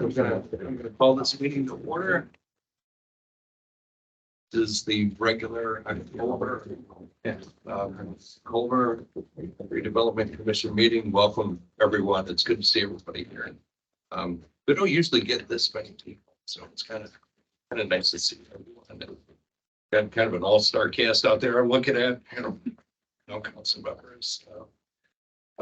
I'm gonna call this meeting to order. This is the regular Culver Culver Redevelopment Commission meeting. Welcome, everyone. It's good to see everybody here. We don't usually get this many people, so it's kind of nice to see everyone. Got kind of an all-star cast out there. I'm looking at, council members.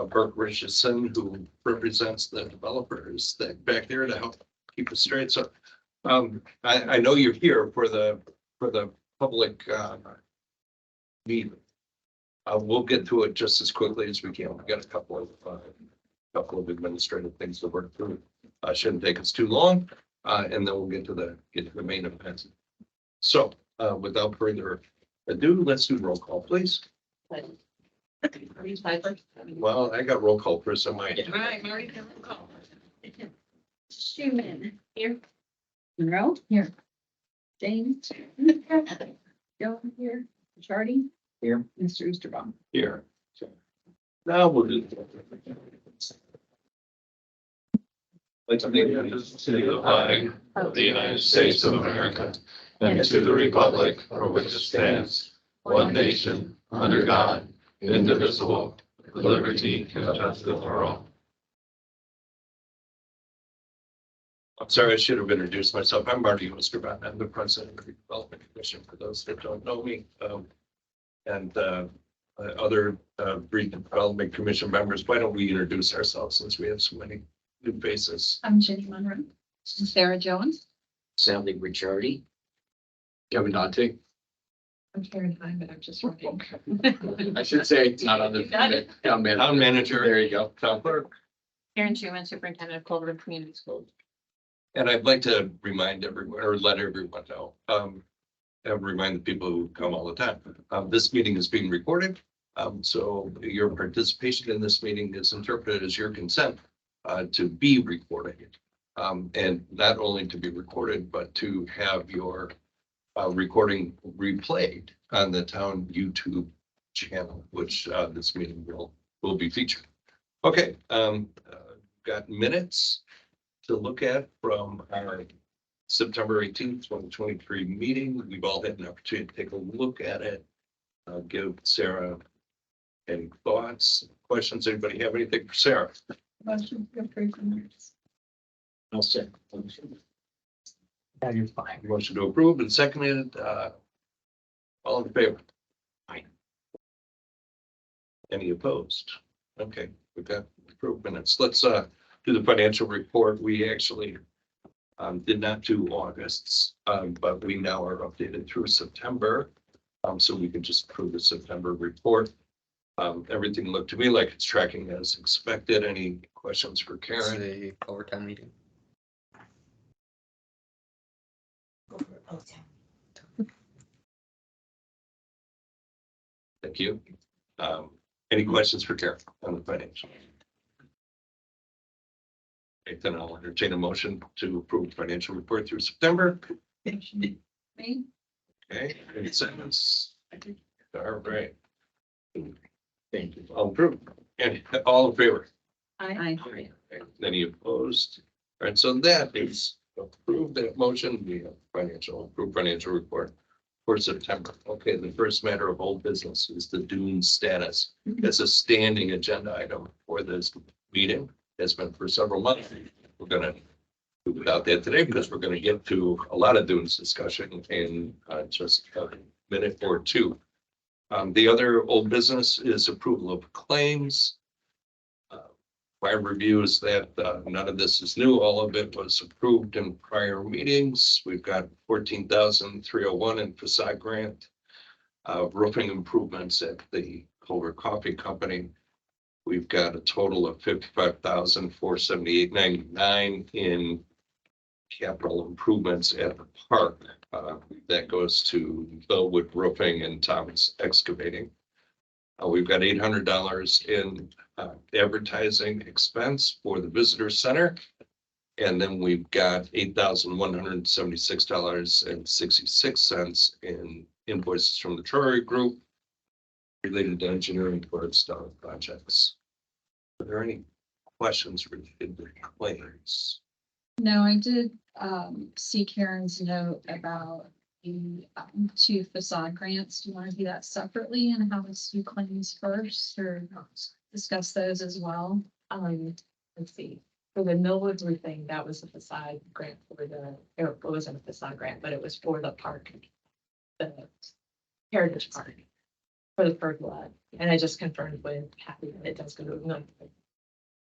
Burke Richardson, who represents the developers that back there to help keep us straight. So I know you're here for the public meeting. We'll get to it just as quickly as we can. We've got a couple of administrative things to work through. Shouldn't take us too long, and then we'll get to the main event. So without further ado, let's do roll call, please. Well, I got roll call first on my. All right, Marty, roll call. Schumann. Here. Monroe. Here. James. Joan here. Chardy. Here. Mr. Oosterbaum. Here. Now we'll do. To the flag of the United States of America and to the republic for which it stands, one nation, under God, indivisible, with liberty and justice for all. I'm sorry, I should have introduced myself. I'm Marty Oosterbaum. I'm the president of the Redevelopment Commission, for those that don't know me. And other Redevelopment Commission members, why don't we introduce ourselves since we have so many new faces? I'm Jenny Monroe. Sarah Jones. Sally Ricciardi. Kevin Dante. I'm Karen Hine, but I'm just working. I should say it's not on the town manager. Town manager. There you go. Town clerk. Karen Schumann, Superintendent of Culver Community Schools. And I'd like to remind everyone, or let everyone know, and remind the people who come all the time. This meeting is being recorded. So your participation in this meeting is interpreted as your consent to be recorded. And not only to be recorded, but to have your recording replayed on the town YouTube channel, which this meeting will be featured. Okay, got minutes to look at from our September 18th, 2023 meeting. We've all had an opportunity to take a look at it. Give Sarah any thoughts, questions. Anybody have anything for Sarah? Motion to approve the minutes. I'll say. Yeah, you're fine. Motion to approve and seconded. All in favor? Aye. Any opposed? Okay, we've got approved minutes. Let's do the financial report. We actually did not do August's, but we now are updated through September. So we can just approve the September report. Everything looked to me like it's tracking as expected. Any questions for Karen? The Culver Town meeting. Thank you. Any questions for Karen on the financial? Okay, then I'll entertain a motion to approve financial report through September. Me. Okay, any seconds? All right, Thank you. I'll approve. And all in favor? Aye. Okay, any opposed? All right, so that is approved, that motion. We have approved financial report for September. Okay, the first matter of old business is the dune status. It's a standing agenda item for this meeting. Has been for several months. We're gonna do without that today because we're gonna get to a lot of dunes discussion in just a minute or two. The other old business is approval of claims. My review is that none of this is new. All of it was approved in prior meetings. We've got 14,301 in facade grant, roofing improvements at the Culver Coffee Company. We've got a total of 55,478.99 in capital improvements at the park. That goes to Bellwood Roofing and Thomas Excavating. We've got $800 in advertising expense for the visitor center. And then we've got $8,176.66 in invoices from the Troy Group related to engineering for installed projects. Are there any questions related to claims? No, I did see Karen's note about the two facade grants. Do you want to do that separately and have us do claims first or discuss those as well? Let's see, for the Millwood roofing, that was a facade grant for the, or it wasn't a facade grant, but it was for the park. The Heritage Park. For the pergola, and I just confirmed with Kathy that it does go to another.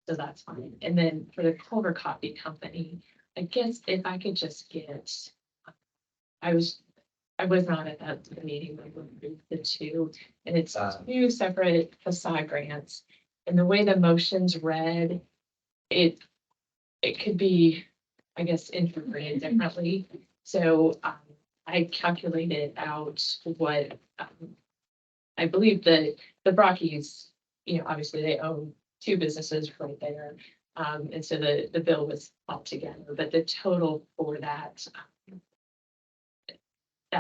So that's fine. And then for the Culver Coffee Company, I guess if I could just get. I was not at that meeting, when we moved the two, and it's two separate facade grants. And the way the motions read, it could be, I guess, interpreted differently. So I calculated out what I believe that the Brockies, obviously they own two businesses right there. And so the bill was all together, but the total for that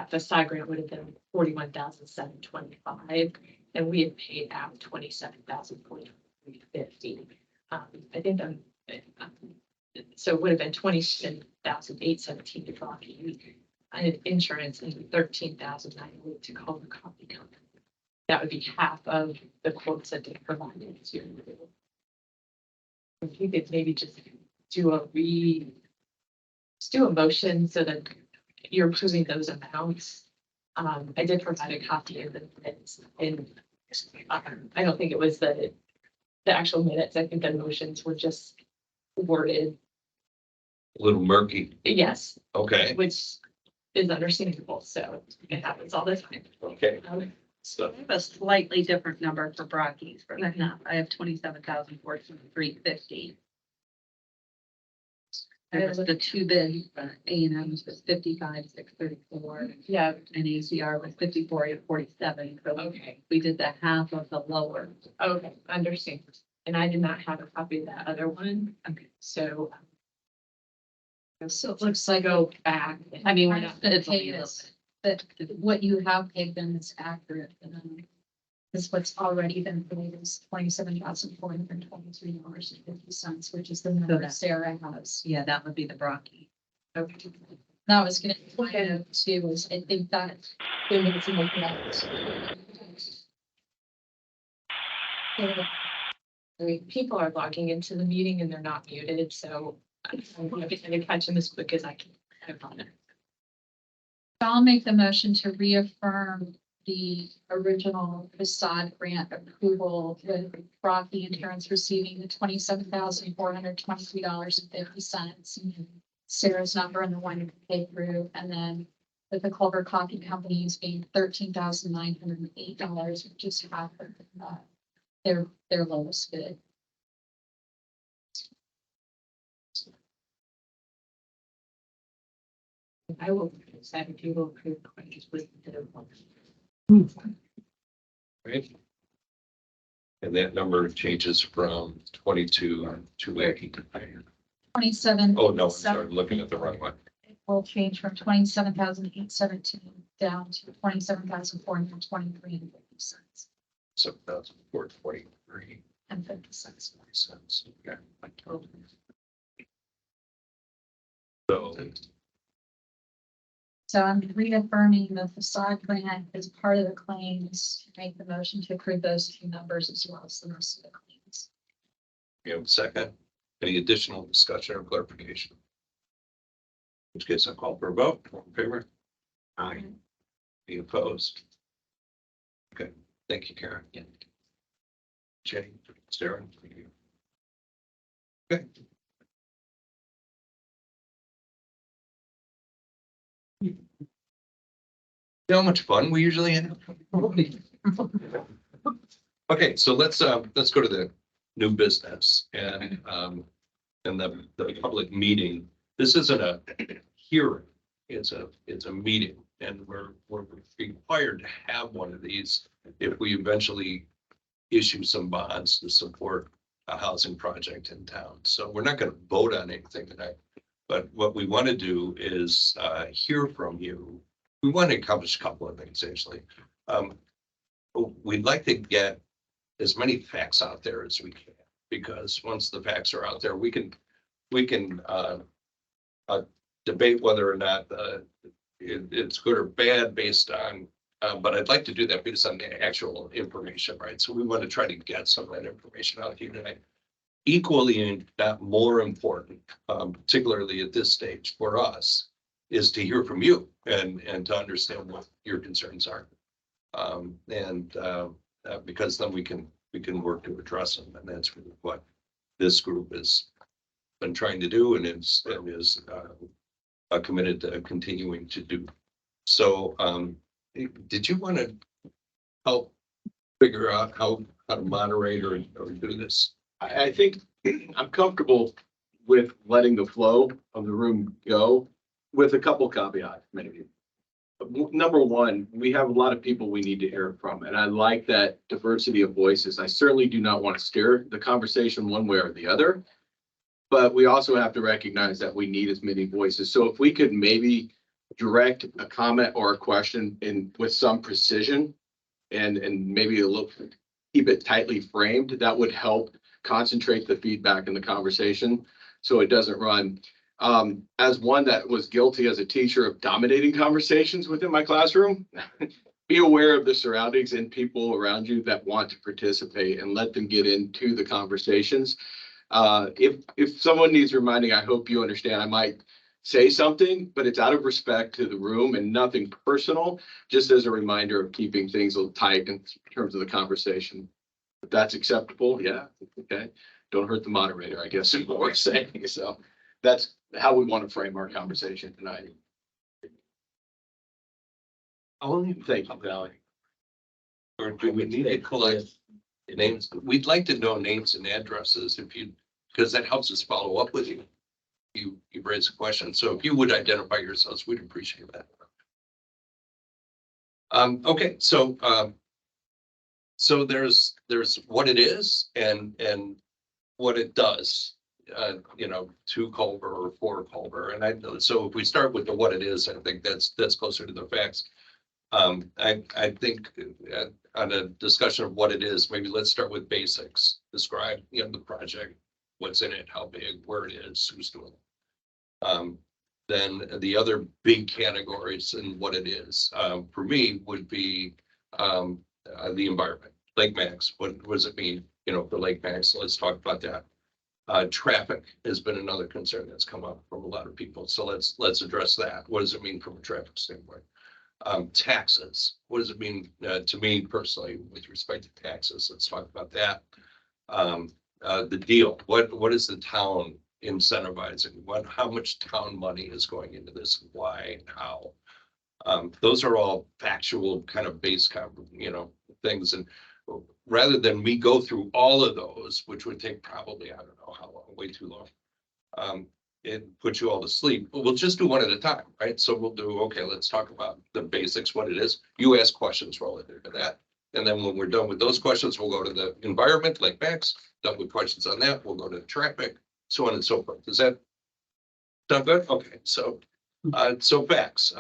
facade grant would have been 41,725, and we had paid out 27,450. I think so it would have been 27,817 to Brocky. I had insurance and 13,908 to Culver Coffee Company. That would be half of the quotes that they provided to. If you could maybe just do a motion so that you're approving those amounts. I did provide a copy of the minutes, and I don't think it was the actual minutes. I think the motions were just worded. A little murky. Yes, Okay, which is understandable. So it happens all the time. okay. So, I have a slightly different number for Brockies for that now. I have 27,403.50. There was the two bids, A&M was 55,634, Yeah. and ACR was 54,847. So Okay. we did the half of the lower. Okay. Understand. And I did not have a copy of that other one. Okay. So. So it looks like Go back. I mean, we're I've not, been it's only paid a little us, but what you have paid them is accurate. Is what's already been paid is $27,423.50, which is the number that- Sarah has. bit. Yeah, that would be the Brocky. Okay. That was gonna point out too, is I think that they need to look at. People are logging into the meeting and they're not muted, so I'm going to catch them as quick as I can. I apologize. I'll make the motion to reaffirm the original facade grant approval with Rocky and Terrence receiving the $27,423.50. Sarah's number and the one you paid through, and then with the Culver Coffee Companies being $13,908, which is half of their lowest bid. I will decide if you will approve claims with the. right. And that number changes from 22 to 80. 27. Oh, no, I'm sorry, I'm looking at the wrong one. It will change from 27,817 down to 27,423.50 So that's 423 and 50 cents. cents. Okay. So, So I'm reaffirming the facade grant as part of the claims, to make the motion to approve those two numbers as well as the rest of the claims. you have a second, any additional discussion or clarification? In which case I'll call for a vote. All in favor? Aye. Any opposed? Okay, thank you, Karen. Jenny, Sarah. Thank you. Okay. You know how much fun we usually have? Okay, so let's go to the new business and the public meeting. This isn't a hearing, it's a meeting, and we're required to have one of these if we eventually issue some bonds to support a housing project in town. So we're not going to vote on anything tonight, but what we want to do is hear from you. We want to accomplish a couple of things, actually. We'd like to get as many facts out there as we can, because once the facts are out there, we can debate whether or not it's good or bad based on, but I'd like to do that based on the actual information, right? So we want to try to get some of that information out here tonight. Equally, and not more important, particularly at this stage for us, is to hear from you and to understand what your concerns are. Because then we can work to address them, and that's really what this group has been trying to do and is committed to continuing to do. So, did you want to help figure out how to moderate or do this? I think I'm comfortable with letting the flow of the room go with a couple caveats, maybe. Number one, we have a lot of people we need to hear from, and I like that diversity of voices. I certainly do not want to steer the conversation one way or the other, but we also have to recognize that we need as many voices. So if we could maybe direct a comment or a question in with some precision and maybe a little, keep it tightly framed, that would help concentrate the feedback in the conversation so it doesn't run. As one that was guilty as a teacher of dominating conversations within my classroom, be aware of the surroundings and people around you that want to participate and let them get into the conversations. If someone needs reminding, I hope you understand, I might say something, but it's out of respect to the room and nothing personal, just as a reminder of keeping things a little tight in terms of the conversation. If that's acceptable, yeah, okay. Don't hurt the moderator, I guess is what we're saying. So that's how we want to frame our conversation tonight. Thank you, Valerie. Or do we need to collect names? We'd like to know names and addresses if you, because that helps us follow up with you. You raise a question. So if you would identify yourselves, we'd appreciate that. Okay, so there's what it is and what it does, to Culver or for Culver. And so if we start with the what it is, I think that's closer to the facts. I think on a discussion of what it is, maybe let's start with basics. Describe, the project, what's in it, how big, where it is, who's doing it. Then the other big categories and what it is, for me would be the environment. Lake Max, what does it mean, for Lake Max? Let's talk about that. Traffic has been another concern that's come up from a lot of people. So let's address that. What does it mean from a traffic standpoint? Taxes. What does it mean to me personally with respect to taxes? Let's talk about that. The deal. What is the town incentivizing? How much town money is going into this? Why and how? Those are all factual kind of base, things. And rather than me go through all of those, which would take probably, I don't know how long, way too long. It puts you all to sleep, but we'll just do one at a time, right? So we'll do, okay, let's talk about the basics, what it is. You ask questions relative to that. And then when we're done with those questions, we'll go to the environment, like Max, done with questions on that. We'll go to traffic, so on and so forth. Does that sound good? Okay, so facts.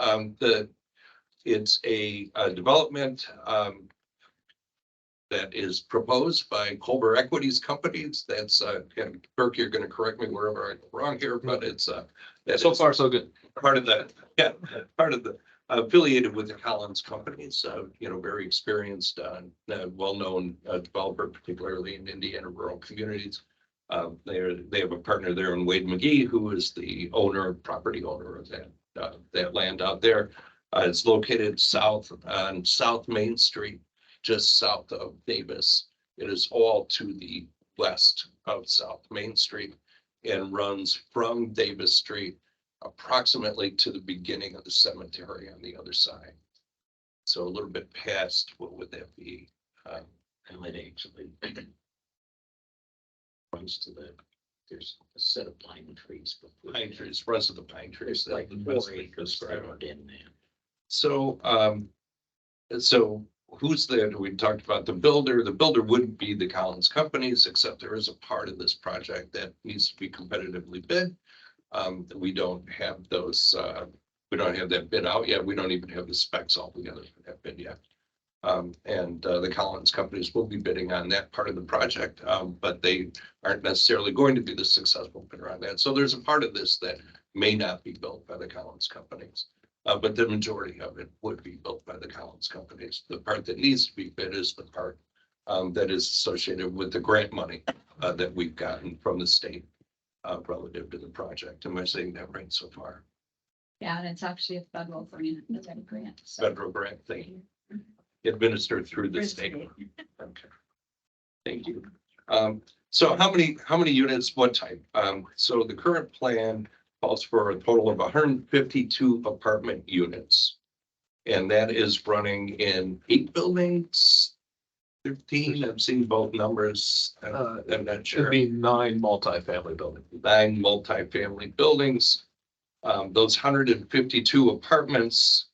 It's a development that is proposed by Culver Equities Companies. That's and Burke, you're going to correct me wherever I go wrong here, but it's So far, so good. part of the affiliated with the Collins companies. Very experienced, well-known developer, particularly in Indiana rural communities. They have a partner there in Wade McGee, who is the property owner of that land out there. It's located south on South Main Street, just south of Davis. It is all to the west of South Main Street and runs from Davis Street approximately to the beginning of the cemetery on the other side. So a little bit past, what would that be? And it actually runs to there's a set of pine trees. Pine trees, runs to the pine trees. There's like That's the best 4 way to acres describe it. in there. So who's there? We talked about the builder. The builder wouldn't be the Collins companies, except there is a part of this project that needs to be competitively bid. We don't have those. We don't have that bid out yet. We don't even have the specs all together for that bid yet. The Collins companies will be bidding on that part of the project, but they aren't necessarily going to be the successful bidder on that. So there's a part of this that may not be built by the Collins companies. But the majority of it would be built by the Collins companies. The part that needs to be bid is the part that is associated with the grant money that we've gotten from the state relative to the project. Am I saying that right so far? Yeah, and it's actually a federal grant, it's a grant. So Federal grant thing administered through the state. Okay. Thank you. So how many units, what type? So the current plan calls for a total of 152 apartment units. And that is running in 8 buildings, 15, I've seen both numbers. I'm not It'd sure. be 9 multifamily buildings. 9 multifamily buildings. Those 152 apartments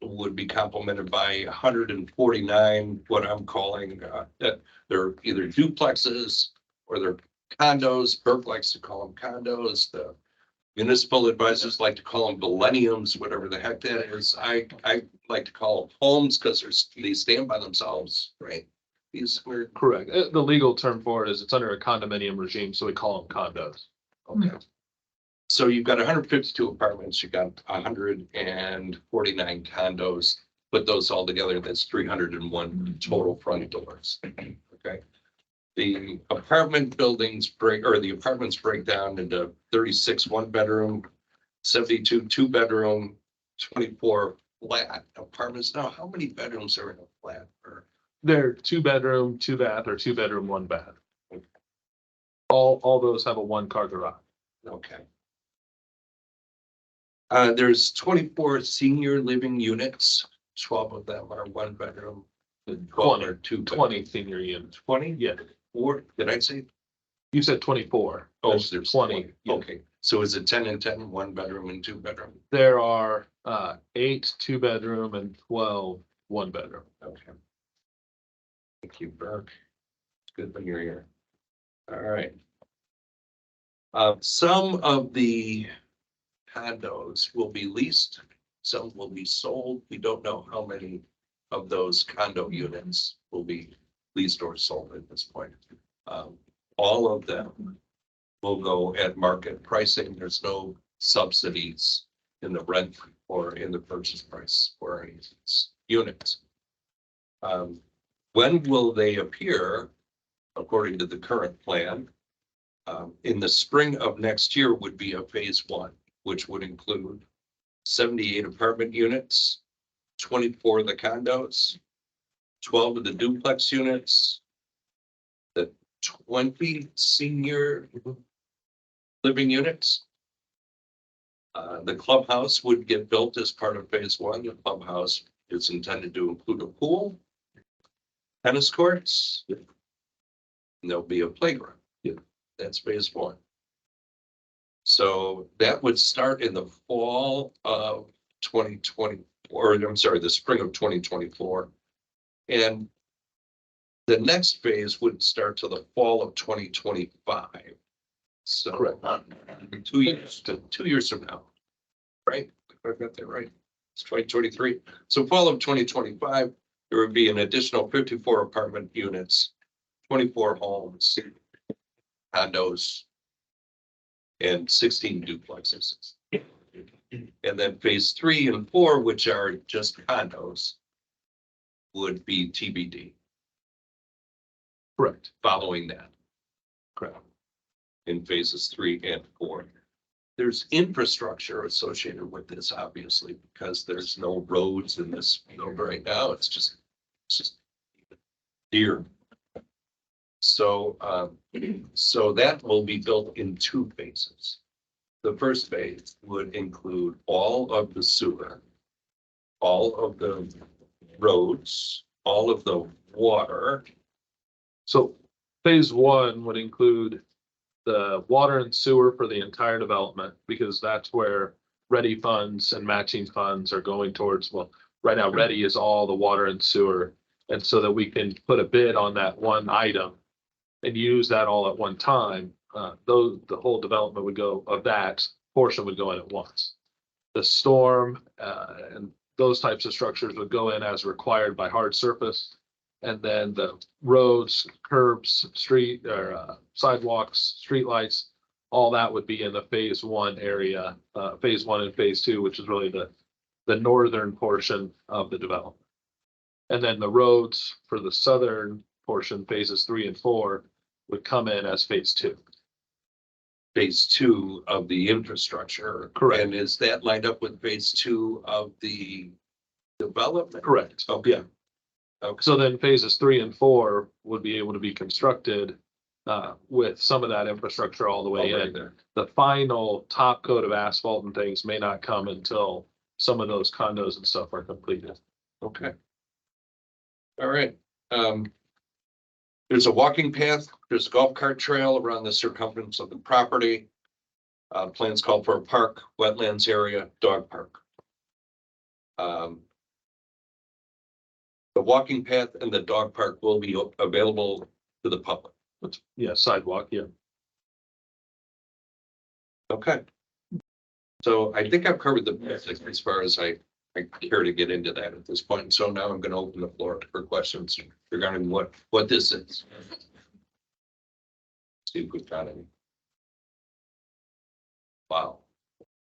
would be complemented by 149, what I'm calling, that they're either duplexes or they're condos. Burke likes to call them condos. The municipal advisors like to call them millenniums, whatever the heck that is. I like to call them homes because they stand by themselves, right? These weird. Correct. The legal term for it is it's under a condominium regime, so we call them condos. Okay. So you've got 152 apartments, you've got 149 condos, put those all together, that's 301 total front doors. Okay. The apartment buildings the apartments break down into 36 1-bedroom, 72 2-bedroom, 24 flat apartments. Now, how many bedrooms are in a flat? They're 2-bedroom, 2-bath, or 2-bedroom, 1-bath. All those have a 1-car garage. Okay. There's 24 senior living units. 12 of them are 1-bedroom. 12 are 2 20 senior units. 20? Yeah, Or did I say? you said 24. Oh, There's there's 20. Yeah. Okay, so is it 10 and 10, 1-bedroom and 2-bedroom? There are 8 2-bedroom and 12 1-bedroom. Okay. Thank you, Burke. It's good when you're here. All right. Some of the condos will be leased, some will be sold. We don't know how many of those condo units will be leased or sold at this point. All of them will go at market pricing. There's no subsidies in the rent or in the purchase price for any of these units. When will they appear? According to the current plan, in the spring of next year would be a phase 1, which would include 78 apartment units, 24 of the condos, 12 of the duplex units, the 20 senior living units. The clubhouse would get built as part of phase 1. The clubhouse is intended to include a pool, tennis courts, and there'll be a playground. That's phase 1. So that would start in the fall of 2020, or I'm sorry, the spring of 2024. And the next phase would start to the fall of 2025. So Correct. 2 years to 2 years from now, right? If I've got that right. It's 2023. So fall of 2025, there would be an additional 54 apartment units, 24 homes, condos, and 16 duplexes. And then phase 3 and 4, which are just condos, would be TBD. Correct. Following that. Correct. In phases 3 and 4. There's infrastructure associated with this, obviously, because there's no roads in this field right now. It's just deer. So that will be built in 2 phases. The first phase would include all of the sewer, all of the roads, all of the water. So phase 1 would include the water and sewer for the entire development, because that's where ready funds and matching funds are going towards. Well, right now, ready is all the water and sewer. And so that we can put a bid on that one item and use that all at one time, though the whole development would go of that portion would go in at once. The storm and those types of structures would go in as required by hard surface. And then the roads, curbs, street or sidewalks, streetlights, all that would be in the phase one area, phase one and phase two, which is really the northern portion of the development. And then the roads for the southern portion, phases 3 and 4, would come in as phase two. Phase 2 of the infrastructure. Correct. And is that lined up with phase 2 of the development? Correct. Okay. Yeah. So then phases 3 and 4 would be able to be constructed with some of that infrastructure all the way Already in. there. The final top coat of asphalt and things may not come until some of those condos and stuff are completed. Okay. All right. There's a walking path, there's a golf cart trail around the circumference of the property. Plans called for a park, wetlands area, dog park. The walking path and the dog park will be available to the public. Yeah, sidewalk, yeah. Okay. So I think I've covered the basics as far as I care to get into that at this point. So now I'm going to open the floor for questions regarding what this is. See if we've got any. Wow.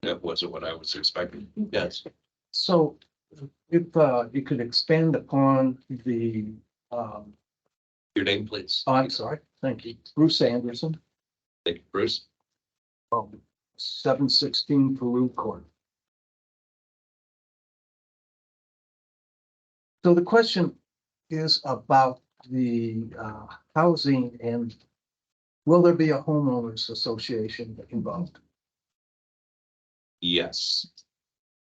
That wasn't what I was expecting. Yes. So if you could expand upon the, Your name, please. I'm sorry, thank you, Bruce Anderson, Thank you, Bruce. 716 Peru Court. So the question is about the housing and will there be a homeowners association involved? Yes.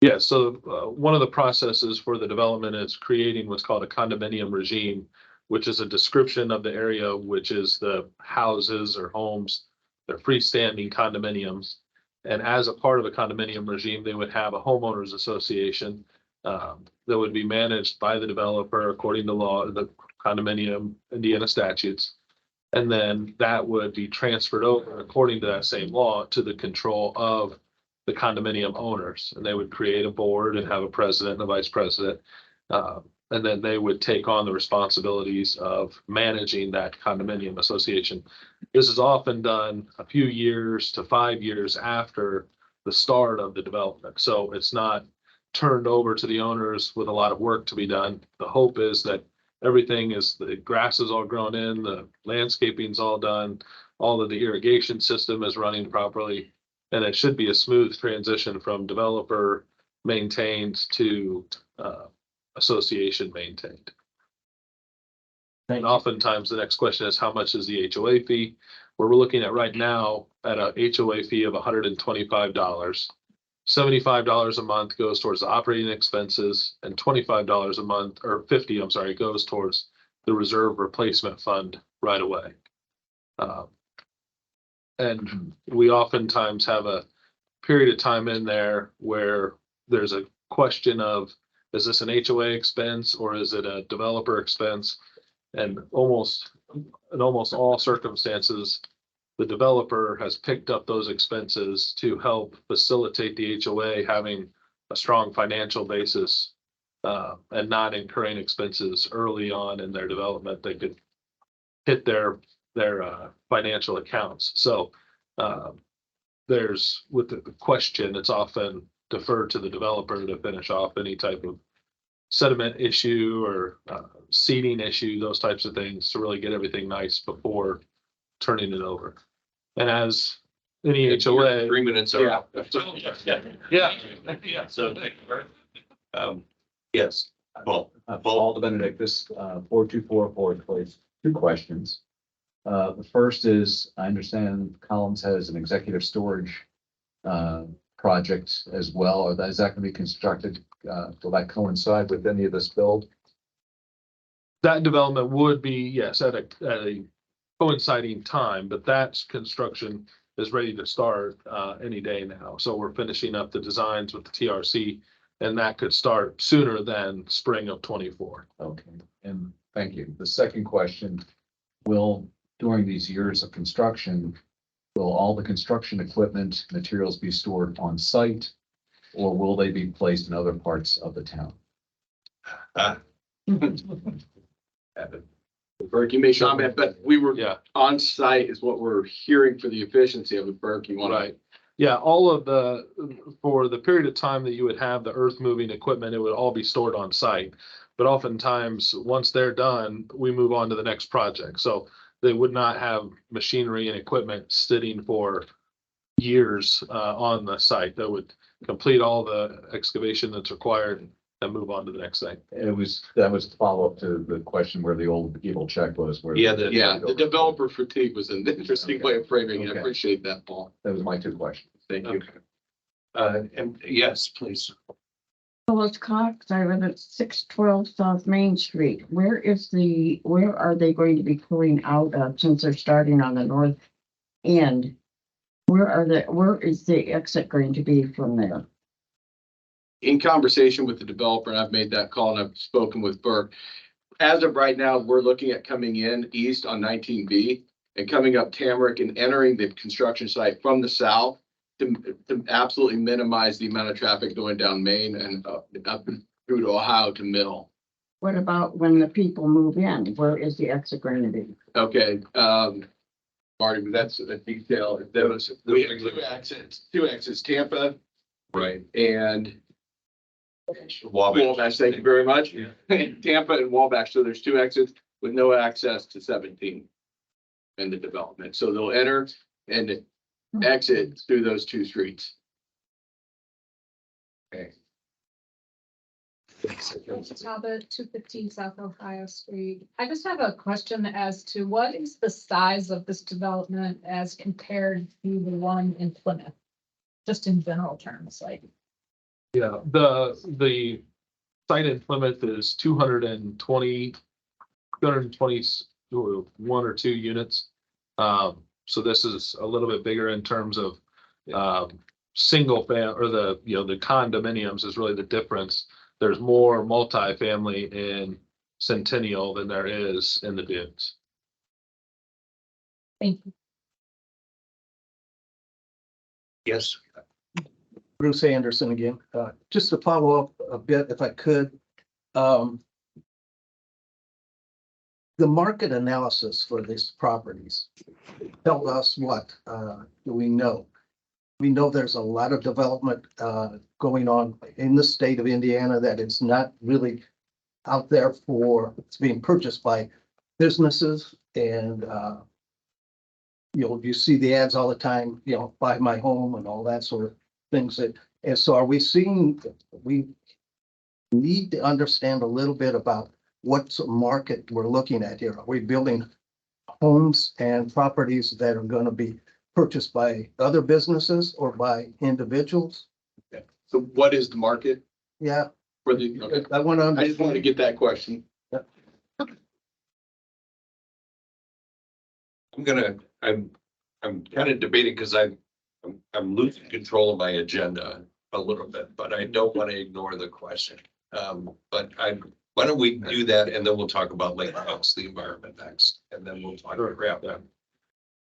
Yeah, so one of the processes for the development is creating what's called a condominium regime, which is a description of the area, which is the houses or homes, they're freestanding condominiums. And as a part of a condominium regime, they would have a homeowners association that would be managed by the developer according to law, the condominium Indiana statutes. And then that would be transferred over according to that same law to the control of the condominium owners. And they would create a board and have a president and a vice president. And then they would take on the responsibilities of managing that condominium association. This is often done a few years to 5 years after the start of the development. So it's not turned over to the owners with a lot of work to be done. The hope is that everything is, the grass is all grown in, the landscaping's all done, all of the irrigation system is running properly. And it should be a smooth transition from developer maintained to association maintained. And oftentimes the next question is, how much is the HOA fee? Where we're looking at right now at a HOA fee of $125. $75 a month goes towards the operating expenses and $25 a month, or 50, I'm sorry, goes towards the reserve replacement fund right away. And we oftentimes have a period of time in there where there's a question of, is this an HOA expense or is it a developer expense? And in almost all circumstances, the developer has picked up those expenses to help facilitate the HOA having a strong financial basis and not incurring expenses early on in their development. They could hit their financial accounts. So there's, with the question, it's often deferred to the developer to finish off any type of sediment issue or seeding issue, those types of things, to really get everything nice before turning it over. And as any HOA. 3 minutes are up. Yeah. So, yes, Paul. Paul Benedictus, 4244 Place. Two questions. The first is, I understand Collins has an executive storage project as well. Or is that going to be constructed? Will that coincide with any of this build? That development would be, yes, at a coinciding time, but that construction is ready to start any day now. So we're finishing up the designs with the TRC, and that could start sooner than spring of 24. Okay, and thank you. The second question, during these years of construction, will all the construction equipment materials be stored on site, or will they be placed in other parts of the town? Burke, you may comment, but we were Yeah, on site is what we're hearing for the efficiency of it. Burke, you want to? right. Yeah, all of for the period of time that you would have the earth moving equipment, it would all be stored on site. But oftentimes, once they're done, we move on to the next project. So they would not have machinery and equipment sitting for years on the site. They would complete all the excavation that's required and move on to the next site. That was a follow-up to the question where the old evil check was, where. Yeah, Yeah, the developer fatigue was an interesting way of framing it. I Okay. appreciate that, Paul. That was my two questions. Thank you. And yes, please. Phyllis Cox, I live at 612 South Main Street. Where are they going to be pulling out of since they're starting on the north end? Where is the exit going to be from there? In conversation with the developer, and I've made that call and I've spoken with Burke. As of right now, we're looking at coming in east on 19B and coming up Tamarick and entering the construction site from the south to absolutely minimize the amount of traffic going down Main and up through to Ohio to Mill. What about when the people move in? Where is the exit going to be? Okay, Marty, that's a detail. There was, we have two exits, Tampa Right. and Wabash. Wabash, thank you very much. Yeah. Tampa and Wabash, so there's two exits with no access to 17 in the development. So they'll enter and exit through those two streets. Talbot, 215 South Ohio Street. I just have a question as to what is the size of this development as compared to the one in Plymouth? Just in general terms, like. Yeah, the site in Plymouth is 220 one or two units. So this is a little bit bigger in terms of single or the condominiums is really the difference. There's more multifamily in Centennial than there is in the Dunes. Thank you. Yes. Bruce Anderson again. Just to follow up a bit, if I could. The market analysis for these properties tell us what do we know? We know there's a lot of development going on in the state of Indiana that is not really out there it's being purchased by businesses and you see the ads all the time, buy my home and all that sort of things. And so are we need to understand a little bit about what market we're looking at here. Are we building homes and properties that are going to be purchased by other businesses or by individuals? So what is the market Yeah, for the, okay. I want to I just wanted to get that question. I'm kind of debating because I'm losing control of my agenda a little bit, but I don't want to ignore the question. Why don't we do that and then we'll talk about Lake House, the environment next, and then we'll talk about that.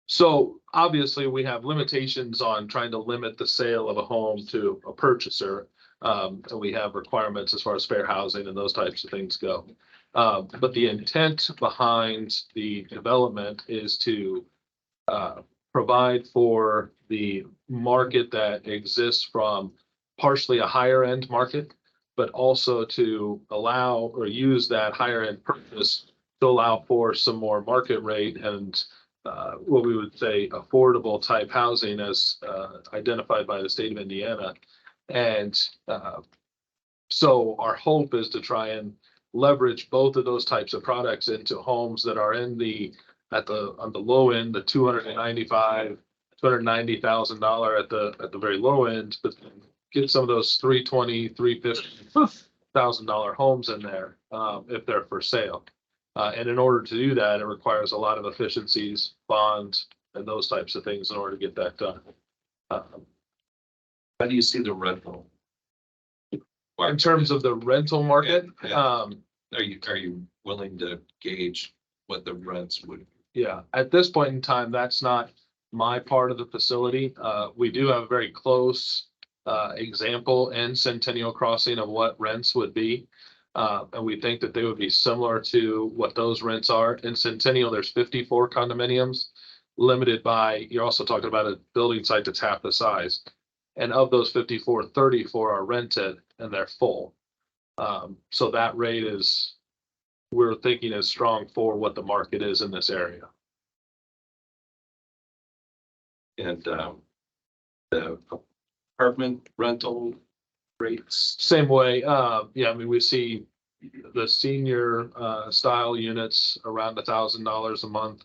So obviously we have limitations on trying to limit the sale of a home to a purchaser. And we have requirements as far as fair housing and those types of things go. But the intent behind the development is to provide for the market that exists from partially a higher end market, but also to allow or use that higher end purchase to allow for some more market rate and what we would say affordable type housing as identified by the state of Indiana. And so our hope is to try and leverage both of those types of products into homes that are on the low end, the $290,000 at the very low end, but get some of those $350,000 homes in there if they're for sale. And in order to do that, it requires a lot of efficiencies, bonds, and those types of things in order to get that done. How do you see the rental? In terms of the rental market, Are you willing to gauge what the rents would? yeah, at this point in time, that's not my part of the facility. We do have a very close example in Centennial Crossing of what rents would be. And we think that they would be similar to what those rents are. In Centennial, there's 54 condominiums, limited by, you're also talking about a building site that's half the size. And of those 54, 34 are rented and they're full. So that rate is, we're thinking is strong for what the market is in this area. And the apartment rental rates. Same way, yeah, I mean, we see the senior style units around $1,000 a month.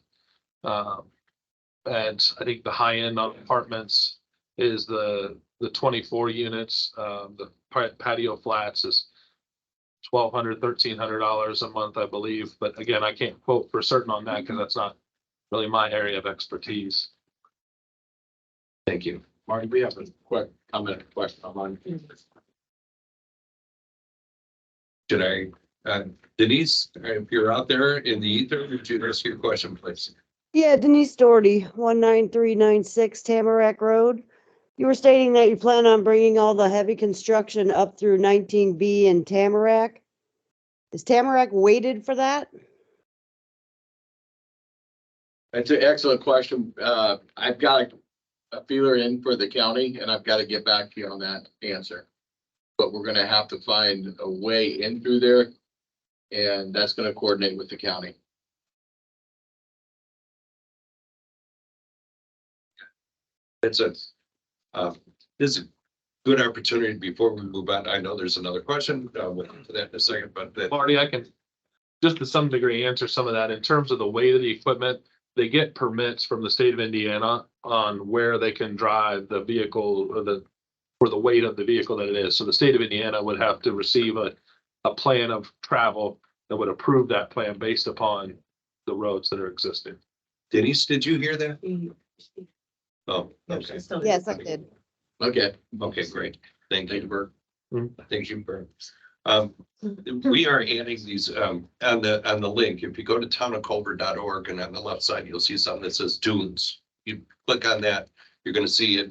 And I think the high end on apartments is the 24 units. The patio flats is $1,200, $1,300 a month, I believe. But again, I can't quote for certain on that because that's not really my area of expertise. Thank you. Marty, we have a quick comment, question online. Should I, Denise, if you're out there in the ether, would you ask your question, please? Yeah, Denise Doherty, 19396 Tamarack Road. You were stating that you plan on bringing all the heavy construction up through 19B in Tamarack. Is Tamarack weighted for that? That's an excellent question. I've got a feeler in for the county and I've got to get back to you on that answer. But we're gonna have to find a way in through there. And that's gonna coordinate with the county. It's a, this is a good opportunity before we move on. I know there's another question. We'll get to that in a second, but Marty, I can just to some degree answer some of that in terms of the weight of the equipment. They get permits from the state of Indiana on where they can drive the vehicle or the weight of the vehicle that it is. So the state of Indiana would have to receive a plan of travel that would approve that plan based upon the roads that are existing. Denise, did you hear that? Oh, okay. Yes, I did. Okay. Okay, great. Thank you, Bert. Mhm. Thank you, Bert. We are adding these on the link. If you go to townofculver.org and on the left side, you'll see something that says dunes. You click on that, you're going to see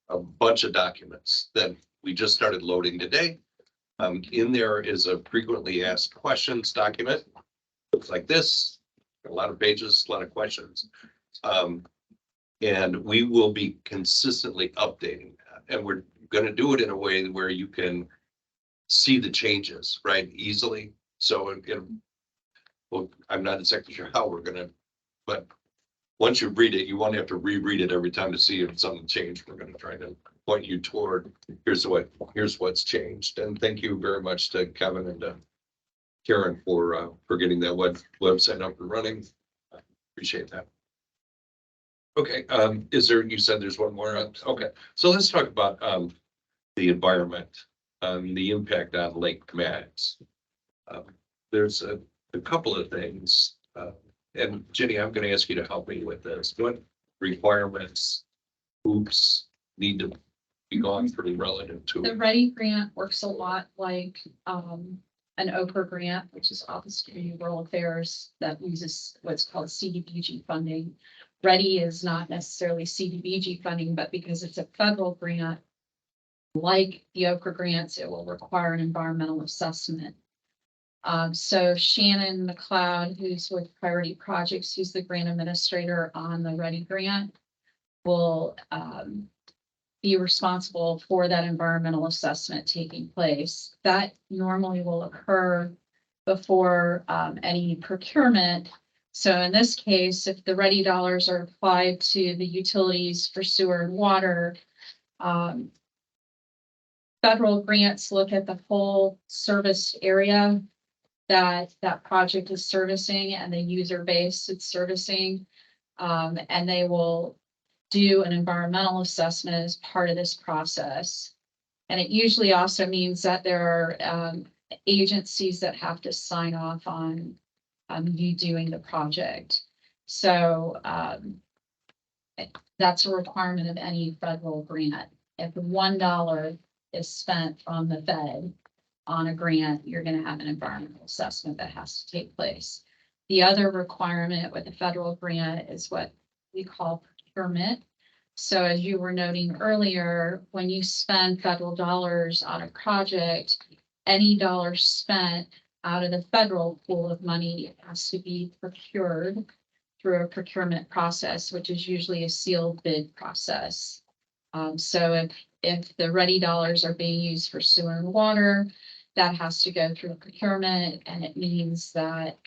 a bunch of documents that we just started loading today. In there is a frequently asked questions document. Looks like this, a lot of pages, a lot of questions. And we will be consistently updating that. And we're going to do it in a way where you can see the changes, right, easily. So well, I'm not exactly sure how we're gonna, but once you read it, you won't have to reread it every time to see if something changed. We're gonna try to point you toward, here's what's changed. And thank you very much to Kevin and Karen for getting that website up and running. I appreciate that. Okay, you said there's one more? Okay, so let's talk about the environment. The impact on Lake Maddox. There's a couple of things, and Jenny, I'm going to ask you to help me with this. What requirements, hoops need to be gone through relative to? The READY grant works a lot like an OPRA grant, which is Office of Community Rural Affairs, that uses what's called CDBG funding. READY is not necessarily CDBG funding, but because it's a federal grant, like the OPRA grants, it will require an environmental assessment. So Shannon McLeod, who's with Priority Projects, who's the grant administrator on the READY grant, will be responsible for that environmental assessment taking place. That normally will occur before any procurement. So in this case, if the READY dollars are applied to the utilities for sewer and water, federal grants look at the whole service area that project is servicing and the user base it's servicing. And they will do an environmental assessment as part of this process. And it usually also means that there are agencies that have to sign off on you doing the project. So that's a requirement of any federal grant. If $1 is spent from the Fed on a grant, you're going to have an environmental assessment that has to take place. The other requirement with a federal grant is what we call procurement. So as you were noting earlier, when you spend federal dollars on a project, any dollar spent out of the federal pool of money, it has to be procured through a procurement process, which is usually a sealed bid process. So if the ready dollars are being used for sewer and water, that has to go through procurement, and it means that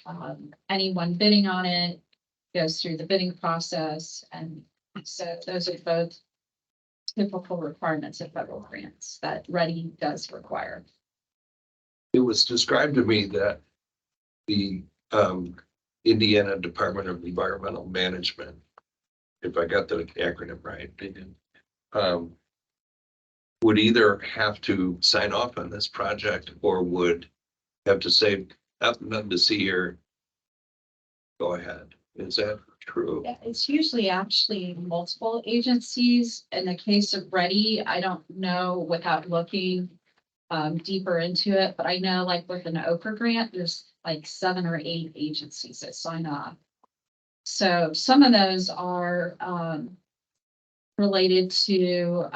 anyone bidding on it goes through the bidding process. And so those are both typical requirements of federal grants that ready does require. It was described to me that the Indiana Department of Environmental Management, if I got the acronym right, would either have to sign off on this project or would have to say, nothing to see here. Go ahead. Is that true? Yeah, it's usually actually multiple agencies. In the case of ready, I don't know without looking deeper into it, but I know like with an Oprah grant, there's like 7 or 8 agencies that sign off. So some of those are related to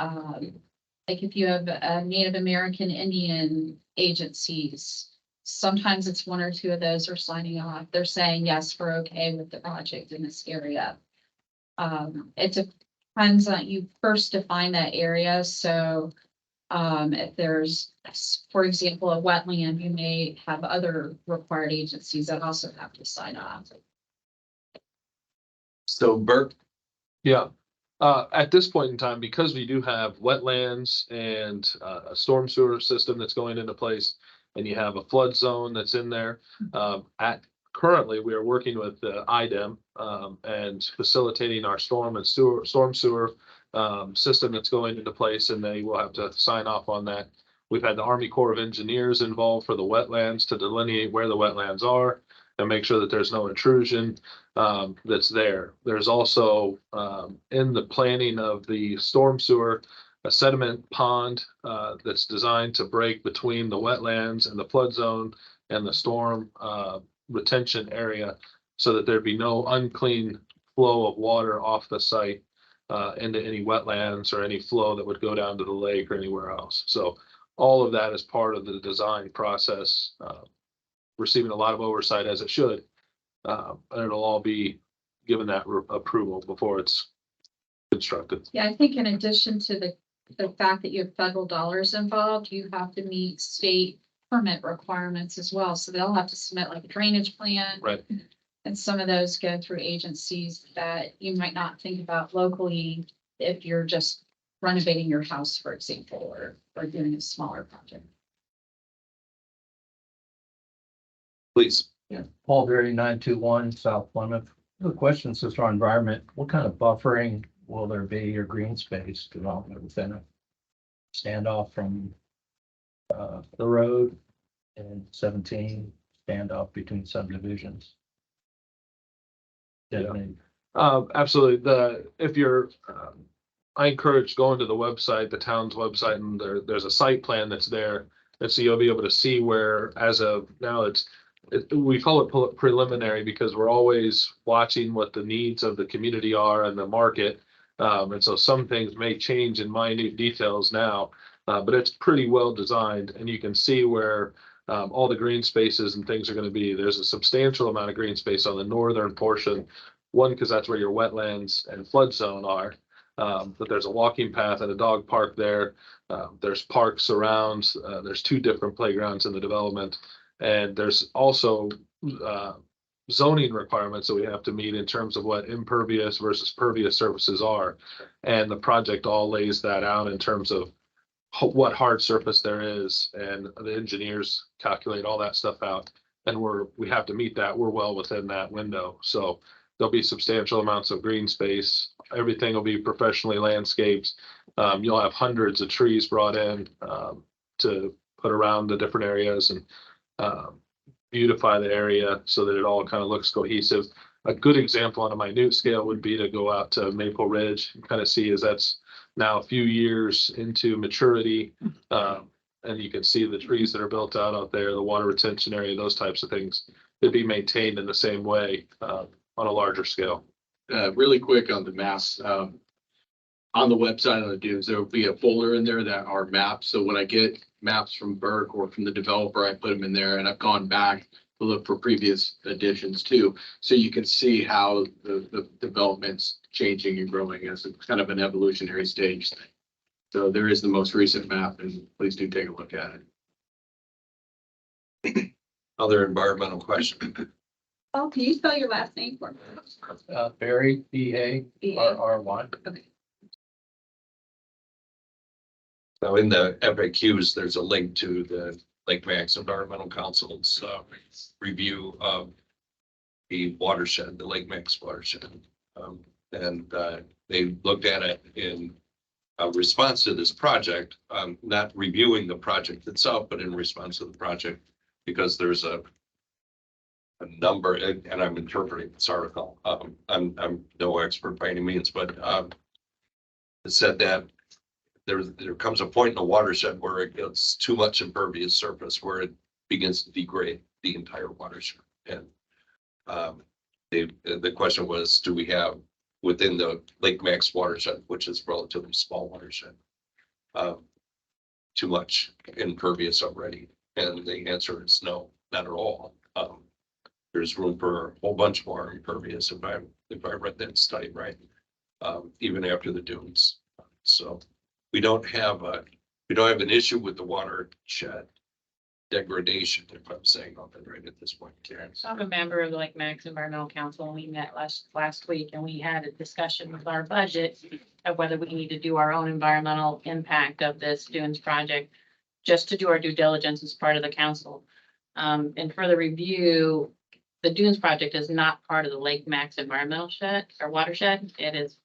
like if you have Native American Indian agencies, sometimes it's 1 or 2 of those are signing off. They're saying, yes, we're okay with the project in this area. It depends on, you first define that area. So if there's, for example, a wetland, you may have other required agencies that also have to sign off. So Burke, Yeah. At this point in time, because we do have wetlands and a storm sewer system that's going into place, and you have a flood zone that's in there, currently we are working with the IDEM and facilitating our storm sewer system that's going into place, and they will have to sign off on that. We've had the Army Corps of Engineers involved for the wetlands to delineate where the wetlands are and make sure that there's no intrusion that's there. There's also in the planning of the storm sewer, a sediment pond that's designed to break between the wetlands and the flood zone and the storm retention area so that there'd be no unclean flow of water off the site into any wetlands or any flow that would go down to the lake or anywhere else. So all of that is part of the design process, receiving a lot of oversight as it should. And it'll all be given that approval before it's constructed. Yeah, I think in addition to the fact that you have federal dollars involved, you have to meet state permit requirements as well. So they'll have to submit like a drainage plan. Right. And some of those go through agencies that you might not think about locally if you're just renovating your house, for example, or doing a smaller project. please. Yeah, Paul Berry, 921 South Plymouth. The question is for our environment, what kind of buffering will there be or green space development within a standoff from the road and 17 standoff between subdivisions? Yeah. Absolutely. If you're, I encourage going to the website, the town's website, and there's a site plan that's there. And so you'll be able to see where, as of now, we call it preliminary because we're always watching what the needs of the community are and the market. And so some things may change in minute details now, but it's pretty well designed, and you can see where all the green spaces and things are going to be. There's a substantial amount of green space on the northern portion. One, because that's where your wetlands and flood zone are. But there's a walking path and a dog park there. There's parks around. There's 2 different playgrounds in the development. And there's also zoning requirements that we have to meet in terms of what impervious versus pervious surfaces are. And the project all lays that out in terms of what hard surface there is. And the engineers calculate all that stuff out. And we have to meet that. We're well within that window. So there'll be substantial amounts of green space. Everything will be professionally landscaped. You'll have hundreds of trees brought in to put around the different areas and beautify the area so that it all kind of looks cohesive. A good example on a minute scale would be to go out to Maple Ridge and kind of see as that's now a few years into maturity. And you can see the trees that are built out there, the water retention area, those types of things. It'd be maintained in the same way on a larger scale. Really quick on the mass, on the website on the dunes, there will be a folder in there that are maps. So when I get maps from Burke or from the developer, I put them in there, and I've gone back to look for previous additions too. So you can see how the development's changing and growing as a kind of an evolutionary stage thing. So there is the most recent map, and please do take a look at it. Other environmental question? Oh, can you spell your last name for me? Barry, BARRY. Okay. Now, in the FAQs, there's a link to the Lake Max Environmental Council's review of the watershed, the Lake Max watershed. And they looked at it in response to this project, not reviewing the project itself, but in response to the project, because there's a number, and I'm interpreting this article. I'm no expert by any means, but it said that there comes a point in the watershed where it gets too much impervious surface, where it begins to degrade the entire watershed. And the question was, do we have within the Lake Max watershed, which is relatively small watershed, too much impervious already? And the answer is no, not at all. There's room for a whole bunch more impervious if I read that study right, even after the dunes. So we don't have an issue with the watershed degradation, if I'm saying nothing right at this point. Karen. So I'm a member of the Lake Max Environmental Council, and we met last week, and we had a discussion with our budget of whether we need to do our own environmental impact of this dunes project, just to do our due diligence as part of the council. And for the review, the dunes project is not part of the Lake Max environmental shed or watershed. It is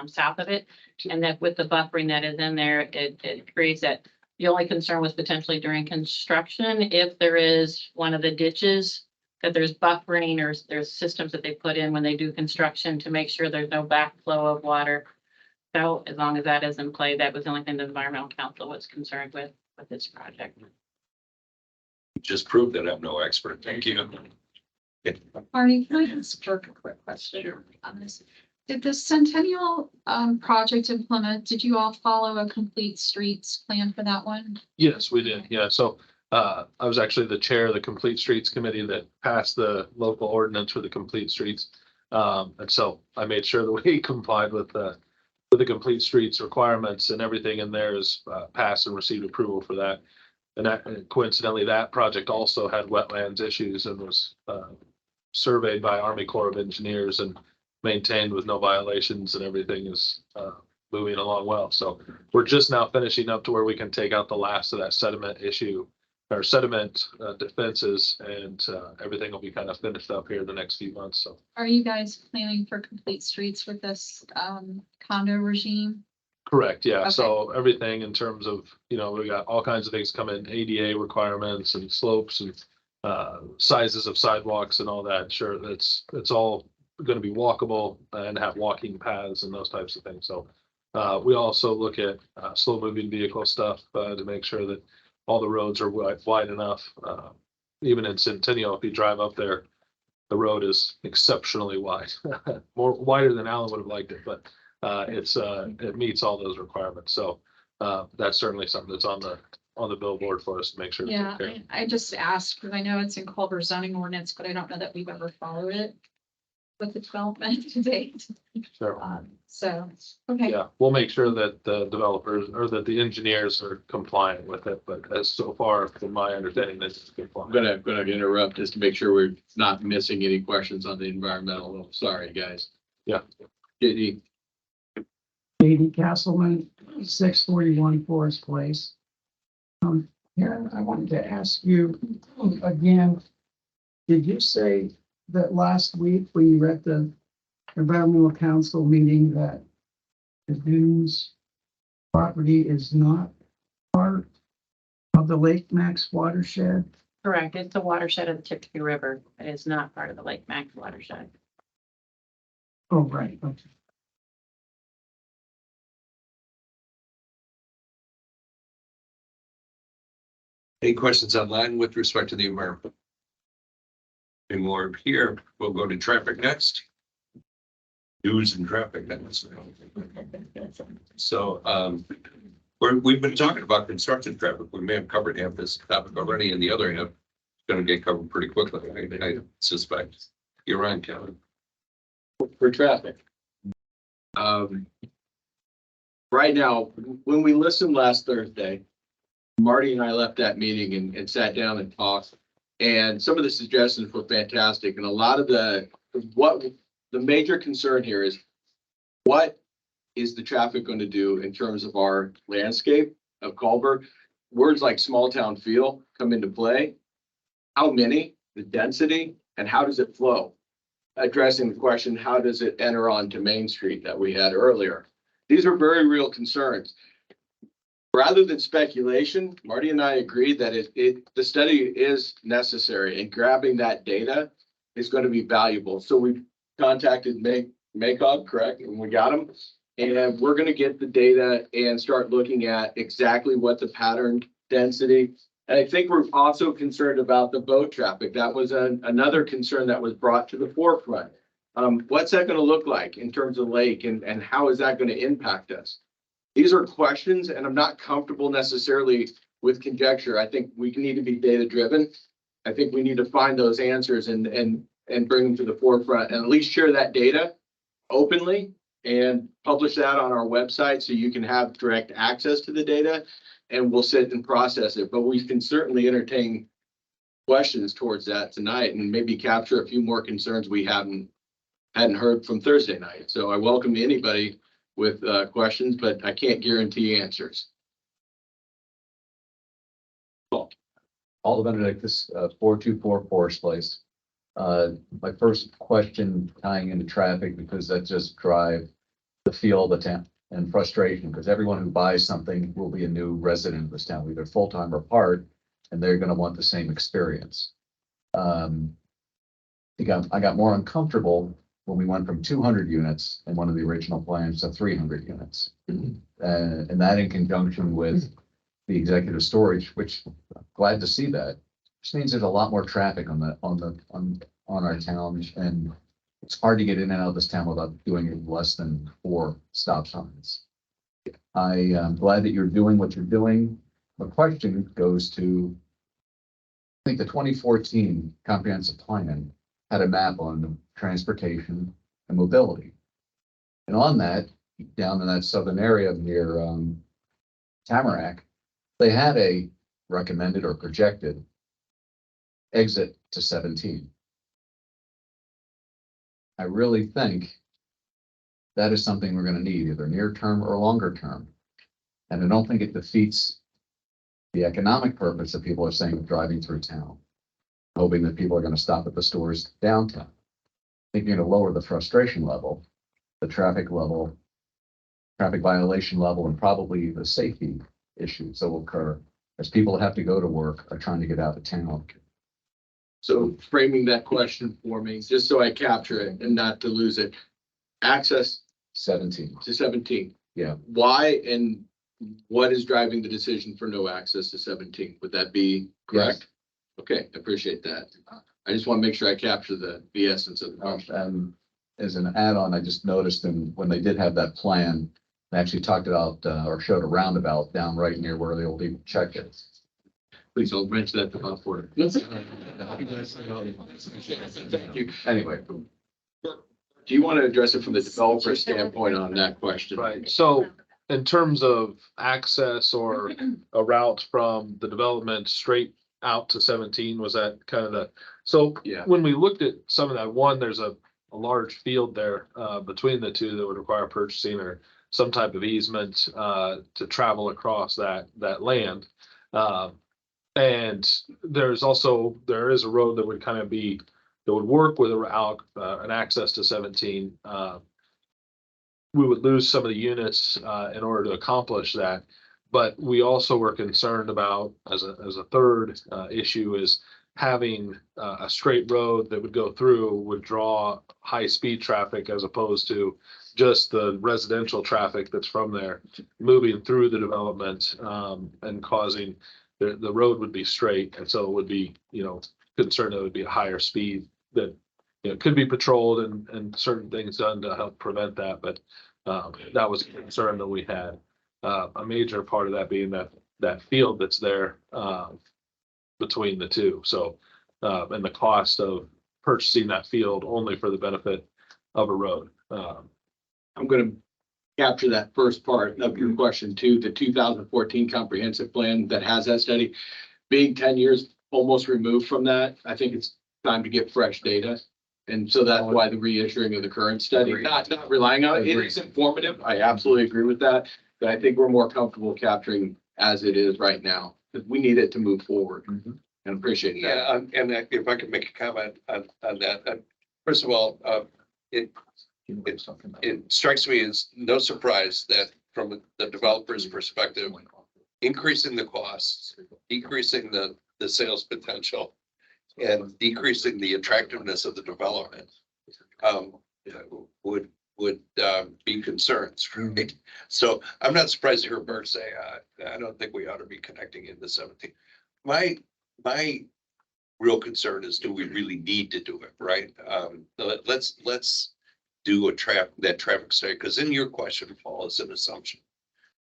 south of it. And that with the buffering that is in there, it creates that. The only concern was potentially during construction, if there is one of the ditches, that there's buffering or there's systems that they put in when they do construction to make sure there's no backflow of water. So as long as that is in play, that was the only thing the environmental council was concerned with this project. Just proved that I'm no expert. Thank you. Marty, can I ask Burke a quick question on this? Did the Centennial project implement, did you all follow a complete streets plan for that one? Yes, we did. Yeah. So I was actually the chair of the Complete Streets Committee that passed the local ordinance for the Complete Streets. And so I made sure that we complied with the Complete Streets requirements, and everything in there is passed and received approval for that. And that, coincidentally, that project also had wetlands issues and was surveyed by Army Corps of Engineers and maintained with no violations, and everything is moving along well. So we're just now finishing up to where we can take out the last of that sediment issue or sediment defenses, and everything will be kind of finished up here in the next few months. So Are you guys planning for complete streets with this condo regime? correct. Yeah. Okay. So everything in terms of, we got all kinds of things coming, ADA requirements and slopes and sizes of sidewalks and all that. Sure. It's all going to be walkable and have walking paths and those types of things. So we also look at slow moving vehicle stuff to make sure that all the roads are wide enough. Even in Centennial, if you drive up there, the road is exceptionally wide, more wider than Alan would have liked it, but it meets all those requirements. So that's certainly something that's on the billboard for us to make sure. to Yeah, take care of. I just asked because I know it's in Culver zoning ordinance, but I don't know that we've ever followed it with the development to date. Sure. So, okay. Yeah, we'll make sure that the developers or that the engineers are compliant with it, but as so far from my understanding, this is I'm compliant. gonna interrupt just to make sure we're not missing any questions on the environmental. Sorry, guys. Yeah. JD. J.D. Castleman, 641 Forest Place. Karen, I wanted to ask you again, did you say that last week when you were at the environmental council meeting that the dunes property is not part of the Lake Max watershed? Correct. It's the watershed of the Chicopee River. It is not part of the Lake Max watershed. Oh, right, okay. Any questions online with respect to the environment? Any more here? We'll go to traffic next. News and traffic. So, we've been talking about construction traffic. We may have covered half this topic already, and the other half is going to get covered pretty quickly, I suspect. You're on, Kevin. For traffic. Right now, when we listened last Thursday, Marty and I left that meeting and sat down and talked. And some of the suggestions were fantastic. And a lot of the major concern here is, what is the traffic going to do in terms of our landscape of Culver? Words like small town feel come into play. How many, the density, and how does it flow? Addressing the question, how does it enter onto Main Street that we had earlier? These are very real concerns. Rather than speculation, Marty and I agree that the study is necessary, and grabbing that data is going to be valuable. So we contacted Maycog, correct? And we got them. And we're going to get the data and start looking at exactly what the pattern density. And I think we're also concerned about the boat traffic. That was another concern that was brought to the forefront. What's that going to look like in terms of lake, and how is that going to impact us? These are questions, and I'm not comfortable necessarily with conjecture. I think we need to be data driven. I think we need to find those answers and bring them to the forefront, and at least share that data openly and publish that on our website so you can have direct access to the data, and we'll sit and process it. But we can certainly entertain questions towards that tonight, and maybe capture a few more concerns we hadn't heard from Thursday night. So I welcome anybody with questions, but I can't guarantee answers. All of Benedict, this 424 Forest Place. My first question tying into traffic, because that just drive the feel of the town and frustration, because everyone who buys something will be a new resident of this town, either full-time or part, and they're going to want the same experience. I got more uncomfortable when we went from 200 units in one of the original plans to 300 units. And that in conjunction with the executive storage, which I'm glad to see that, which means there's a lot more traffic on our town, and it's hard to get in and out of this town without doing it less than 4 stop signs. I am glad that you're doing what you're doing. My question goes to, I think the 2014 comprehensive plan had a map on transportation and mobility. And on that, down in that southern area near Tamarack, they had a recommended or projected exit to 17. I really think that is something we're going to need, either near term or longer term. And I don't think it defeats the economic purpose that people are saying of driving through town, hoping that people are going to stop at the stores downtown. I think you're going to lower the frustration level, the traffic violation level, and probably the safety issues that will occur as people that have to go to work are trying to get out of town. So framing that question for me, just so I capture it and not to lose it. Access 17. to 17. Yeah. Why and what is driving the decision for no access to 17? Would that be correct? Yes. Okay, appreciate that. I just want to make sure I capture the essence of the question. As an add-on, I just noticed when they did have that plan, they actually talked about or showed a roundabout down right near where the old people check is. Please don't mention that to my board. Thank you. Anyway. Do you want to address it from the developer standpoint on that question? Right, so in terms of access or a route from the development straight out to 17, was that kind of the, so Yeah. when we looked at some of that, one, there's a large field there between the two that would require purchasing or some type of easement to travel across that land. And there is a road that would kind of be, that would work with an access to 17. We would lose some of the units in order to accomplish that. But we also were concerned about, as a third issue, is having a straight road that would go through would draw high speed traffic as opposed to just the residential traffic that's from there moving through the development and causing the road would be straight. And so it would be, concerned that it would be a higher speed that it could be patrolled and certain things done to help prevent that, but that was a concern that we had. A major part of that being that field that's there between the two. So, and the cost of purchasing that field only for the benefit of a road. I'm gonna capture that first part of your question too, the 2014 comprehensive plan that has that study. Being 10 years almost removed from that, I think it's time to get fresh data. And so that's why the reissuing of the current study, not relying on it. It is informative. I absolutely agree with that. But I think we're more comfortable capturing as it is right now, because we need it to move forward. And appreciate that. Yeah, and if I could make a comment on that, first of all, it strikes me as no surprise that from the developer's perspective, increasing the costs, decreasing the sales potential, and decreasing the attractiveness of the development would be concerns, right? So I'm not surprised to hear Bert say, I don't think we ought to be connecting in the 17. My real concern is, do we really need to do it, right? Let's do that traffic study, because in your question, Paul, is an assumption.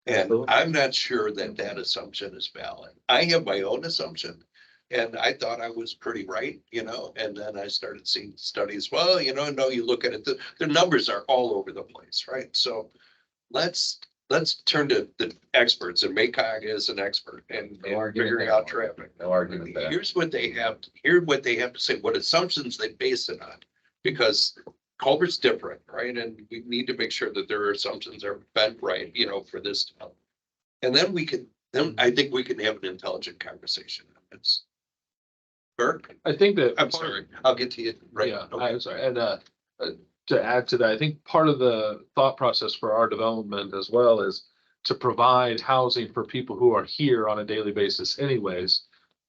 And I'm not sure that assumption is valid. I have my own assumption. And I thought I was pretty right, and then I started seeing studies. Well, no, you look at it, the numbers are all over the place, right? So let's turn to the experts, and Maycog is an expert in figuring out traffic. No argument there. Here's what they have to say, what assumptions they base it on, because Culver's different, right? And we need to make sure that their assumptions are bent right, for this town. And then I think we can have an intelligent conversation. It's Bert? I think that. I'm sorry, I'll get to you. Right. Yeah, Okay. I'm sorry. And to add to that, I think part of the thought process for our development as well is to provide housing for people who are here on a daily basis anyways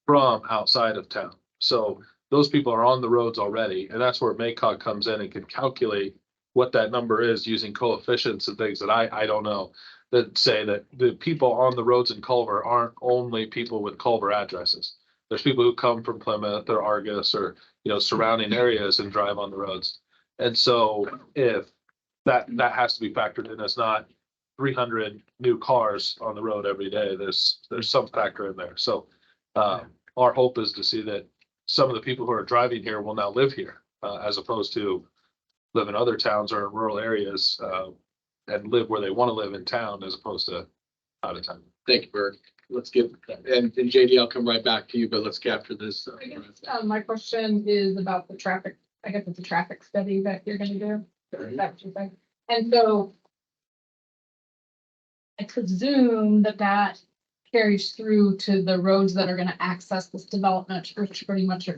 from outside of town. So those people are on the roads already, and that's where Maycog comes in and can calculate what that number is using coefficients and things that I don't know, that say that the people on the roads in Culver aren't only people with Culver addresses. There's people who come from Plymouth or Argus or, surrounding areas and drive on the roads. And so if that has to be factored in as not 300 new cars on the road every day, there's some factor in there. So our hope is to see that some of the people who are driving here will now live here as opposed to live in other towns or in rural areas and live where they want to live in town as opposed to out of town. Thank you, Bert. Let's and JD, I'll come right back to you, but let's capture this. I guess, my question is about the traffic, I guess it's a traffic study that you're gonna do. Is that what you think? And so I presume that carries through to the roads that are gonna access this development, which pretty much are,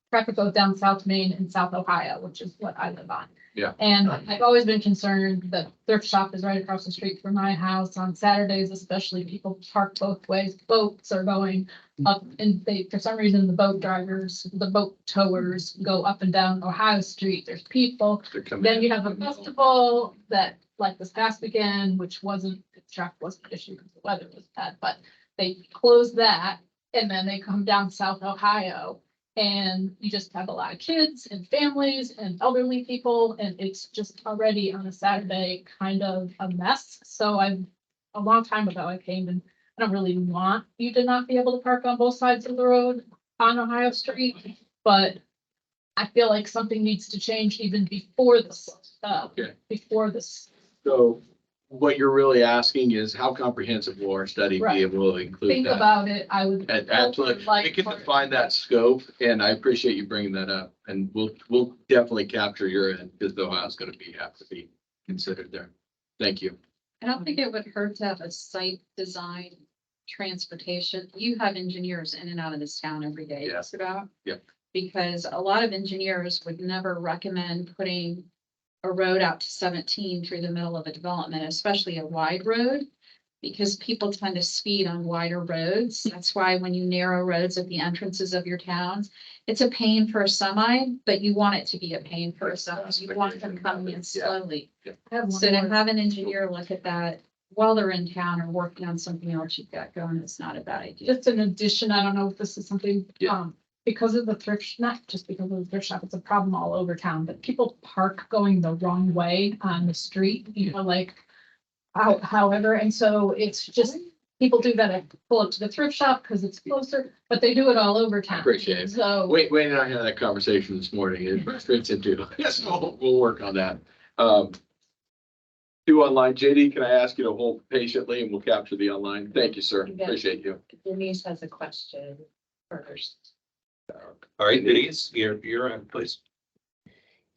traffic goes down South Main and South Ohio, which is what I live on. Yeah. And I've always been concerned that thrift shop is right across the street from my house. On Saturdays, especially, people park both ways. Boats are going up, and for some reason, the boat towers go up and down Ohio Street. There's people. Then you have a festival that, like this past weekend, which the traffic wasn't an issue because the weather was bad, but they closed that, and then they come down South Ohio. And you just have a lot of kids and families and elderly people, and it's just already on a Saturday kind of a mess. So a long time ago, I came, and I don't really want you to not be able to park on both sides of the road on Ohio Street, but I feel like something needs to change even before this, So what you're really asking is how comprehensive will our study be Right. able to include Think that? about it. I would. Absolutely. like We can part- define that scope, and I appreciate you bringing that up, and we'll definitely capture your end, because Ohio's gonna have to be considered there. Thank you. I don't think it would hurt to have a site design transportation. You have engineers in and out of this town every day, Yeah. just about. Yeah. Because a lot of engineers would never recommend putting a road out to 17 through the middle of a development, especially a wide road, because people tend to speed on wider roads. That's why when you narrow roads at the entrances of your towns, it's a pain for a semi, but you want it to be a pain for a semi. You want them coming in slowly. I have one So to more. have an engineer look at that while they're in town or working on something else you've got going, it's not a bad idea. Just an addition, I don't know if this is something, Yeah. because of the thrift, not just because of the thrift shop, it's a problem all over town, but people park going the wrong way on the street, you know, like however, and so it's just, people do that, pull up to the thrift shop because it's closer, but they do it all over town. Appreciate it. So. Wayne and I had that conversation this morning. It fits into, yes, we'll work on that. Two online, JD, can I ask you to hold patiently and we'll capture the online? Thank you, sir. Yeah. Appreciate you. Denise has a question first. All right, Denise, you're on, please.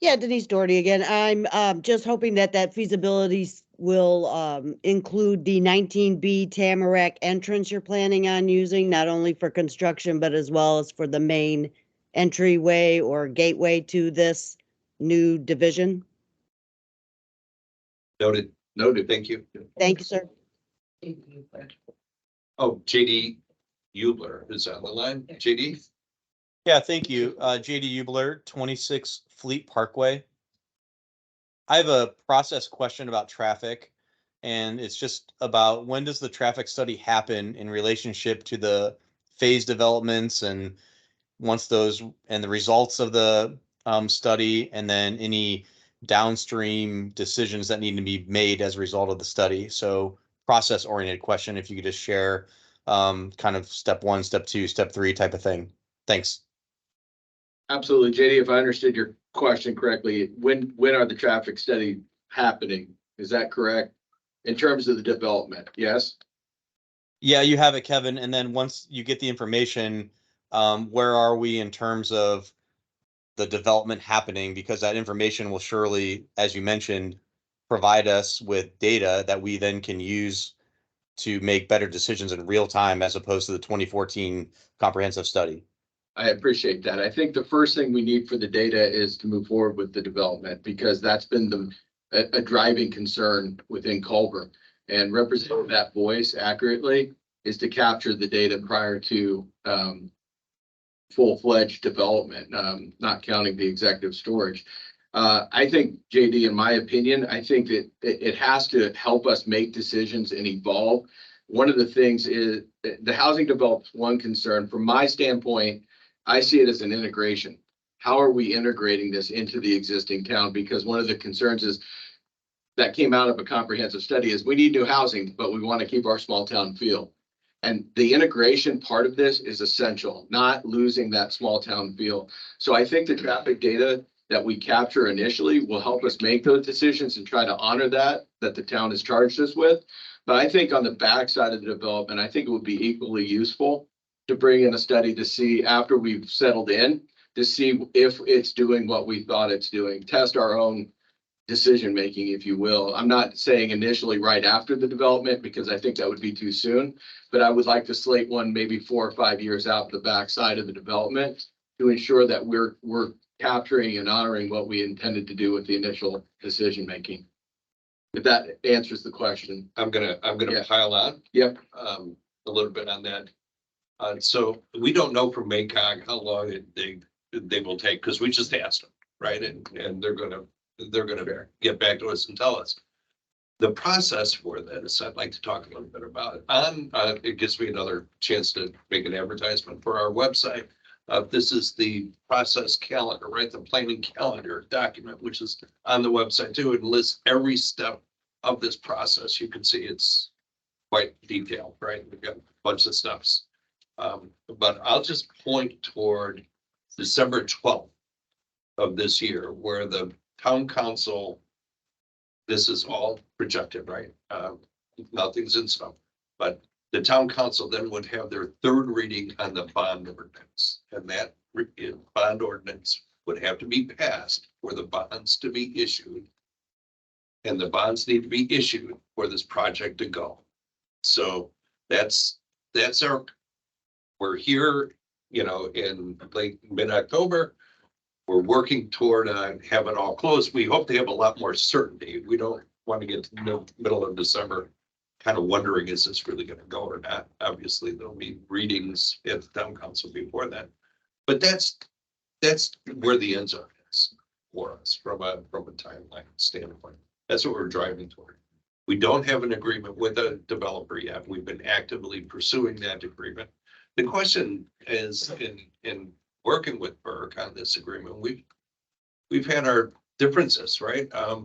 Yeah, Denise Doherty again. I'm just hoping that that feasibility will include the 19B Tamarack entrance you're planning on using, not only for construction, but as well as for the main entryway or gateway to this new division. Noted. Noted. Thank you. Thank you, sir. Oh, JD Hubler is on the line. JD? Yeah, thank you. JD Hubler, 26 Fleet Parkway. I have a process question about traffic, and it's just about when does the traffic study happen in relationship to the phase developments, and once those and the results of the study, and then any downstream decisions that need to be made as a result of the study. So process oriented question, if you could just share kind of step 1, step 2, step 3 type of thing. Thanks. Absolutely. JD, if I understood your question correctly, when are the traffic study happening? Is that correct? In terms of the development, yes? Yeah, you have it, Kevin. And then once you get the information, where are we in terms of the development happening? Because that information will surely, as you mentioned, provide us with data that we then can use to make better decisions in real time as opposed to the 2014 comprehensive study. I appreciate that. I think the first thing we need for the data is to move forward with the development, because that's been a driving concern within Culver. And representing that voice accurately is to capture the data prior to full-fledged development, not counting the executive storage. I think, JD, in my opinion, I think that it has to help us make decisions and evolve. One of the things is the housing development, one concern. From my standpoint, I see it as an integration. How are we integrating this into the existing town? Because one of the concerns is that came out of a comprehensive study is we need new housing, but we want to keep our small town feel. And the integration part of this is essential, not losing that small town feel. So I think the traffic data that we capture initially will help us make those decisions and try to honor that the town has charged us with. But I think on the backside of the development, I think it would be equally useful to bring in a study to see, after we've settled in, to see if it's doing what we thought it's doing, test our own decision-making, if you will. I'm not saying initially right after the development, because I think that would be too soon, but I would like to slate one maybe 4 or 5 years out the backside of the development to ensure that we're capturing and honoring what we intended to do with the initial decision-making. If that answers the question. I'm gonna Yeah. pile on. Yep. A little bit on that. So we don't know from MACOG how long they will take, because we just asked them, right? And they're gonna get back to us and tell us. The process for this, I'd like to talk a little bit about it. It gives me another chance to make an advertisement for our website. This is the process calendar, right? The planning calendar document, which is on the website too. It lists every step of this process. You can see it's quite detailed, right? We've got a bunch of steps. But I'll just point toward December 12th of this year, where the town council, this is all projected, right? Nothing's in stone, but the town council then would have their third reading on the bond ordinance, and that bond ordinance would have to be passed for the bonds to be issued. And the bonds need to be issued for this project to go. So that's we're here, in late mid-October. We're working toward have it all closed. We hope to have a lot more certainty. We don't want to get to the middle of December kind of wondering, is this really going to go or not? Obviously, there'll be readings at the town council before that. But that's where the end zone is for us from a timeline standpoint. That's what we're driving toward. We don't have an agreement with a developer yet. We've been actively pursuing that agreement. The question is, in working with Burke on this agreement, we've had our differences, right? Are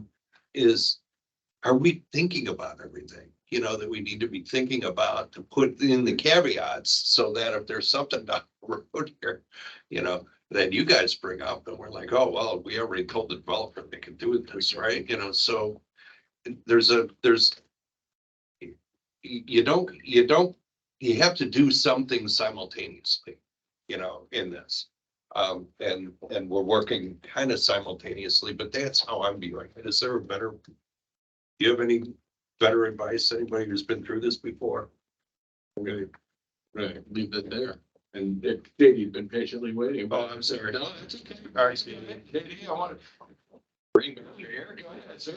we thinking about everything, you know, that we need to be thinking about to put in the caveats so that if there's something down the road here, you know, that you guys bring up and we're like, oh, well, we already told the developer they can do this, right? You know, so you have to do something simultaneously, you know, in this. And we're working kind of simultaneously, but that's how I'm viewing it. Is there a better, do you have any better advice? Anybody who's been through this before? Right, leave it there. And if Davey's been patiently waiting. Oh, I'm sorry. No, it's okay. All right, Davey, I want to bring back your hair. Go ahead, sir.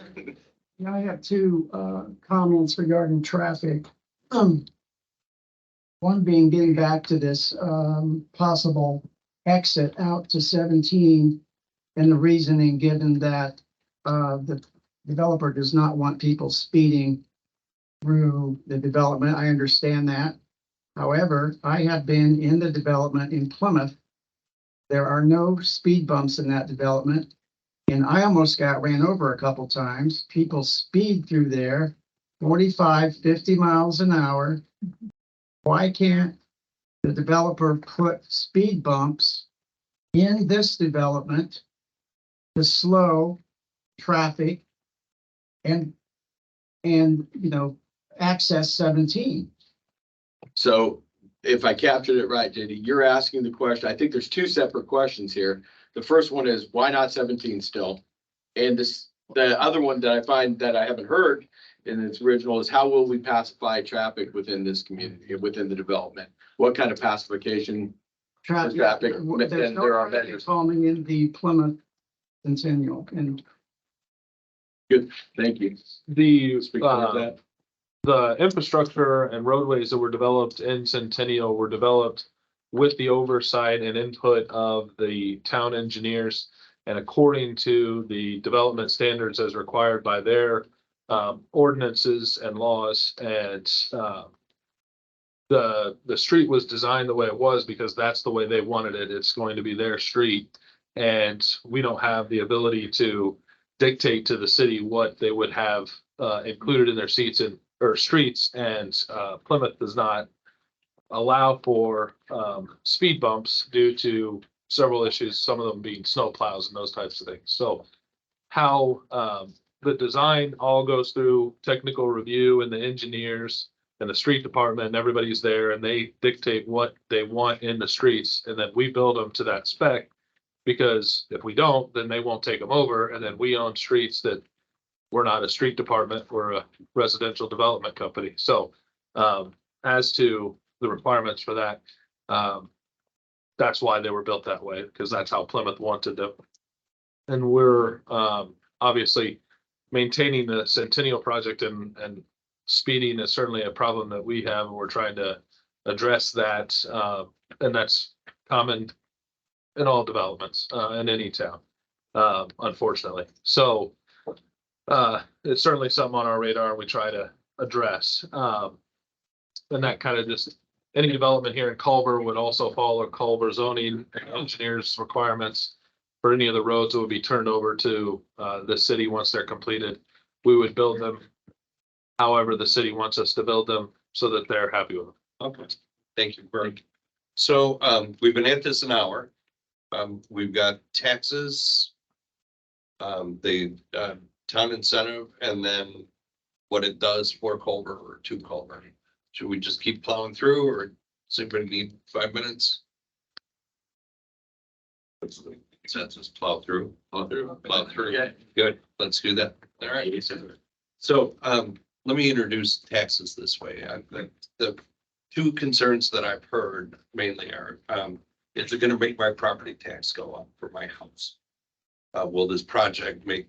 I have two comments regarding traffic. One being getting back to this possible exit out to 17 and the reasoning given that the developer does not want people speeding through the development. I understand that. However, I have been in the development in Plymouth. There are no speed bumps in that development. And I almost got ran over a couple times. People speed through there 45, 50 miles an hour. Why can't the developer put speed bumps in this development to slow traffic and you know, access 17? So if I captured it right, JD, you're asking the question, I think there's two separate questions here. The first one is why not 17 still? And the other one that I find that I haven't heard in its original is how will we pacify traffic within this community, within the development? What kind of pacification? Traffic, There's and no there are traffic measures. calming in the Plymouth Centennial. And Good, thank you. Speak to that. The infrastructure and roadways that were developed in Centennial were developed with the oversight and input of the town engineers and according to the development standards as required by their ordinances and laws. And the street was designed the way it was because that's the way they wanted it. It's going to be their street. And we don't have the ability to dictate to the city what they would have included in their streets. And Plymouth does not allow for speed bumps due to several issues, some of them being snow plows and those types of things. So how the design all goes through technical review and the engineers and the street department and everybody's there and they dictate what they want in the streets and then we build them to that spec. Because if we don't, then they won't take them over and then we own streets that we're not a street department, we're a residential development company. So as to the requirements for that, that's why they were built that way, because that's how Plymouth wanted them. And we're obviously maintaining the Centennial project and speeding is certainly a problem that we have, and we're trying to address that. And that's common in all developments in any town, unfortunately. So it's certainly something on our radar and we try to address. And that kind of just, any development here in Culver would also follow Culver zoning engineers requirements for any of the roads that would be turned over to the city once they're completed. We would build them however the city wants us to build them so that they're happy with them. Okay, thank you, Bert. So we've been at this an hour. We've got taxes, the town incentive, and then what it does for Culver or to Culver. Should we just keep plowing through or does anybody need 5 minutes? Consensus, plow through. Yeah, good. Let's do that. All right. So let me introduce taxes this way. The two concerns that I've heard mainly are, is it going to make my property tax go up for my house? Will this project make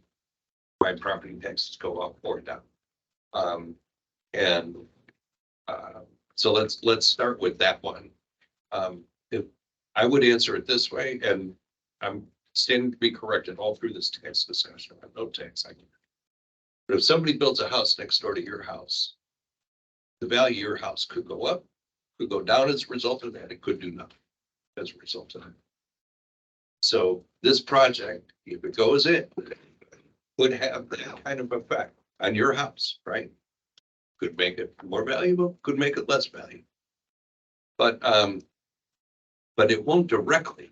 my property taxes go up or down? So let's start with that one. If I would answer it this way, and I'm standing to be corrected all through this tax discussion, I have no tax. But if somebody builds a house next door to your house, the value of your house could go up, could go down as a result of that. It could do nothing as a result of that. So this project, if it goes in, would have that kind of effect on your house, right? Could make it more valuable, could make it less valuable. But it won't directly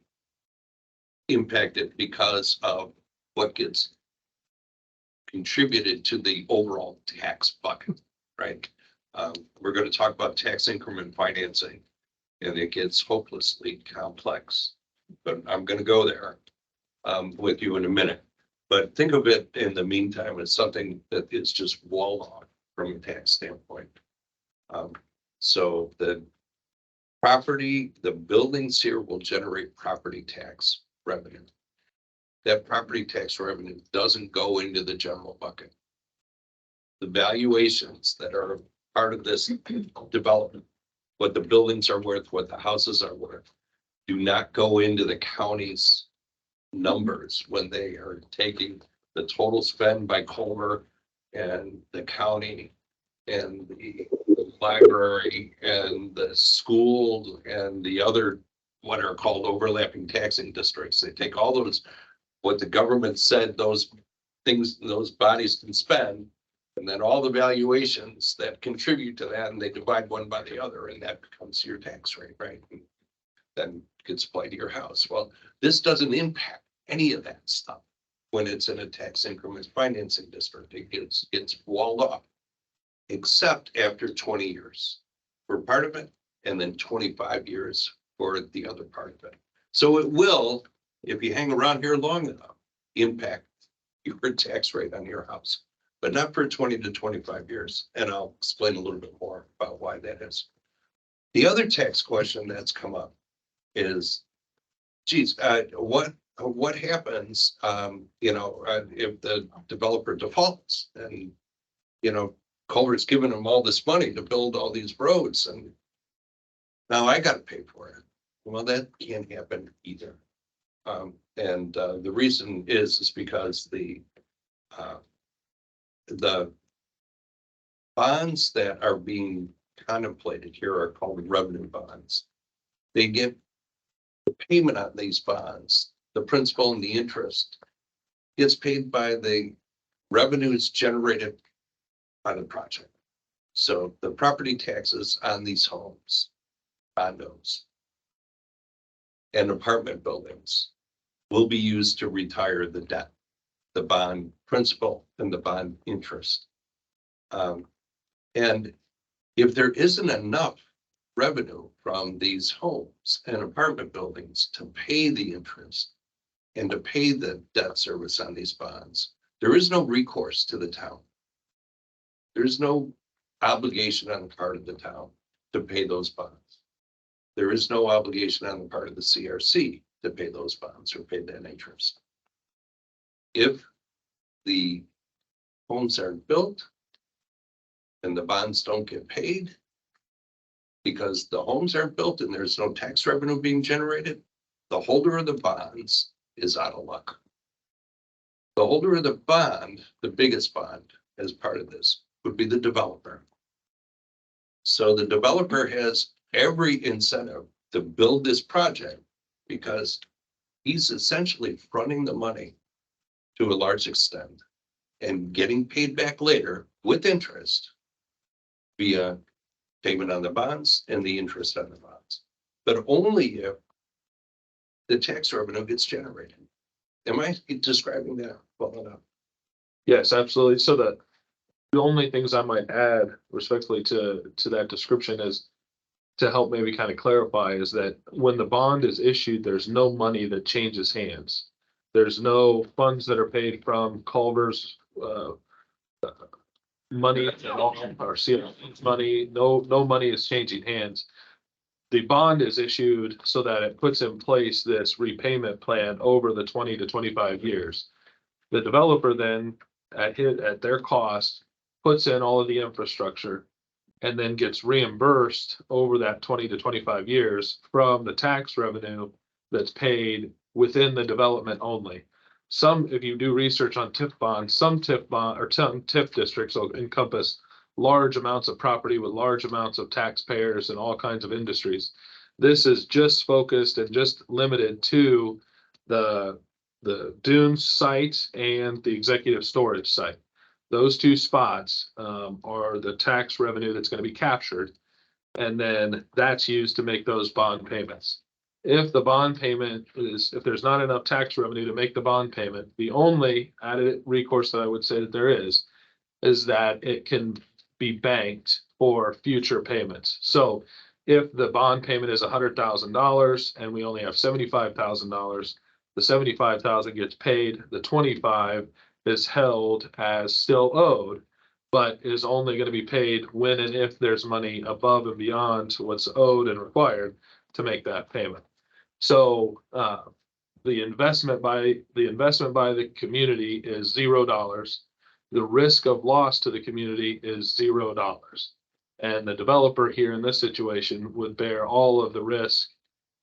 impact it because of what gets contributed to the overall tax bucket, right? We're going to talk about tax increment financing, and it gets hopelessly complex, but I'm going to go there with you in a minute. But think of it in the meantime as something that is just walled off from a tax standpoint. So the buildings here will generate property tax revenue. That property tax revenue doesn't go into the general bucket. The valuations that are part of this development, what the buildings are worth, what the houses are worth, do not go into the county's numbers when they are taking the total spend by Culver and the county and the library and the school and the other what are called overlapping taxing districts. They take all those, what the government said those things, those bodies can spend, and then all the valuations that contribute to that, and they divide one by the other, and that becomes your tax rate, right? And then gets applied to your house. Well, this doesn't impact any of that stuff when it's in a tax increment financing district. It's walled off, except after 20 years for part of it, and then 25 years for the other part of it. So it will, if you hang around here long enough, impact your tax rate on your house, but not for 20 to 25 years. And I'll explain a little bit more about why that is. The other tax question that's come up is, geez, what happens, if the developer defaults and, Culver's given them all this money to build all these roads, and now I got to pay for it. Well, that can't happen either. The reason is because the bonds that are being contemplated here are called revenue bonds. They get the payment on these bonds, the principal and the interest gets paid by the revenues generated by the project. So the property taxes on these homes, condos, and apartment buildings will be used to retire the debt, the bond principal and the bond interest. And if there isn't enough revenue from these homes and apartment buildings to pay the interest and to pay the debt service on these bonds, there is no recourse to the town. There's no obligation on the part of the town to pay those bonds. There is no obligation on the part of the CRC to pay those bonds or pay that interest. If the homes aren't built and the bonds don't get paid because the homes aren't built and there's no tax revenue being generated, the holder of the bonds is out of luck. The holder of the bond, the biggest bond as part of this, would be the developer. So the developer has every incentive to build this project because he's essentially fronting the money to a large extent and getting paid back later with interest via payment on the bonds and the interest on the bonds, but only if the tax revenue gets generated. Am I describing that well enough? Yes, absolutely. So the only things I might add respectfully to that description is to help maybe kind of clarify is that when the bond is issued, there's no money that changes hands. There's no funds that are paid from Culver's money or CRC's money. No money is changing hands. The bond is issued so that it puts in place this repayment plan over the 20 to 25 years. The developer then at their cost puts in all of the infrastructure and then gets reimbursed over that 20 to 25 years from the tax revenue that's paid within the development only. If you do research on TIF bonds, some TIF districts will encompass large amounts of property with large amounts of taxpayers and all kinds of industries. This is just focused and just limited to the Dunes site and the executive storage site. Those two spots are the tax revenue that's going to be captured. And then that's used to make those bond payments. If the bond payment if there's not enough tax revenue to make the bond payment, the only added recourse that I would say that there is that it can be banked for future payments. So if the bond payment is $100,000 and we only have $75,000, the 75,000 gets paid, the 25 is held as still owed, but is only going to be paid when and if there's money above and beyond what's owed and required to make that payment. So the investment by the community is $0. The risk of loss to the community is $0. And the developer here in this situation would bear all of the risk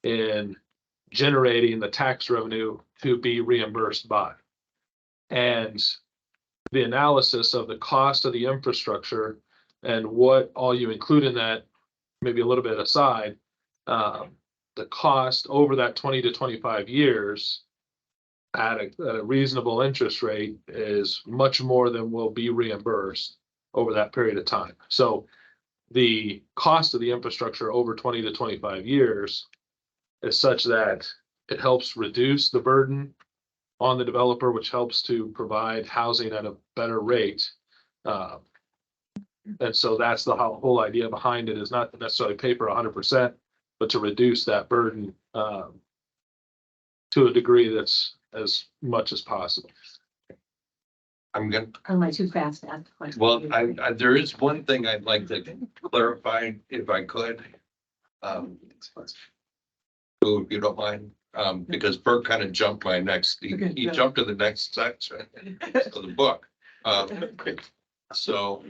in generating the tax revenue to be reimbursed by. And the analysis of the cost of the infrastructure and what all you include in that, maybe a little bit aside, the cost over that 20 to 25 years at a reasonable interest rate is much more than will be reimbursed over that period of time. So the cost of the infrastructure over 20 to 25 years is such that it helps reduce the burden on the developer, which helps to provide housing at a better rate. And so that's the whole idea behind it, is not to necessarily pay for 100%, but to reduce that burden to a degree that's as much as possible. I'm gonna, Am I too fast to ask the question? well, there is one thing I'd like to clarify if I could. If you don't mind, because Bert kind of jumped my next, he jumped to the next section of the book. So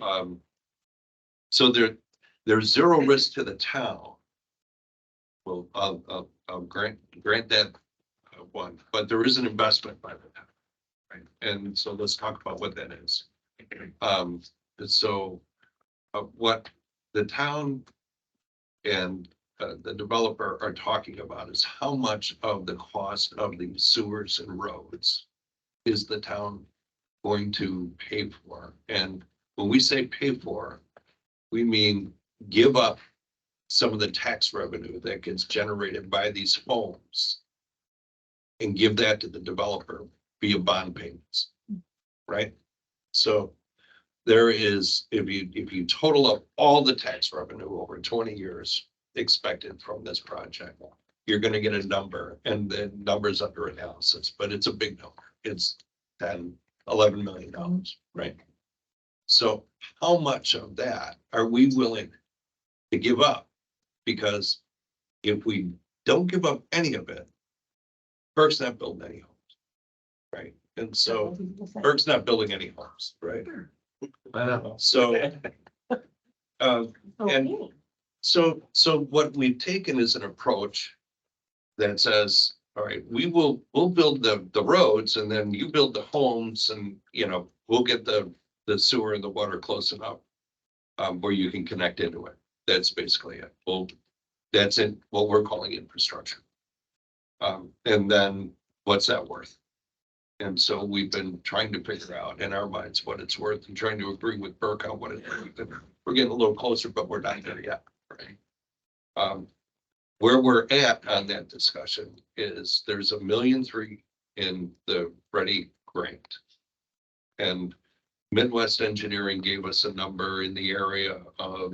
there's zero risk to the town. Well, I'll grant that one, but there is an investment by the town. Right, and so let's talk about what that is. So what the town and the developer are talking about is how much of the cost of the sewers and roads is the town going to pay for. And when we say pay for, we mean give up some of the tax revenue that gets generated by these homes and give that to the developer via bond payments, right? So there is, if you total up all the tax revenue over 20 years expected from this project, you're going to get a number, and the number's under analysis, but it's a big number. It's $11 million, right? So how much of that are we willing to give up? Because if we don't give up any of it, Burke's not building any homes, right? And so Burke's not building any homes, right? So, and so what we've taken is an approach that says, all right, we'll build the roads, and then you build the homes, and we'll get the sewer and the water close enough where you can connect into it. That's basically it. Well, that's in what we're calling infrastructure. And then what's that worth? And so we've been trying to figure out in our minds what it's worth and trying to agree with Burke on what it's worth. And we're getting a little closer, but we're not there yet. Right? Where we're at on that discussion is there's $1.3 million in the Ready grant. And Midwest Engineering gave us a number in the area of,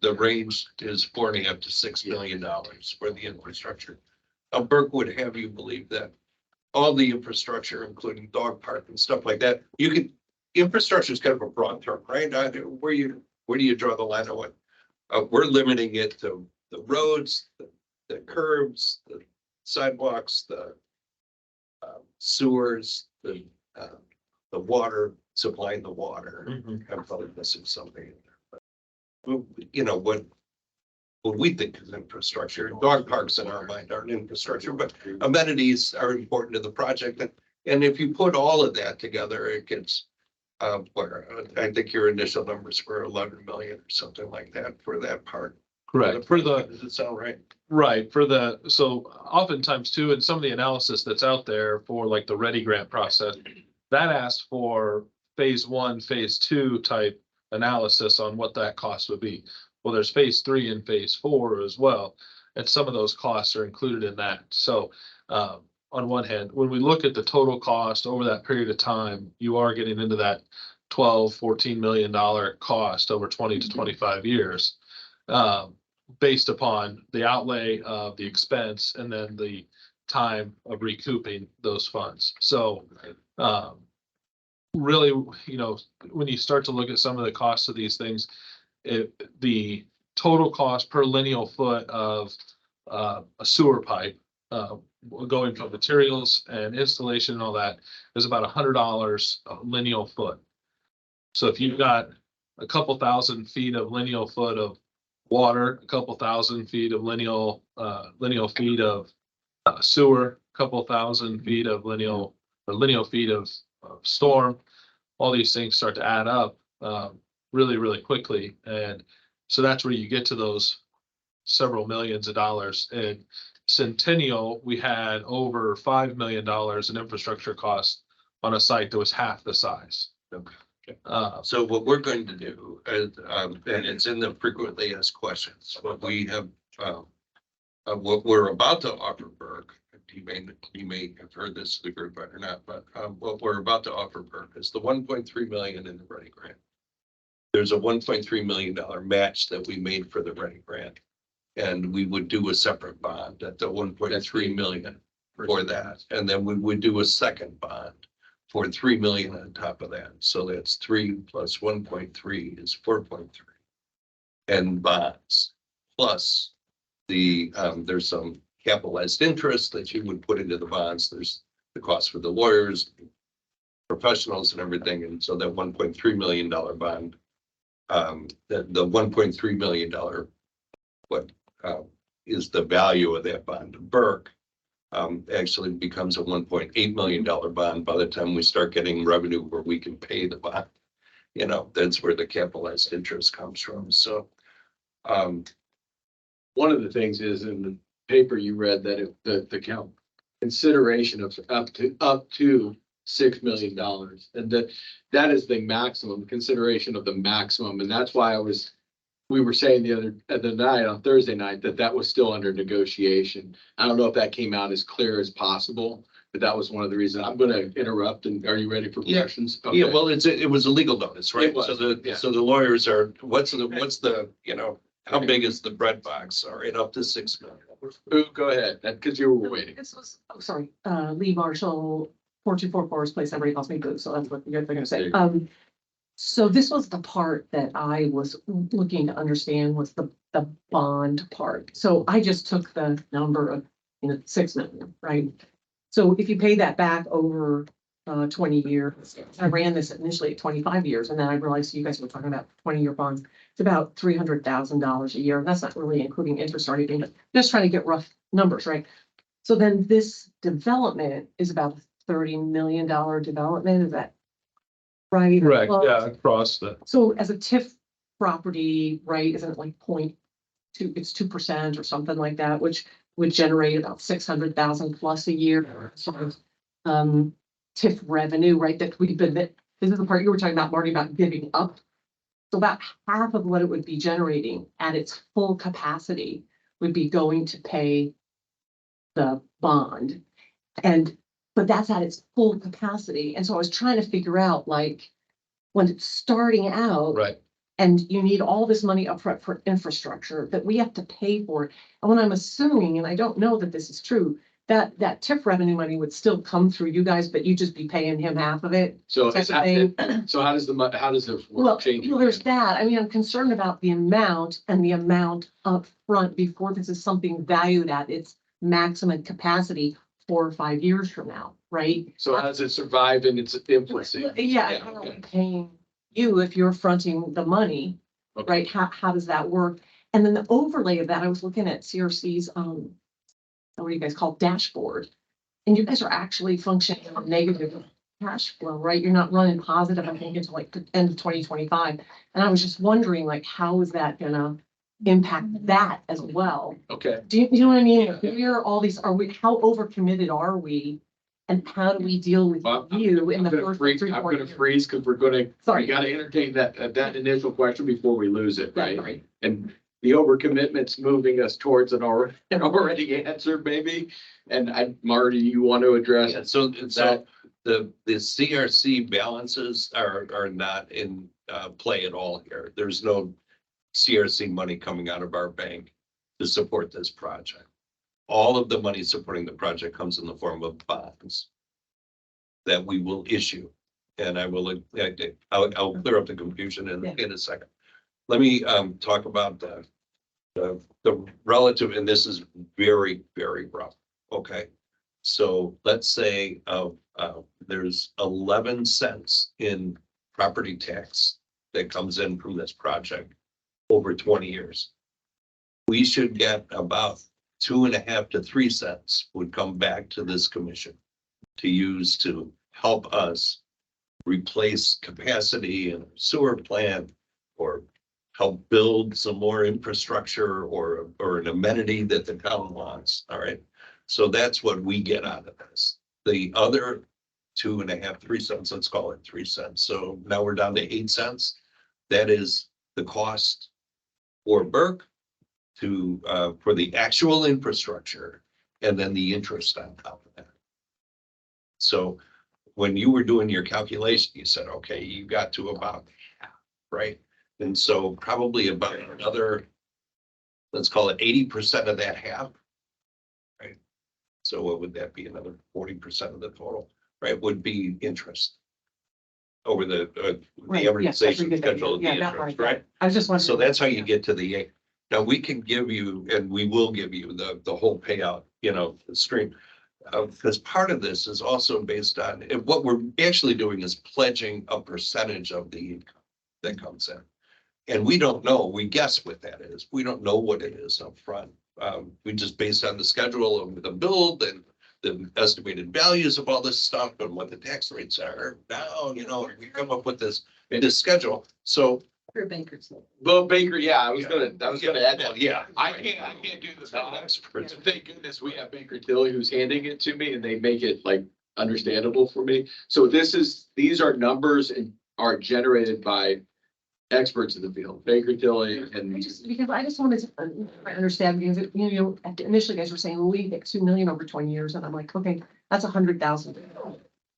the range is $4.5 to $6 million for the infrastructure. Now, Burke would have you believe that all the infrastructure, including dog park and stuff like that, infrastructure is kind of a broad term, right? Where do you draw the line on what? We're limiting it to the roads, the curbs, the sidewalks, the sewers, the water, supplying the water. I'm probably missing something in there. But, what we think is infrastructure. Dog parks in our mind aren't infrastructure, but amenities are important to the project. And if you put all of that together, it gets where I think your initial numbers were 11 million or something like that for that part. Correct, for the, Does it sound right? right, for the, so oftentimes too, in some of the analysis that's out there for like the Ready Grant process, that asks for phase one, phase two type analysis on what that cost would be. Well, there's phase three and phase four as well, and some of those costs are included in that. So, on one hand, when we look at the total cost over that period of time, you are getting into that 12, $14 million cost over 20 to 25 years. Based upon the outlay of the expense and then the time of recouping those funds. So, really, you know, when you start to look at some of the costs of these things, the total cost per lineal foot of a sewer pipe, going from materials and installation and all that, is about $100 a lineal foot. So if you've got a couple thousand feet of lineal foot of water, a couple thousand feet of lineal feet of sewer, a couple thousand feet of lineal feet of storm, all these things start to add up really, really quickly. And so that's where you get to those several millions of dollars. And Centennial, we had over $5 million in infrastructure costs on a site that was half the size. So what we're going to do, and it's in the frequently asked questions, what we have, what we're about to offer Burke, you may have heard this to the group or not, but what we're about to offer Burke is the 1.3 million in the Ready Grant. There's a $1.3 million match that we made for the Ready Grant. And we would do a separate bond at the 1.3 million for that. And then we would do a second bond for 3 million on top of that. So that's 3 plus 1.3 is 4.3. And bonds plus there's some capitalized interest that you would put into the bonds. There's the cost for the lawyers, professionals and everything. And so that $1.3 million bond, the $1.3 million, what is the value of that bond to Burke, actually becomes a $1.8 million bond by the time we start getting revenue where we can pay the bond. You know, that's where the capitalized interest comes from. So one of the things is in the paper you read that the count consideration of up to $6 million, and that is the maximum consideration of the maximum, and that's why we were saying the other night on Thursday night that was still under negotiation. I don't know if that came out as clear as possible, but that was one of the reasons. I'm going to interrupt. And are you ready for questions? Okay. Yeah, well, it was a legal notice, right? It was, So the lawyers are, what's the, you know, how big is the bread box? All right, up to 6 million. Ooh, go ahead, because you were waiting. This was, Lee Marshall, 4244 Forest Place, everybody calls me Boo, so that's what they're gonna say. So this was the part that I was looking to understand was the bond part. So I just took the number of, 6 million, right? So if you pay that back over 20 years, I ran this initially at 25 years, and then I realized you guys were talking about 20-year bonds. It's about $300,000 a year. That's not really including interest or anything, but just trying to get rough numbers, right? So then this development is about a $30 million development. Is that right? Correct, Well, yeah, across the, so as a TIF property, right, isn't it like 0.2, it's 2% or something like that, which would generate about 600,000 plus a year sort of TIF revenue, right? That we've been, this is the part you were talking about, Marty, about giving up. So about half of what it would be generating at its full capacity would be going to pay the bond. But that's at its full capacity. And so I was trying to figure out, like, when it's starting out, right. and you need all this money upfront for infrastructure that we have to pay for. And when I'm assuming, and I don't know that this is true, that TIF revenue money would still come through you guys, but you just be paying him half of it. So type of thing. So how does the Well, work change? there's that. I mean, I'm concerned about the amount and the amount up front before this is something valued at its maximum capacity 4 or 5 years from now, right? So how does it survive in its infancy? Yeah, how are we paying you if you're fronting the money, Okay. right? How does that work? And then the overlay of that, I was looking at CRC's, what do you guys call dashboard? And you guys are actually functioning on negative cash flow, right? You're not running positive, I think, until like the end of 2025. And I was just wondering, like, how is that gonna impact that as well. Okay. Do you know what I mean? Where are all these, how overcommitted are we? And how do we deal with Well, you in I'm the gonna first freeze, 3, I'm 4 gonna years? freeze because we Sorry. gotta entertain that initial question before we lose it, Yeah, right? sorry. And the overcommitment's moving us towards an already answer maybe. And Marty, you want to address? Yeah, so the CRC balances are not in play at all here. There's no CRC money coming out of our bank to support this project. All of the money supporting the project comes in the form of bonds that we will issue. And I'll clear up the confusion in a second. Let me talk about the relative, and this is very, very rough. Okay. So let's say there's 11 cents in property tax that comes in from this project over 20 years. We should get about 2.5 to 3 cents would come back to this commission to use to help us replace capacity in a sewer plant or help build some more infrastructure or an amenity that the town wants. All right. So that's what we get out of this. The other 2.5, 3 cents, let's call it 3 cents. So now we're down to 8 cents. That is the cost for Burke to for the actual infrastructure and then the interest on top of that. So when you were doing your calculation, you said, okay, you got to about half, right? And so probably about another, let's call it 80% of that half, right? So what would that be? Another 40% of the total, right? Would be interest over the amortization schedule of the interest, right? I was just wondering. So that's how you get to the 8. Now we can give you, and we will give you the whole payout, the stream. Because part of this is also based on, and what we're actually doing is pledging a percentage of the income that comes in. And we don't know, we guess what that is. We don't know what it is up front. We just based on the schedule of the build and the estimated values of all this stuff and what the tax rates are now, we come up with this schedule. So For bankers. Well, Baker, yeah, I was gonna add that. Yeah. I can't do this. Experts. Thank goodness we have Baker Tilly who's handing it to me and they make it like understandable for me. So these are numbers and are generated by experts in the field, Baker Tilly and. Because I just wanted to understand, because, initially guys were saying, well, we get 2 million over 20 years. And I'm like, okay, that's 100,000.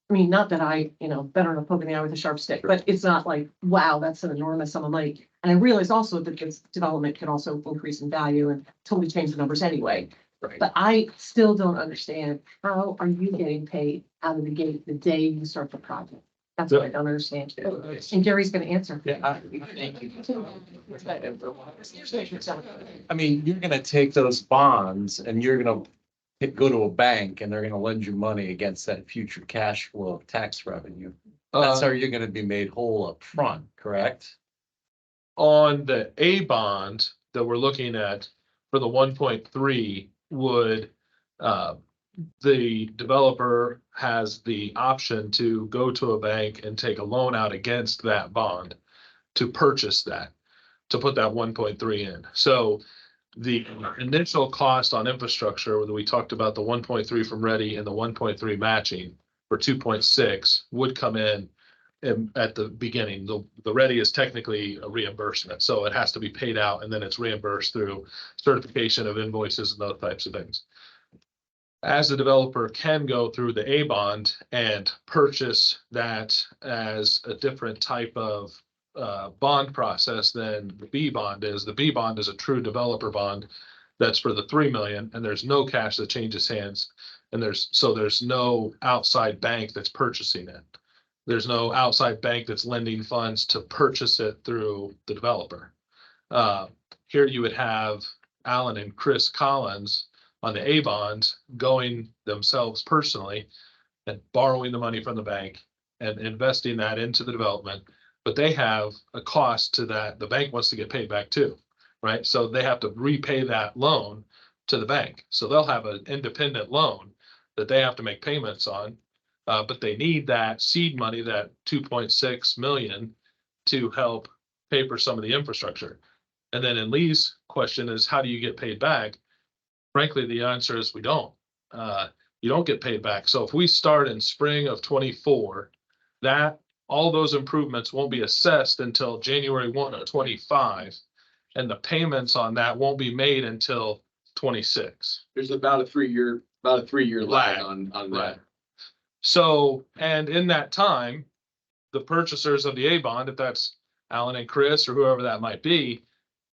I mean, not that I, better than poking the eye with a sharp stick, but it's not like, wow, that's an enormous sum of money. And I realized also that this development can also increase in value and totally change the numbers anyway. Right. But I still don't understand, how are you getting paid out of the gate the day you start the project? That's what I don't understand. And Gary's gonna answer. Yeah. I mean, you're gonna take those bonds and you're gonna go to a bank and they're gonna lend you money against that future cash flow of tax revenue. That's how you're gonna be made whole up front, correct? On the A bond that we're looking at for the 1.3 would, the developer has the option to go to a bank and take a loan out against that bond to purchase that, to put that 1.3 in. So the initial cost on infrastructure, whether we talked about the 1.3 from Ready and the 1.3 matching for 2.6 would come in at the beginning. The Ready is technically a reimbursement, so it has to be paid out and then it's reimbursed through certification of invoices and those types of things. As the developer can go through the A bond and purchase that as a different type of bond process than the B bond is. The B bond is a true developer bond that's for the 3 million, and there's no cash that changes hands. And there's no outside bank that's purchasing it. There's no outside bank that's lending funds to purchase it through the developer. Here you would have Alan and Chris Collins on the A bond going themselves personally and borrowing the money from the bank and investing that into the development. But they have a cost to that. The bank wants to get paid back too, right? So they have to repay that loan to the bank. So they'll have an independent loan that they have to make payments on. But they need that seed money, that 2.6 million, to help pay for some of the infrastructure. And then in Lee's question is, how do you get paid back? Frankly, the answer is we don't. You don't get paid back. So if we start in spring of 24, that, all those improvements won't be assessed until January 1 of 25. And the payments on that won't be made until 26. There's about a 3-year lag on Right. that. So, and in that time, the purchasers of the A bond, if that's Alan and Chris or whoever that might be,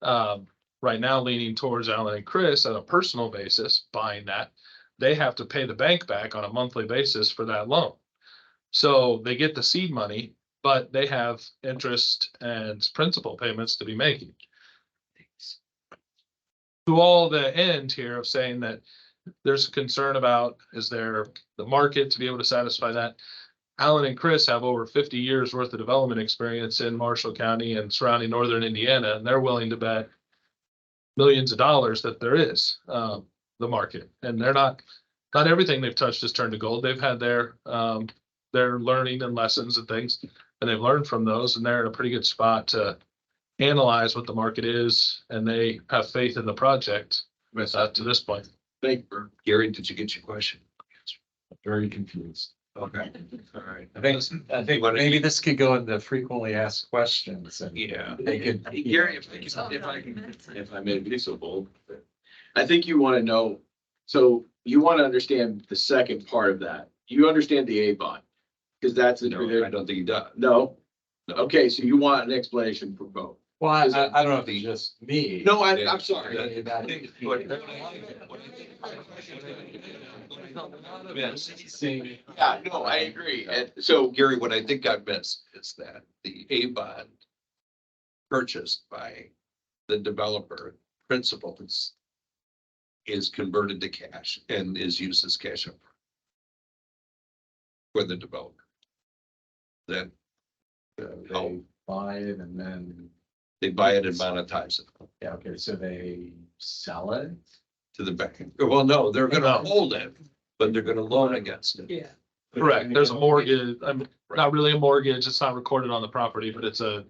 right now leaning towards Alan and Chris on a personal basis, buying that, they have to pay the bank back on a monthly basis for that loan. So they get the seed money, but they have interest and principal payments to be making. To all the end here of saying that there's a concern about, is there the market to be able to satisfy that? Alan and Chris have over 50 years worth of development experience in Marshall County and surrounding northern Indiana, and they're willing to bet millions of dollars that there is the market. And they're not everything they've touched has turned to gold. They've had their learning and lessons and things, and they've learned from those, and they're in a pretty good spot to analyze what the market is, and they have faith in the project to this point. Thank you. Gary, did you get your question? Very confused. Okay, all right. I think maybe this could go into frequently asked questions and Yeah. they could. Gary, if I may be so bold, I think you want to know, so you want to understand the second part of that. You understand the A bond, because that's the. No, I don't think he does. No? Okay, so you want an explanation for both. Well, I don't know if it's just me. No, I'm sorry. Yeah, no, I agree. And so, Gary, what I think I missed is that the A bond purchased by the developer principals is converted to cash and is used as cash up for the developer. Then They buy it and then, they buy it and monetize it yeah, okay, so they sell it? to the bank. Well, no, they're gonna hold it, but they're gonna loan against it. Yeah. Correct. There's a mortgage. I mean, not really a mortgage. It's not recorded on the property, but it's a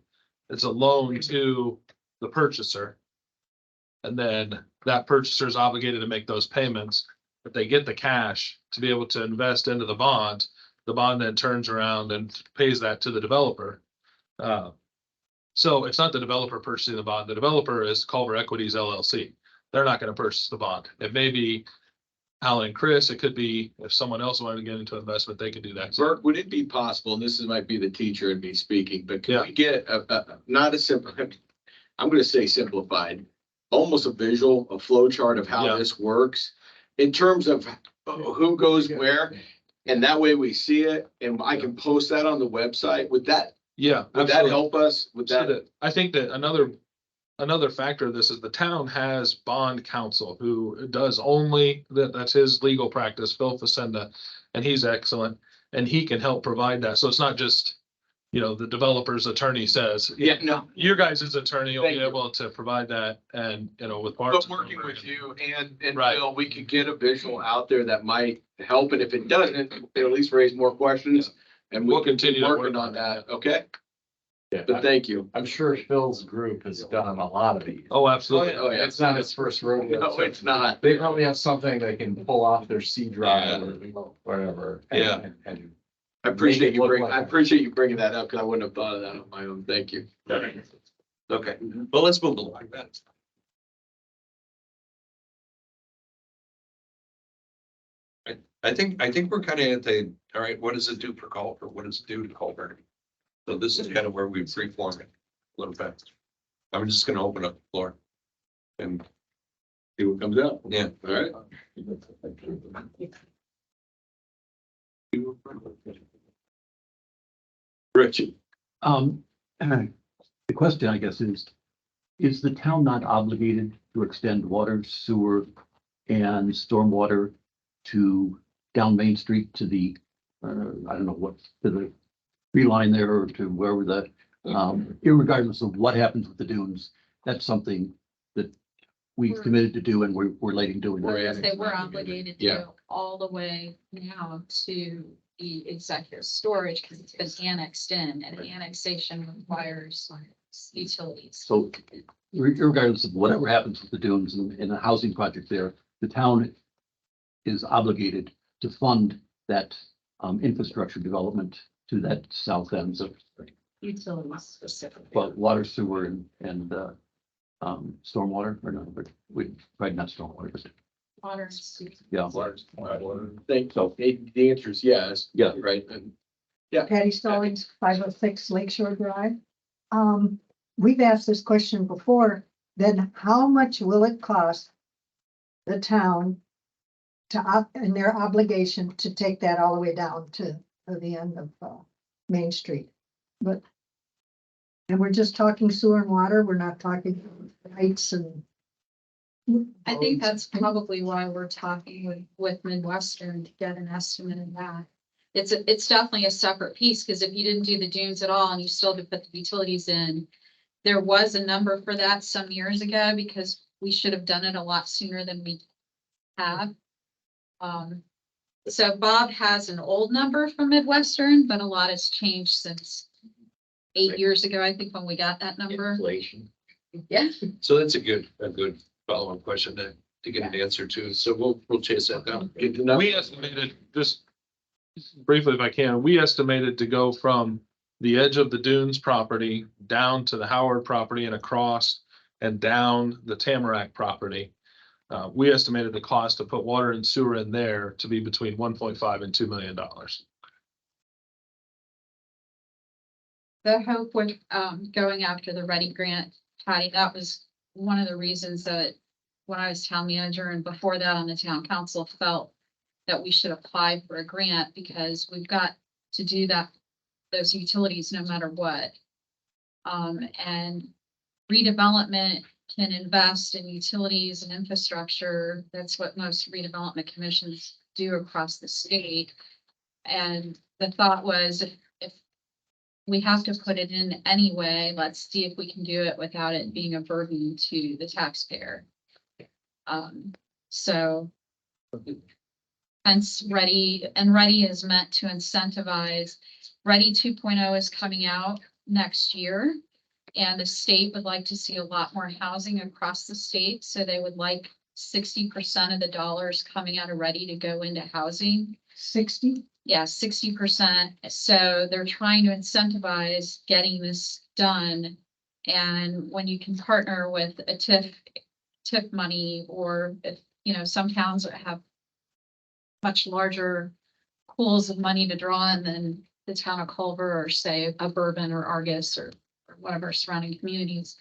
loan to the purchaser. And then that purchaser is obligated to make those payments. If they get the cash to be able to invest into the bond then turns around and pays that to the developer. So it's not the developer purchasing the bond. The developer is Culver Equities LLC. They're not going to purchase the bond. It may be Alan and Chris. It could be if someone else wanted to get into investment, they could do that. Burke, would it be possible, and might be the teacher and me speaking, but can we get not a simple, I'm going to say simplified, almost a visual, a flow chart of how this works in terms of who goes where? And that way we see it and I can post that on the website. Would that help us with that? I think that another factor of this is the town has bond counsel who does only that's his legal practice, Phil Facenda, and he's excellent. And he can help provide that. So it's not just, the developer's attorney says. Yeah, no. Your guys' attorney will be able to provide that and, with parts. But working with you and Right. Bill, we could get a visual out there that might help. And if it doesn't, it'll at least raise more questions. And We'll we'll continue continue to working work on that. Okay? Yeah, But thank you. I'm sure Phil's group has done a lot of these. Oh, absolutely. Oh, yeah. It's not his first rodeo. No, it's not. They probably have something they can pull off their C drive or whatever. And I appreciate you look bringing, like I that. appreciate you bringing that up because I wouldn't have thought of that on my own. Thank you. Okay, well, let's move along. I think we're kind of at the, all right, what does it do for Culver? What does it do to Culver? So this is kind of where we freeform it a little bit. I'm just gonna open up the floor. And See what comes up. yeah, All right. Rich, The question, I guess, is the town not obligated to extend water, sewer, and stormwater to down Main Street to the, I don't know what, to the tree line there or to wherever the, irregardless of what happens with the dunes, that's something that we've committed to do and we're relating doing. They were obligated to Yeah. go all the way now to the executive storage because it's been annexed in and annexation requires utilities. So regardless of whatever happens with the dunes and the housing project there, the town is obligated to fund that infrastructure development to that south end of, Utilities specifically. well, water, sewer and stormwater, or no, but we, right, not stormwater, but Water. yeah. Thank, so the answer is yes. Yeah. Right. And Patty Stallings, 506 Lakeshore Drive. We've asked this question before, then how much will it cost the town to and their obligation to take that all the way down to the end of Main Street? But, and we're just talking sewer and water, we're not talking lights and. I think that's probably why we're talking with Midwestern to get an estimate of that. It's definitely a separate piece, because if you didn't do the dunes at all and you still had to put the utilities in, there was a number for that some years ago, because we should have done it a lot sooner than we have. So Bob has an old number from Midwestern, but a lot has changed since 8 years ago, I think, when we got that number. Inflation. Yeah. So that's a good follow-up question to get an answer to. So we'll chase that down. We estimated, just briefly if I can, we estimated to go from the edge of the Dunes property down to the Howard property and across and down the Tamarack property. We estimated the cost to put water and sewer in there to be between 1.5 and $2 million. The hope with going after the Ready grant, Patty, that was one of the reasons that when I was town manager and before that on the town council felt that we should apply for a grant, because we've got to do those utilities no matter what. And redevelopment can invest in utilities and infrastructure. That's what most redevelopment commissions do across the state. And the thought was, if we have to put it in anyway, let's see if we can do it without it being a burden to the taxpayer. So hence Ready, and Ready is meant to incentivize. Ready 2.0 is coming out next year, and the state would like to see a lot more housing across the state. So they would like 60% of the dollars coming out of Ready to go into housing. 60? Yeah, 60%. So they're trying to incentivize getting this done. And when you can partner with a TIF money, or if, some towns have much larger pools of money to draw in than the town of Culver, or say a Bourbon or Argus or whatever surrounding communities.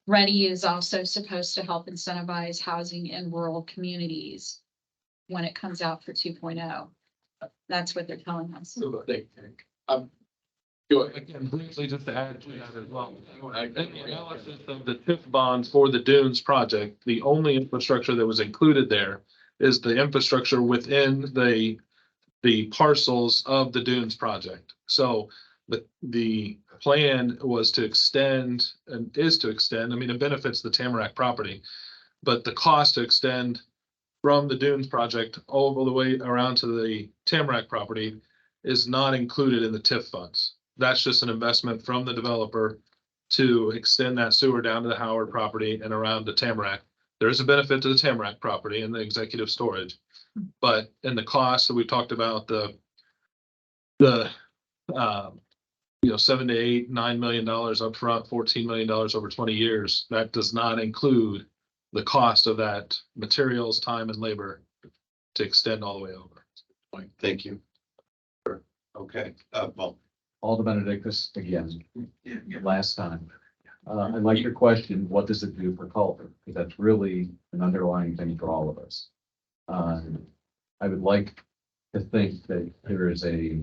Ready is also supposed to help incentivize housing in rural communities when it comes out for 2.0. That's what they're telling us. Go ahead. Again, briefly, just to add to that as well. In the analysis of the TIF bonds for the Dunes project, the only infrastructure that was included there is the infrastructure within the parcels of the Dunes project. So the plan was to extend, and is to extend, I mean, it benefits the Tamarack property, but the cost to extend from the Dunes project all the way around to the Tamarack property is not included in the TIF funds. That's just an investment from the developer to extend that sewer down to the Howard property and around to Tamarack. There is a benefit to the Tamarack property and the executive storage, but in the cost that we talked about, the $7 to $8, $9 million upfront, $14 million over 20 years, that does not include the cost of that materials, time, and labor to extend all the way over. Thank you. Okay, well. Alderman Benedictus, again, last time. I like your question, what does it do for Culver? Because that's really an underlying thing for all of us. I would like to think that there is a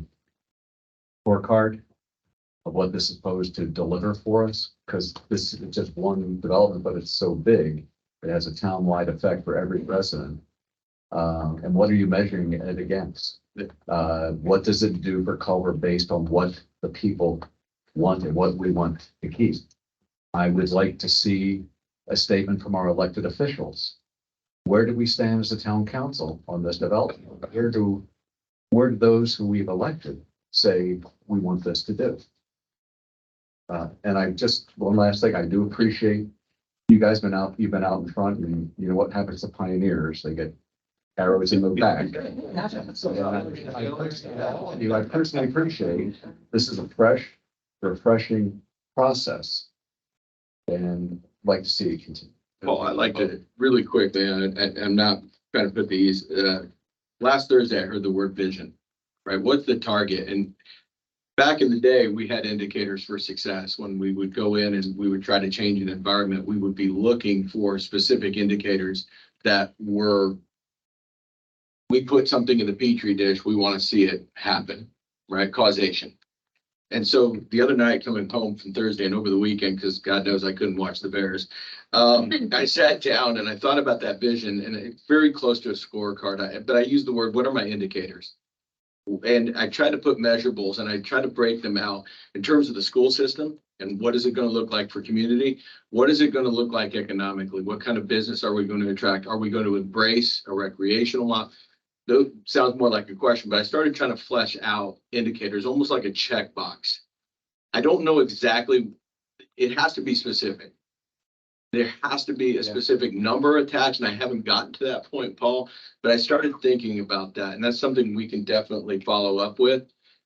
scorecard of what this is supposed to deliver for us, because this is just one development, but it's so big. It has a town-wide effect for every resident. And what are you measuring it against? What does it do for Culver based on what the people want and what we want to keep? I would like to see a statement from our elected officials. Where do we stand as a town council on this development? Where do those who we've elected say we want this to do? And I just, one last thing, I do appreciate You guys you've been out in front and you know what happens to pioneers? They get arrows in the back. So, I personally appreciate this is a refreshing process. And like to see it continue. Paul, I'd like to really quickly, I'm not trying to put these, last Thursday, I heard the word vision, right? What's the target? And back in the day, we had indicators for success. When we would go in and we would try to change an environment, we would be looking for specific indicators that were, we put something in the petri dish, we want to see it happen, right? Causation. And so the other night coming home from Thursday and over the weekend, because God knows I couldn't watch the Bears, I sat down and I thought about that vision and it's very close to a scorecard. But I used the word, what are my indicators? And I tried to put measurables and I tried to break them out in terms of the school system and what is it going to look like for community? What is it going to look like economically? What kind of business are we going to attract? Are we going to embrace a recreational model? That sounds more like a question, but I started trying to flesh out indicators, almost like a checkbox. I don't know exactly, it has to be specific. There has to be a specific number attached, and I haven't gotten to that point, Paul, but I started thinking about that, and that's something we can definitely follow up with.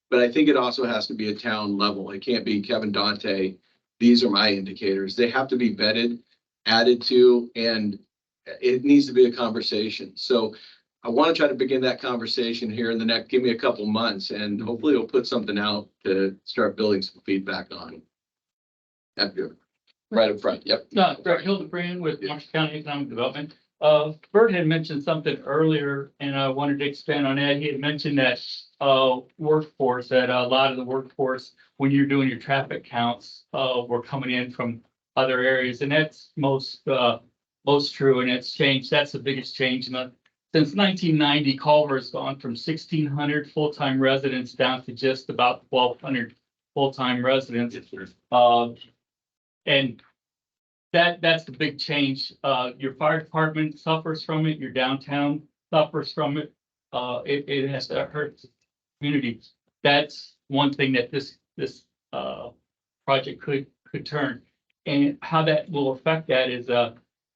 But I think it also has to be a town level. It can't be Kevin Dante, these are my indicators. They have to be vetted, added to, and it needs to be a conversation. So I want to try to begin that conversation here in the next, give me a couple months, and hopefully it'll put something out to start building some feedback on. That's good. Right up front, yep. Brett Hildebrand with Marshall County Economic Development. Bert had mentioned something earlier and I wanted to expand on that. He had mentioned that workforce, that a lot of the workforce, when you're doing your traffic counts, were coming in from other areas, and that's most true, and it's changed. That's the biggest change since 1990. Culver has gone from 1,600 full-time residents down to just about 1,200 full-time residents. And that's the big change. Your fire department suffers from it. Your downtown suffers from it. It has to hurt the community. That's one thing that this project could turn. And how that will affect that is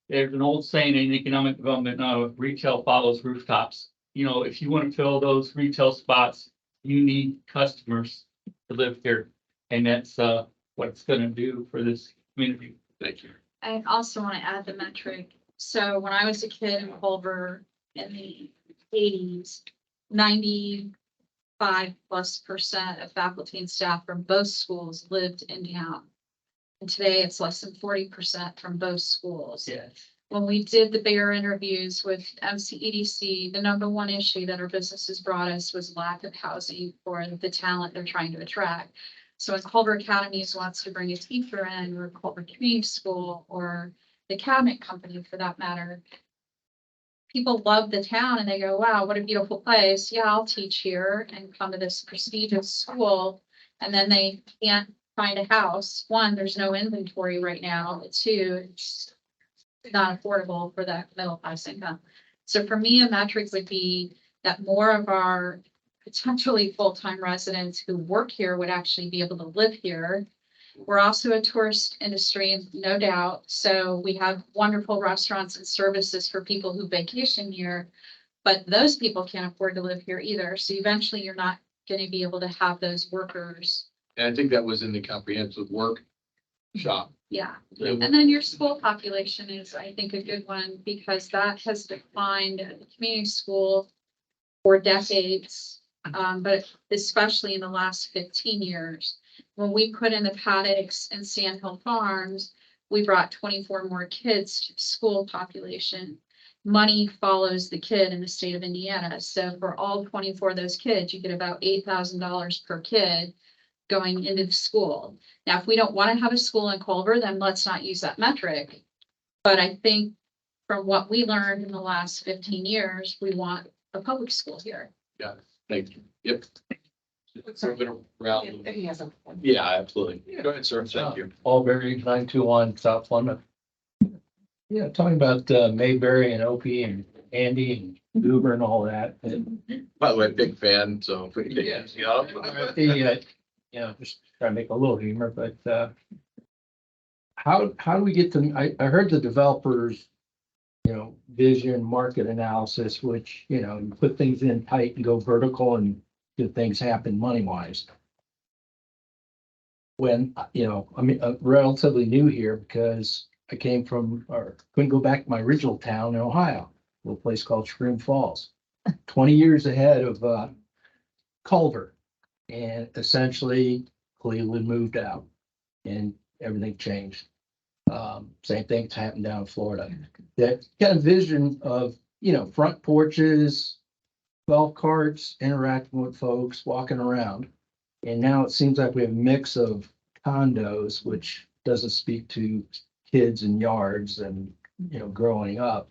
there's an old saying in economic development, retail follows rooftops. You know, if you want to fill those retail spots, you need customers to live here. And that's what it's going to do for this community. Thank you. I also want to add the metric. So when I was a kid in Culver in the 80s, 95+% of faculty and staff from both schools lived in town. And today it's less than 40% from both schools. Yes. When we did the bear interviews with MCEDC, the number one issue that our businesses brought us was lack of housing for the talent they're trying to attract. So when Culver Academies wants to bring a teacher in, or Culver Community School, or the cabinet company for that matter, people love the town and they go, wow, what a beautiful place. Yeah, I'll teach here and come to this prestigious school. And then they can't find a house. One, there's no inventory right now. Two, it's not affordable for that middle class income. So for me, a metric would be that more of our potentially full-time residents who work here would actually be able to live here. We're also a tourist industry, no doubt. So we have wonderful restaurants and services for people who vacation here, but those people can't afford to live here either. So eventually you're not going to be able to have those workers. And I think that was in the comprehensive workshop. Yeah. And then your school population is, I think, a good one because that has declined at the community school for decades. But especially in the last 15 years, when we put in the paddocks and Sandhill Farms, we brought 24 more kids to the school population. Money follows the kid in the state of Indiana. So for all 24 of those kids, you get about $8,000 per kid going into the school. Now, if we don't want to have a school in Culver, then let's not use that metric. But I think from what we learned in the last 15 years, we want a public school here. Yeah, thank you. Yep. Around. He has a. Yeah, absolutely. Go ahead, sir. Thank you. Albury, 921 South Plymouth. Yeah, talking about Mayberry and Opie and Andy and Uber and all that. And, By the way, big fan, so. Yeah. Yeah. just trying to make a little humor, but how do we get to, I heard the developers, vision, market analysis, which, you put things in tight and go vertical and good things happen money wise. When, I'm relatively new here because I came from, or couldn't go back to my original town in Ohio, a little place called Spring Falls, 20 years ahead of Culver. And essentially Cleveland moved out and everything changed. Same thing's happened down in Florida. That kind of vision of, front porches, golf carts, interacting with folks, walking around. And now it seems like we have a mix of condos, which doesn't speak to kids and yards and, growing up.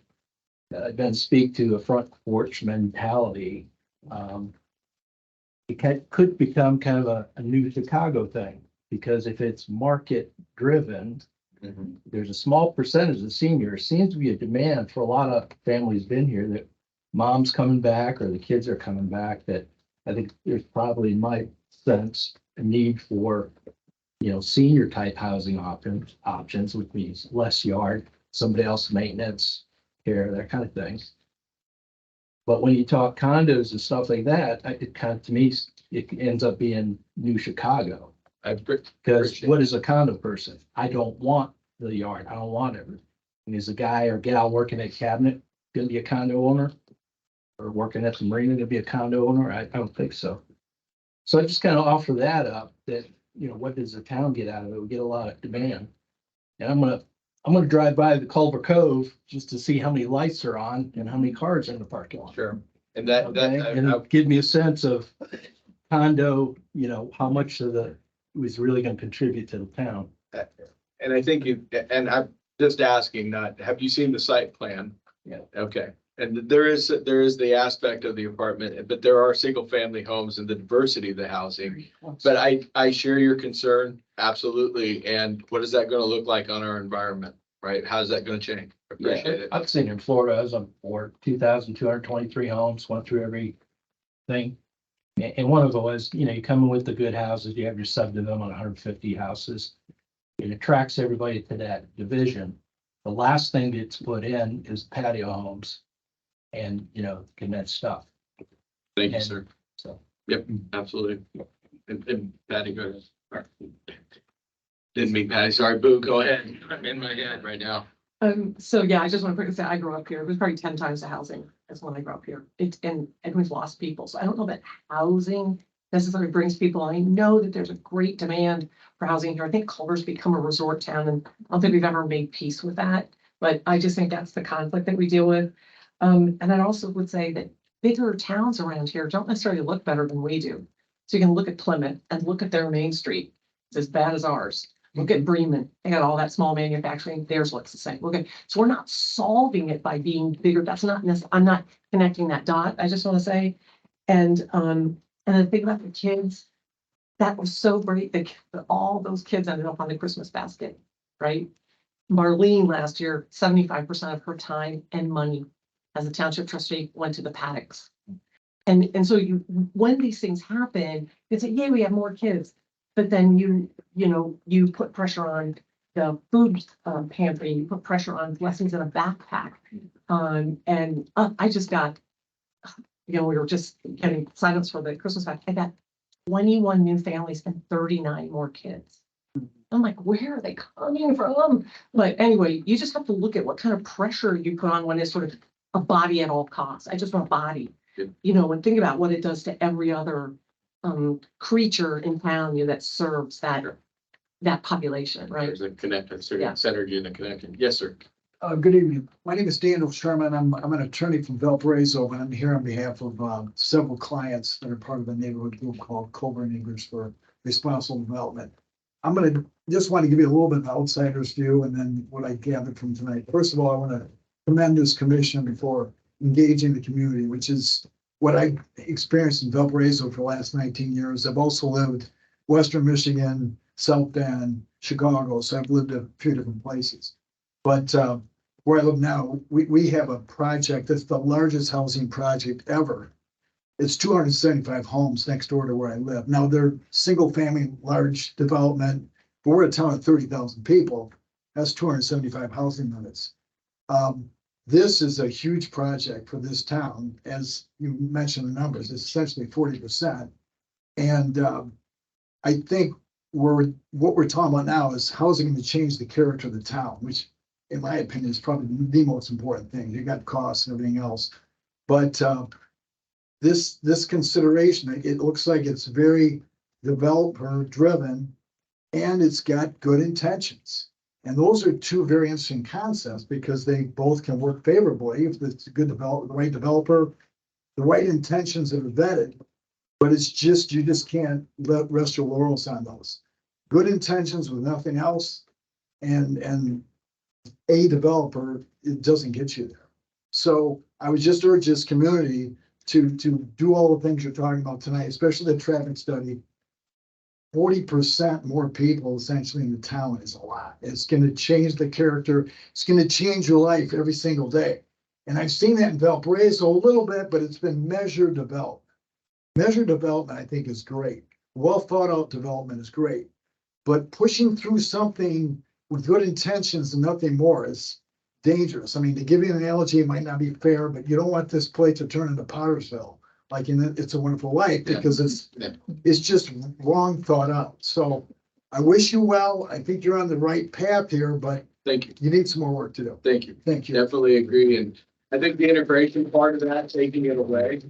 It doesn't speak to a front porch mentality. It could become kind of a new Chicago thing, because if it's market driven, there's a small percentage of seniors, seems to be a demand for a lot of families been here that mom's coming back or the kids are coming back, that I think there's probably, in my sense, a need for, senior type housing options, which means less yard, somebody else maintenance, care, that kind of thing. But when you talk condos and stuff like that, it kind of, to me, it ends up being new Chicago. Because what is a condo person? I don't want the yard. I don't want it. And is a guy or gal working at cabinet gonna be a condo owner? Or working at the marina gonna be a condo owner? I don't think so. So I just kind of offer that up, that, what does the town get out of it? We get a lot of demand. And I'm gonna drive by the Culver Cove just to see how many lights are on and how many cars are in the parking lot. Sure. And Okay? And it'll give me a sense of condo, how much of the was really gonna contribute to the town. and I think and I'm just asking, have you seen the site plan? Yeah. Okay. And there is the aspect of the apartment, but there are single family homes and the diversity of the housing. But I share your concern, absolutely. And what is that going to look like on our environment, right? How's that going to change? Appreciate it. I've seen in Florida, I was on board, 2,223 homes, went through every thing. And one of it was, you come in with the good houses, you have your subdivision on 150 houses. It attracts everybody to that division. The last thing that's put in is patio homes and, connect stuff. Thank you, sir. So. Yep, absolutely. And Patty, go ahead. Didn't mean Patty, sorry, Boo, go ahead. I'm in my head right now. So yeah, I just want to quickly say, I grew up here. It was probably 10 times the housing as when I grew up here. And we've lost people. So I don't know that housing necessarily brings people. I know that there's a great demand for housing here. I think Culver's become a resort town, and I don't think we've ever made peace with that. But I just think that's the conflict that we deal with. And I also would say that bigger towns around here don't necessarily look better than we do. So you can look at Plymouth and look at their Main Street. It's as bad as ours. Look at Bremen. They got all that small manufacturing. Theirs looks the same. Okay. So we're not solving it by being bigger. That's not necessarily, I'm not connecting that dot. I just want to say. And the thing about the kids, that was so great that all those kids ended up on the Christmas basket, right? Marlene last year, 75% of her time and money as a township trustee went to the paddocks. And so when these things happen, you say, yeah, we have more kids, but then you put pressure on the food pantry, you put pressure on blessings in a backpack. And I just got, we were just getting silence for the Christmas pack. I got 21 new families and 39 more kids. I'm like, where are they coming from? But anyway, you just have to look at what kind of pressure you put on when it's sort of a body at all costs. I just want a body, and think about what it does to every other creature in town that serves that population, right? There's a connected, Yeah. synergy and a connection. Yes, sir. Good evening. My name is Daniel Sherman. I'm an attorney from Valparaiso, and I'm here on behalf of several clients that are part of a neighborhood group called Culver Neighbors for Responsible Development. I'm going to just want to give you a little bit of an outsider's view and then what I gathered from tonight. First of all, I want to commend this commission for engaging the community, which is what I experienced in Valparaiso for the last 19 years. I've also lived Western Michigan, South Bend, Chicago, so I've lived a few different places. But where I live now, we have a project that's the largest housing project ever. It's 275 homes next door to where I live. Now they're single family, large development, but we're a town of 30,000 people. has 275 housing units. This is a huge project for this town. As you mentioned the numbers, it's essentially 40%. And I think what we're talking about now is how's it going to change the character of the town, which in my opinion is probably the most important thing. You got costs and everything else. But this consideration, it looks like it's very developer driven and it's got good intentions. And those are two very interesting concepts because they both can work favorably if it's a good developer, the right developer, the right intentions that are vetted. But it's just, you just can't rest your laurels on those. Good intentions with nothing else. And a developer, it doesn't get you there. So I would just urge this community to do all the things you're talking about tonight, especially the traffic study. 40% more people essentially in the town is a lot. It's going to change the character. It's going to change your life every single day. And I've seen that in Valparaiso a little bit, but it's been measured development. Measured development, I think, is great. Well thought out development is great. But pushing through something with good intentions and nothing more is dangerous. I mean, to give you an analogy, it might not be fair, but you don't want this place to turn into Pottersville, like in It's a Wonderful Life, because it's just wrong thought out. So I wish you well. I think you're on the right path here, but Thank you. you need some more work to do. Thank you. Thank you. Definitely agree. And I think the integration part of that, taking it away,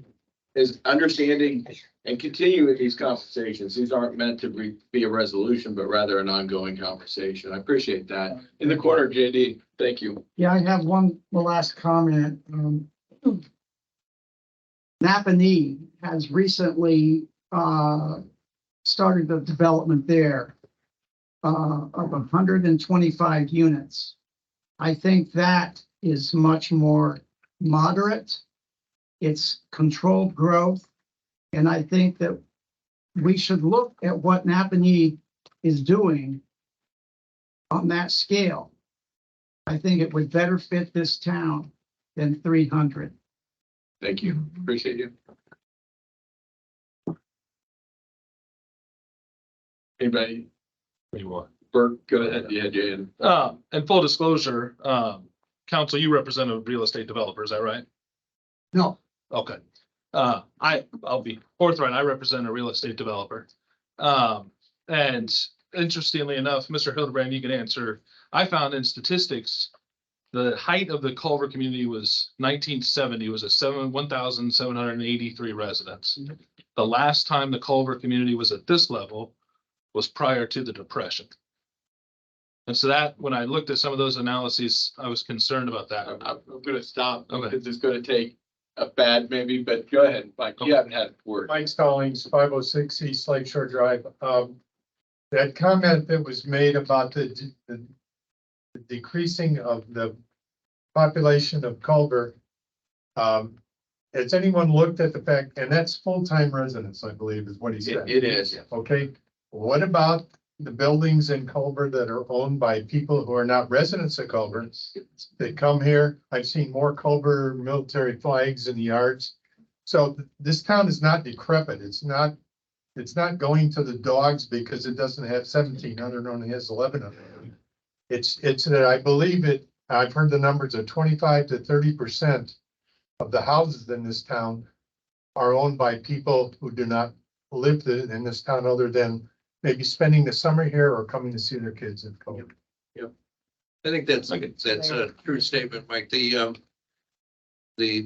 is understanding and continuing these conversations. These aren't meant to be a resolution, but rather an ongoing conversation. I appreciate that. In the corner, JD, thank you. Yeah, I have one last comment. Napanee has recently started the development there of 125 units. I think that is much more moderate. It's controlled growth. And I think that we should look at what Napanee is doing on that scale. I think it would better fit this town than 300. Thank you. Appreciate you. Anybody? What do you want? Bert, go ahead. Yeah, Jan. And full disclosure, council, you represent a real estate developer, is that right? No. Okay. I'll be forthright. I represent a real estate developer. And interestingly enough, Mr. Hildebrand, you can answer. I found in statistics, the height of the Culver community was 1970 was 1,783 residents. The last time the Culver community was at this level was prior to the Depression. And so that, when I looked at some of those analyses, I was concerned about that. I'm going to stop Okay. because it's going to take a bad maybe, but go ahead, Mike. You haven't had word. Mike Stallings, 506 East Lakeshore Drive. That comment that was made about the decreasing of the population of Culver. Has anyone looked at the fact, and that's full-time residents, I believe is what he said. It is. Okay, what about the buildings in Culver that are owned by people who are not residents of Culver? They come here. I've seen more Culver military flags in the yards. So this town is not decrepit. It's not going to the dogs because it doesn't have 1,700, it only has 1,100. It's that I believe it. I've heard the numbers of 25 to 30% of the houses in this town are owned by people who do not live in this town other than maybe spending the summer here or coming to see their kids in Culver. Yep. I think that's a true statement, Mike. The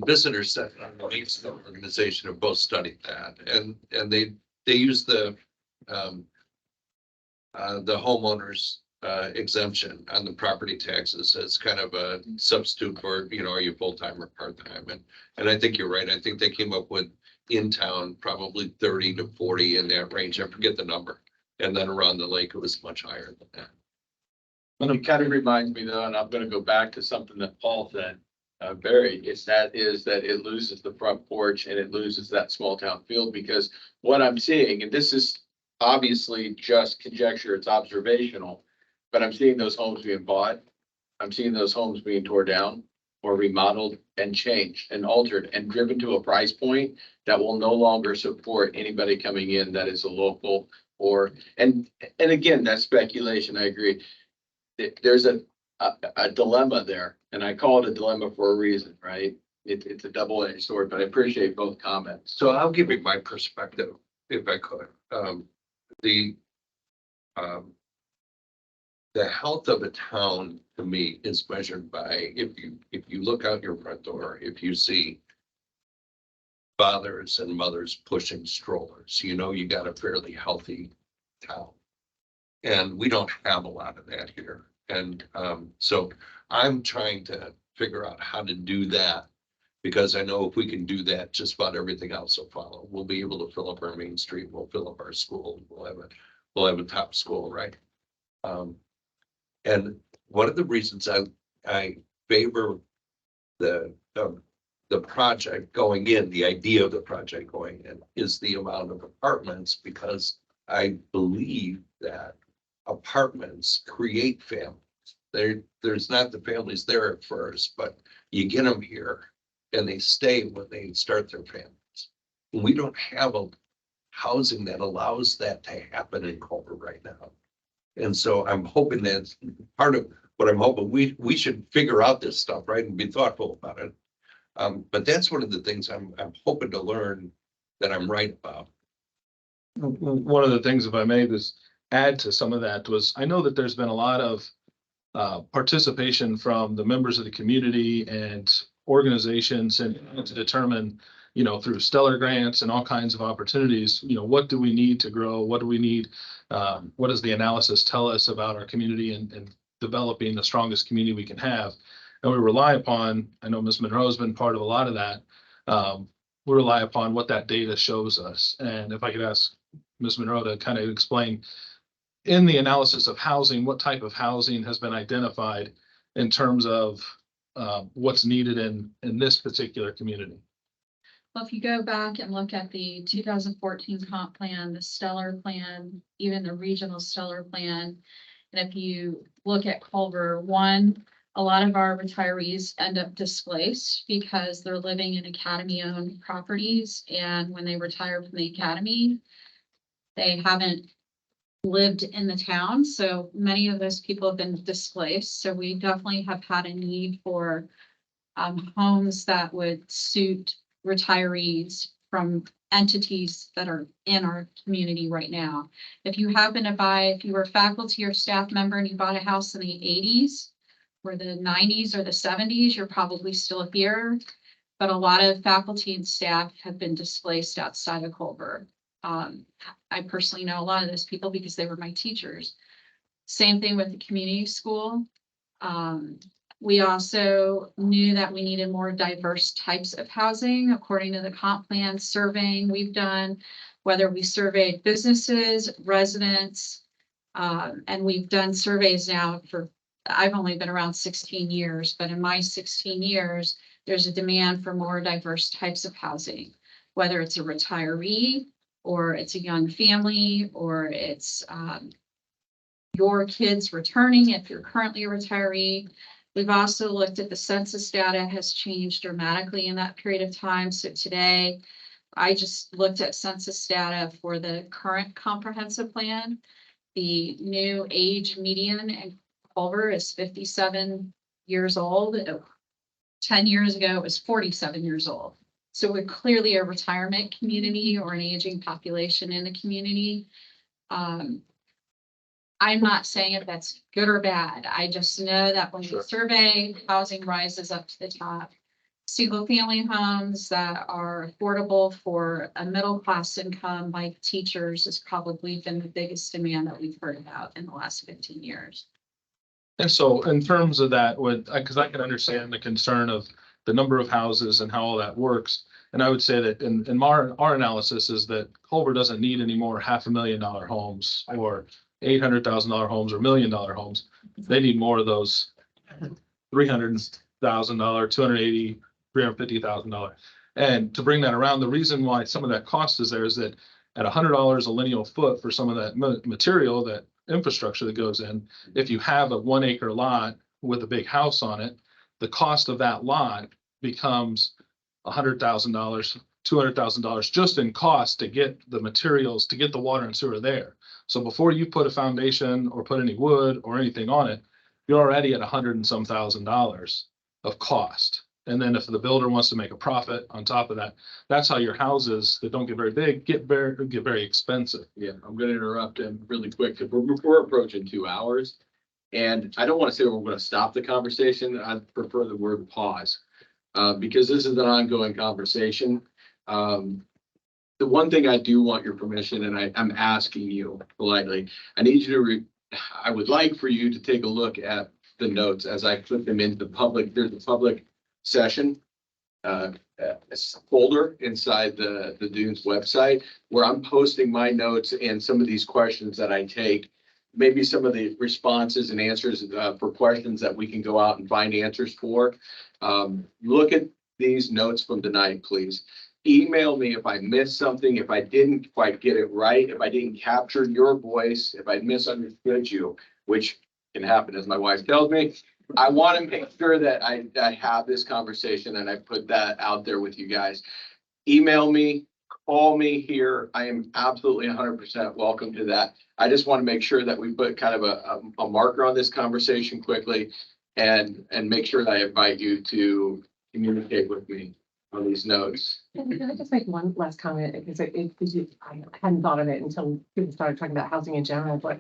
visitor center and the Leagues organization have both studied that, and they use the homeowners exemption on the property taxes as kind of a substitute for, are you full-time or part-time? And I think you're right. I think they came up with in town probably 30 to 40 in that range. I forget the number. And then around the lake, it was much higher than that. It kind of reminds me though, and I'm going to go back to something that Paul said, Barry, that it loses the front porch and it loses that small town feel, because what I'm seeing, and this is obviously just conjecture, it's observational, but I'm seeing those homes being bought. I'm seeing those homes being torn down or remodeled and changed and altered and driven to a price point that will no longer support anybody coming in that is a local and again, that's speculation. I agree. There's a a dilemma there, and I call it a dilemma for a reason, right? It's a double-edged sword, but I appreciate both comments. So I'll give you my perspective if I could. The um, the health of a town to me is measured by if you look out your front door, if you see fathers and mothers pushing strollers, you know you got a fairly healthy town. And we don't have a lot of that here. And so I'm trying to figure out how to do that, because I know if we can do that, just about everything else will follow. We'll be able to fill up our main street, we'll fill up our school, we'll have a top school, right? And one of the reasons I favor the project going in, the idea of the project going in, is the amount of apartments, because I believe that apartments create families. There's not the families there at first, but you get them here and they stay when they start their families. And we don't have a housing that allows that to happen in Culver right now. And so I'm hoping that's part of what I'm hoping. We should figure out this stuff, right, and be thoughtful about it. But that's one of the things I'm hoping to learn that I'm right about. One of the things, if I may, just add to some of that was, I know that there's been a lot of participation from the members of the community and organizations and to determine, you know, through stellar grants and all kinds of opportunities, you know, what do we need to grow? What do we need? What does the analysis tell us about our community and developing the strongest community we can have? And we rely upon, I know Ms. Monroe's been part of a lot of that. We rely upon what that data shows us. And if I could ask Ms. Monroe to kind of explain in the analysis of housing, what type of housing has been identified in terms of what's needed in this particular community? Well, if you go back and look at the 2014 comp plan, the stellar plan, even the regional stellar plan, and if you look at Culver, a lot of our retirees end up displaced because they're living in academy-owned properties, and when they retire from the academy, they haven't lived in the town. So many of those people have been displaced. So we definitely have had a need for homes that would suit retirees from entities that are in our community right now. If you happen to if you were a faculty or staff member and you bought a house in the 80s or the 90s or the 70s, you're probably still here. But a lot of faculty and staff have been displaced outside of Culver. I personally know a lot of those people because they were my teachers. Same thing with the community school. We also knew that we needed more diverse types of housing according to the comp plan surveying we've done, whether we surveyed businesses, residents, and we've done surveys now I've only been around 16 years, but in my 16 years, there's a demand for more diverse types of housing, whether it's a retiree or it's a young family, or it's your kids returning if you're currently a retiree. We've also looked at the census data has changed dramatically in that period of time. So today, I just looked at census data for the current comprehensive plan. The new age median in Culver is 57 years old. 10 years ago, it was 47 years old. So we're clearly a retirement community or an aging population in the community. I'm not saying if that's good or bad. I just know that when we survey, housing rises up to the top. Single family homes that are affordable for a middle class income like teachers has probably been the biggest demand that we've heard about in the last 15 years. And so in terms of that, because I can understand the concern of the number of houses and how all that works. And I would say that in our analysis is that Culver doesn't need any more $500,000 homes or $800,000 homes or $1 million homes. They need more of those $300,000, $280,000, $350,000. And to bring that around, the reason why some of that cost is there is that at $100 a lineal foot for some of that material, that infrastructure that goes in, if you have a 1 acre lot with a big house on it, the cost of that lot becomes $100,000, $200,000 just in cost to get the materials, to get the water and sewer there. So before you put a foundation or put any wood or anything on it, you're already at $100 and some thousand of cost. And then if the builder wants to make a profit on top of that, that's how your houses that don't get very big get very expensive. Yeah, I'm gonna interrupt him really quick, because we're approaching 2 hours. And I don't want to say we're gonna stop the conversation. I prefer the word pause. Because this is an ongoing conversation. The one thing I do want your permission, and I'm asking you politely, I need you to I would like for you to take a look at the notes as I put them into the public. There's a public session folder inside the Dunes website where I'm posting my notes and some of these questions that I take, maybe some of the responses and answers for questions that we can go out and find answers for. Look at these notes from tonight, please. Email me if I missed something, if I didn't quite get it right, if I didn't capture your voice, if I misunderstood you, which can happen, as my wife tells me. I want to make sure that I have this conversation and I put that out there with you guys. Email me, call me here. I am absolutely 100% welcome to that. I just want to make sure that we put kind of a marker on this conversation quickly and make sure that I invite you to communicate with me on these notes. Can I just make one last comment? Because I hadn't thought of it until people started talking about housing in general, but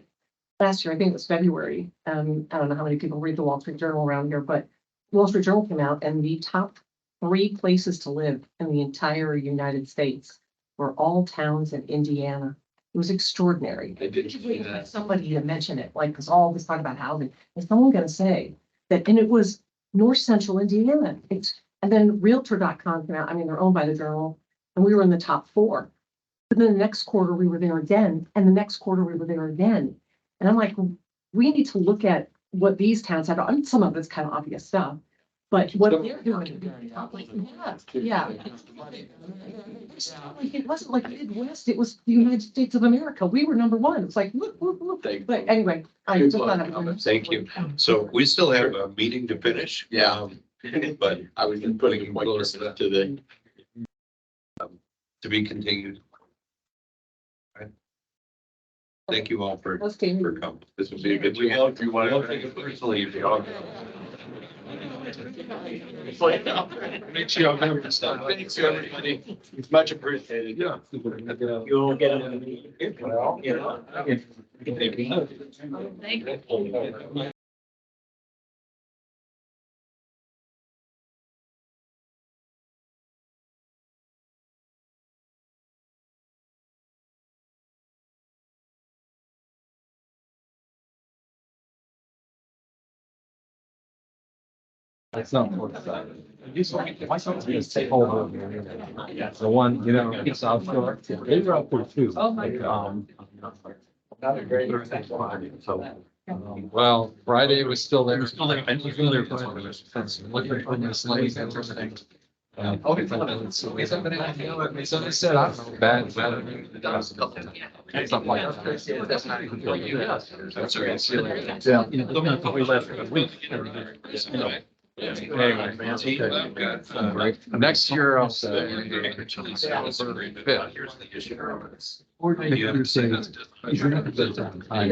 last year, I think it was February. I don't know how many people read the Wall Street Journal around here, but Wall Street Journal came out and the top 3 places to live in the entire United States were all towns in Indiana. It was extraordinary. I did see that. Somebody to mention it, like, because all this talk about housing, is someone going to say that, and it was North Central Indiana. And then Realtor.com came out. I mean, they're owned by the Journal, and we were in the top 4. But then the next quarter we were there again, and the next quarter we were there again. And I'm like, we need to look at what these towns have. I mean, some of it's kind of obvious stuff, but what they're doing. Yeah. It wasn't like Midwest. It was the United States of America. We were number 1. It's like, look. But anyway, I just thought I was. Thank you. So we still have a meeting to finish. Yeah. But I was just putting it closer to the. To be continued. Thank you all for coming. This would be a good. If you want to take it personally, if you all. Make sure y'all remember stuff. Thanks, everybody. It's much appreciated. Yeah. You'll get it. Thank you. It's not for my son's gonna take over. Yeah, the one, it's South Shore. They were up there too. Oh, my God. Not a great. So. Well, Friday was still there. Looking for this lady and everything. So they said, I don't know, bad. Something like that. That's not even for you. That's right. Yeah. We left for a week. Anyway, next year I'll say. Or you're saying. I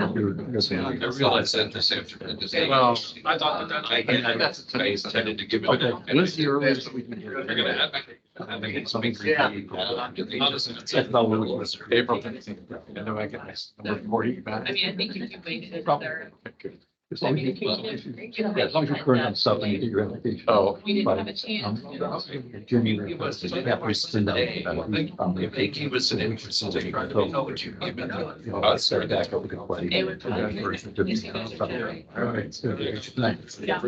realized that this afternoon. Well, I thought that. I intended to give it. Okay, when's the earliest we can hear? They're gonna have. I think it's something. April 15th. I know I can report you back. I mean, I think if you waited another. As long as you're current on stuff and you get your application. Oh. We didn't have a chance. Jimmy. He was an interesting. He was an interesting. I'll start back over to question. It would probably- All right. So, thanks. So, Yeah.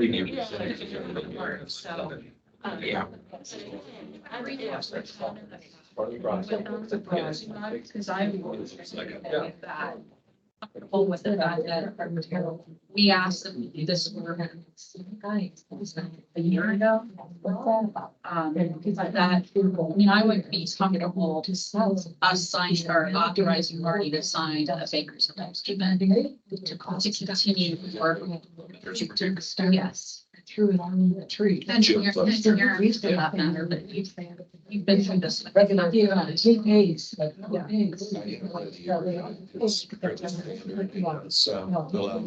I read it. Because I was that. Comfortable with the fact that we asked them to do this work a year ago. Because that, I mean, I would be comfortable us signing or authorizing Marty to sign a Baker's to continue to work. Yes. threw it on the tree. Engineer for that matter, but you've been through this.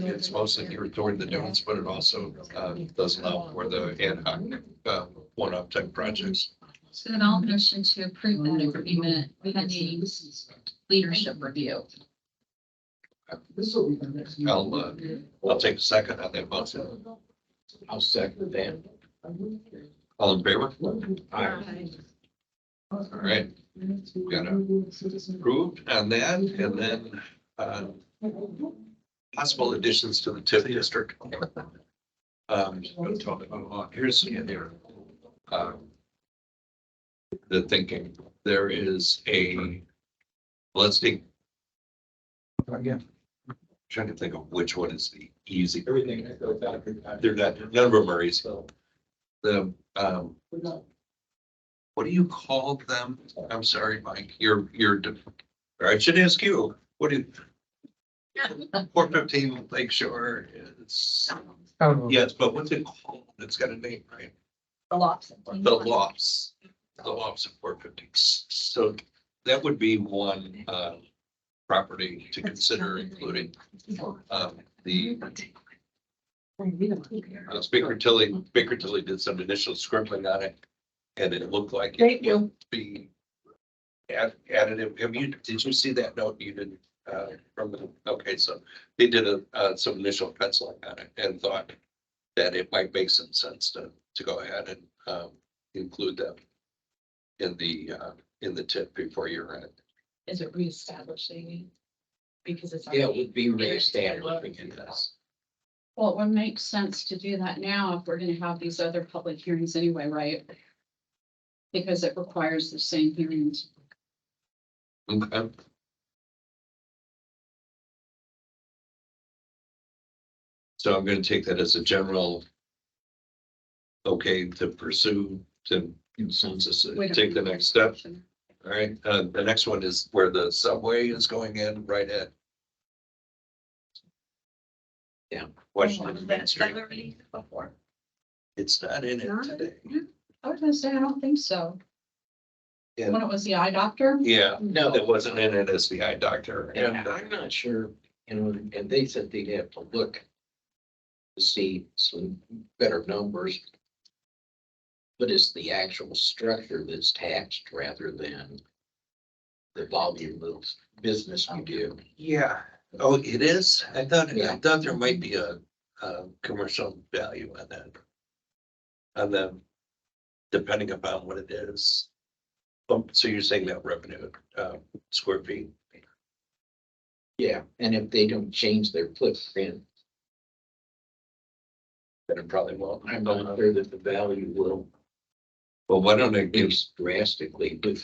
It's mostly geared toward the dunes, but it also, does allow for the ad hoc, one-off type projects. So then I'll motion to approve that agreement pending leadership review. I'll take a second on that motion. I'll second that. All in favor? Aye. All right, got approved on that, and then, possible additions to the TIF district. Here's, the thinking, there is let's take. Again, trying to think of which one is the easy. Everything. They're not, none of them are easy. The, what do you call them? I'm sorry, Mike, or I should ask you, what do you? 415 Lakeshore is, yes, but what's it called? It's got a name, right? The lofts. The lofts of 450. So that would be one, property to consider, including, the Baker Tilly did some initial scribbling on it, and it looked like it would be additive. Did you see that note you did, from the, okay, so they did some initial penciling on it and thought that it might make some sense to go ahead and, include them in the tip before year end. Is it reestablishing? Because it's. Yeah, it would be reestablishing it. Well, it would make sense to do that now if we're gonna have these other public hearings anyway, right? Because it requires the same hearings. Okay. So I'm gonna take that as a general. Okay, to pursue, to consensus, take the next step. All right, the next one is where the subway is going in, right at. Yeah, Washington Main Street. It's not in it today. I was gonna say, I don't think so. Yeah. When it was the eye doctor? Yeah, no, it wasn't in it as the eye doctor. And I'm not sure, and they said they'd have to look to see some better numbers. But it's the actual structure that's taxed rather than the volume of business we do. Yeah, oh, it is? I thought there might be a commercial value on that. On them, depending upon what it is. So you're saying that revenue, square feet? Yeah, and if they don't change their footprint, then it probably won't. I'm not sure that the value will Well, why don't I give, increase drastically, but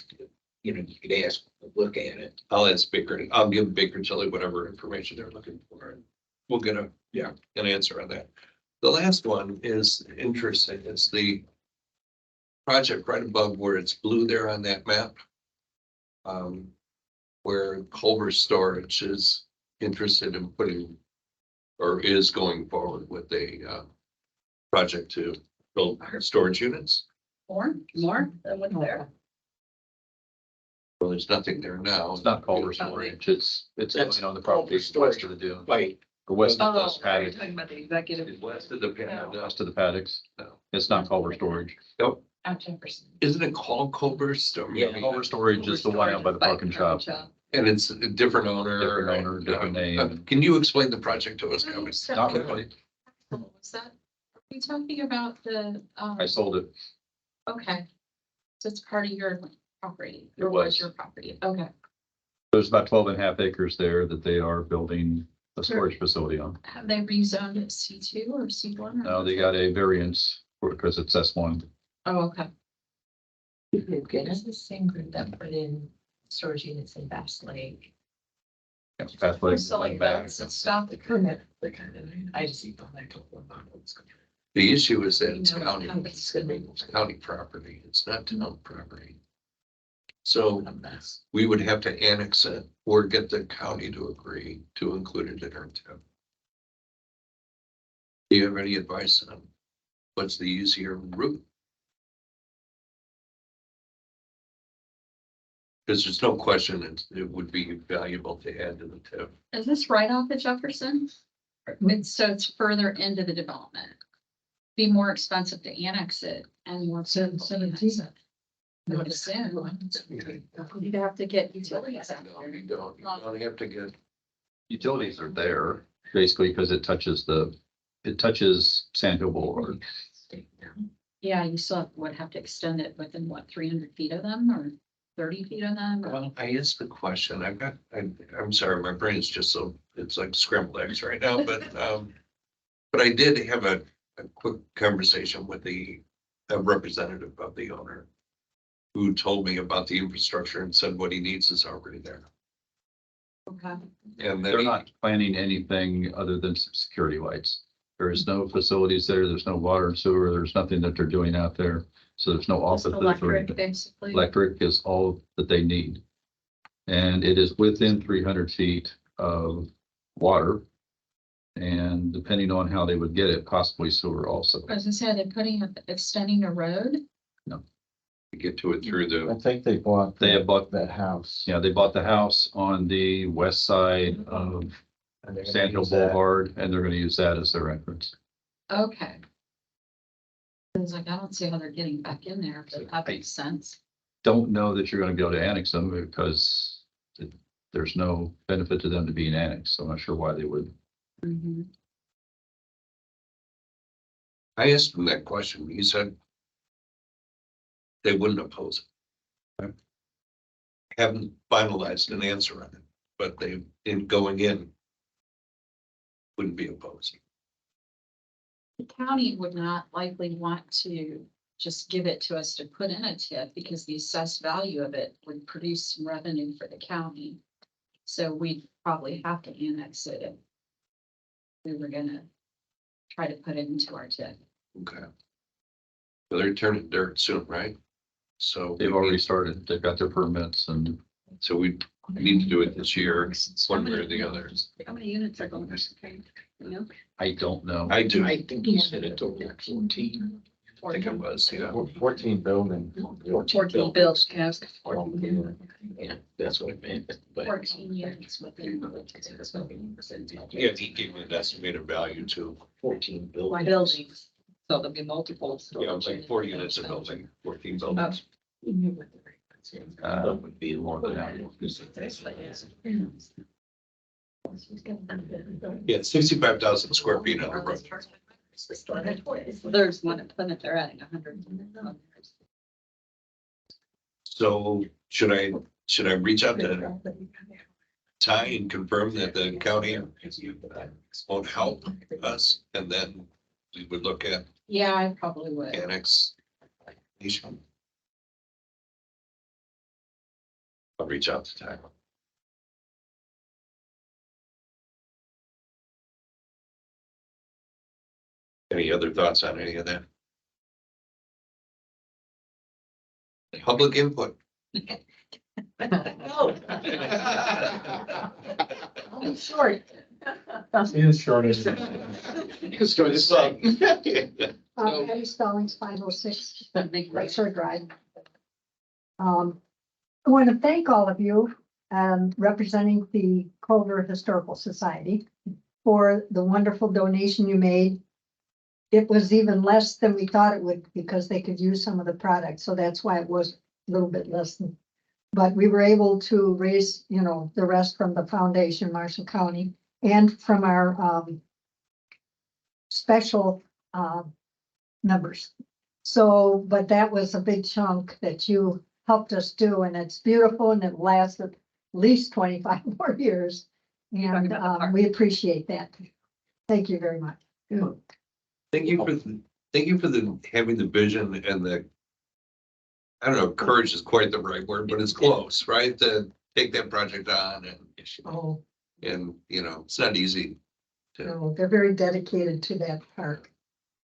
you could ask, look at it. I'll ask Baker, I'll give Baker Tilly whatever information they're looking for. And we'll get an answer on that. The last one is interesting. It's the project right above where it's blue there on that map. Where Culver Storage is interested in putting, or is going forward with a project to build storage units. More than what's there. Well, there's nothing there now. It's not Culver Storage, it's on the property west of the dune. Right. Or west of Oh, those paddocks. talking about the executive. West of the panel. West of the paddocks. No. It's not Culver Storage. Nope. At Jefferson. Isn't it called Culver Storage? Yeah, Culver Storage is the one out by the parking shop. And it's a different owner. Different owner, different name. Can you explain the project to us, Kevin? Not really. Was that, are we talking about the, I sold it. okay. So it's part of your property, It or was was. your property? Okay. There's about 12.5 acres there that they are building a storage facility on. Have they rezoned it C2 or C1? Now they got a variance because it's S1. Oh, okay. It's the same group that put in storage units in Bass Lake. Pathway Selling back. those and stuff. I just. The issue is that it's You know, county, it's gonna be- it's county property. It's not town property. So we would have to annex it or get the county to agree to include it in our town. Do you have any advice on what's the easier route? Because there's no question it would be valuable to add to the TIF. Is this right off of Jefferson? So it's further into the development. Be more expensive to annex it and more. I would assume. You'd have to get utilities out there. You don't have to get. Utilities are there basically because it touches Sand Hill Boulevard. Yeah, you still would have to extend it within what, 300 feet of them or 30 feet of them? or- Well, I asked the question. I'm sorry, my brain's just so, it's like scrambled eggs right now, but I did have a quick conversation with a representative of the owner who told me about the infrastructure and said what he needs is already there. Okay. And They're not planning anything other than some security lights. There is no facilities there. There's no water and sewer. There's nothing that they're doing out there. So there's no Just office. electric, basically. Electric is all that they need. And it is within 300 feet of water. And depending on how they would get it, possibly sewer also. As I said, they're extending a road. No. to get to it through I the, think they have bought that house. Yeah, they bought the house on the west side of And they're gonna Sand Hill use that. Boulevard, and they're gonna use that as their entrance. Okay. It's like, I don't see how they're getting back in there, but that makes sense. Don't know that you're gonna be able to annex them because there's no benefit to them to being annexed, so I'm not sure why they would. Mhm. I asked him that question. He said they wouldn't oppose it. Haven't finalized an answer on it, but they, in going in, wouldn't be opposed. The county would not likely want to just give it to us to put in a TIF because the assessed value of it would produce some revenue for the county. So we'd probably have to annex it if we were gonna try to put it into our TIF. Okay. So they're turning dirt soon, right? So They've already started, they've got their permits and so we need to do it this year, one way or the other. How many units are going to the you know? I don't know. I do. I think he said it over like 14. I think it was, yeah. 14 building. 14 bills, yes. Yeah, that's what it meant. But 14 units within. Yeah, he gave me an estimated value too. 14 building. My buildings, so there'll be multiples. Yeah, it was like 4 units a building, 14 buildings. Would be more than that. Yeah, 65,000 square feet on the road. There's one at Plymouth, they're adding 100. So should I reach out to Ty and confirm that the county won't help us? And then we would look at Yeah, I probably would. annex. I'll reach out to Ty. Any other thoughts on any of that? Public input. I'm short. It's short as. It's going to say. Patty Stallings, 506 Lakeshore Drive. I want to thank all of you, representing the Culver Historical Society for the wonderful donation you made. It was even less than we thought it would because they could use some of the products, so that's why it was a little bit less than. But we were able to raise, the rest from the foundation, Marshall County, and from our special members. So, but that was a big chunk that you helped us do, and it's beautiful, and it lasted at least 25 more years. And we appreciate that. Thank you very much. Thank you for having the vision and the, I don't know, courage is quite the right word, but it's close, right? To take that project on Oh, and it's not easy. no, they're very dedicated to that park.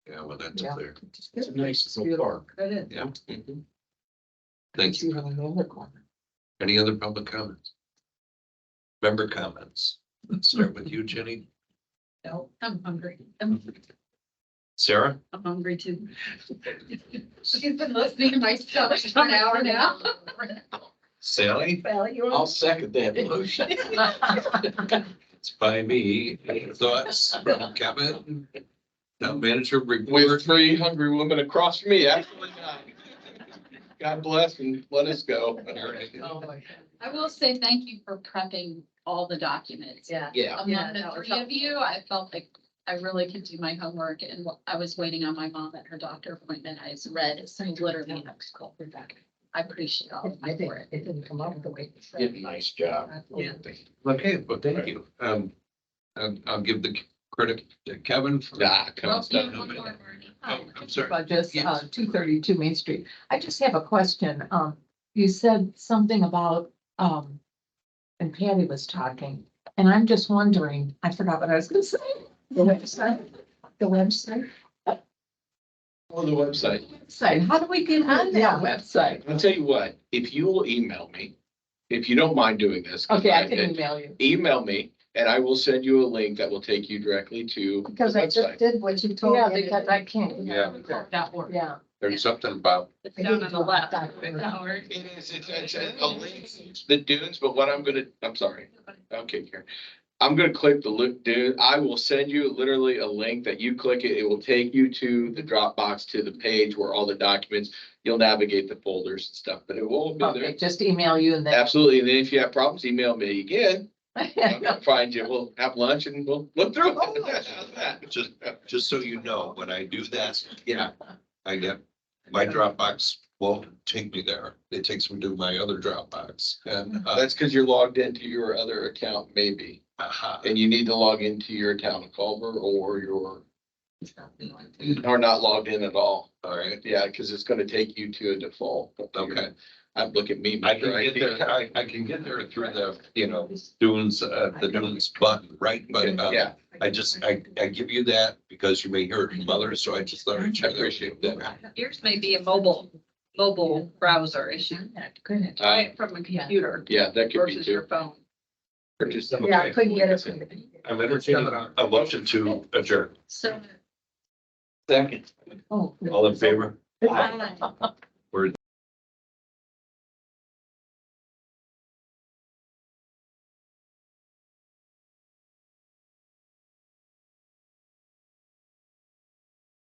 Yeah, well, that's Yeah. clear. It's a nice little park. It is. Yeah. Mhm. Thank you. Any other public comments? Member comments? Let's start with you, Jenny. No, I'm hungry. Sarah? I'm hungry too. She's been listening to my stuff for an hour now. Sally? I'll second that motion. It's by me. Any thoughts from Kevin? Town manager With report. 3 hungry women across from me, absolutely not. God bless and let us go. I will say thank you for prepping all the documents. Yeah. Yeah. Among the three of you, I felt like I really could do my homework and I was waiting on my mom at her doctor appointment. I just read it, so literally. I appreciate all of I you think for it. it didn't come out the way. it Did said. a nice job. Yeah. Okay, well, thank you. I'll give the credit to Kevin for. Come on. I'm sorry. About just, Yes. 232 Main Street. I just have a question. You said something about, and Patty was talking, and I'm just wondering, I forgot what I was gonna say. The website, the website, On the website. site, how do we get on that website? I'll tell you what, if you will email me, if you don't mind doing this. 'cause Okay, I can email you. Email me and I will send you a link that will take you directly to the Because I just website. did what you told me. Yeah, because I can't. Yeah. That work. Yeah. There's something about, It's down on the left. It is, it's a link, the dunes, but what I'm sorry. Okay, Karen. I'm gonna click the link, dude. I will send you literally a link that you click it. It will take you to the Dropbox, to the page where all the documents, you'll navigate the folders and stuff, but it won't be Okay, there. just email you and then. Absolutely. And then if you have problems, email me again. I'll find you. We'll have lunch and we'll look through it. How's that? just so you know, when I do that, yeah, I get, my Dropbox won't take me there. It takes me to my other Dropbox and, That's because you're logged into your other account, maybe. uh-huh. And you need to log into your Town of Culver or or not logged in at all. All right, Yeah, because it's gonna take you to a default. okay. Look at me. I can get there, I can get there through the, dunes, the dunes button, right? But, Yeah, I give you that because you may hear it from others, so I just thought I'd check. Appreciate that. Yours may be a mobile browser issue. Good. Try it from a computer yeah, that could be versus your too. phone. Or just- Yeah, I couldn't get it from the. I'm entertaining a motion to adjourn. So. Second. Oh. All in favor? Aye.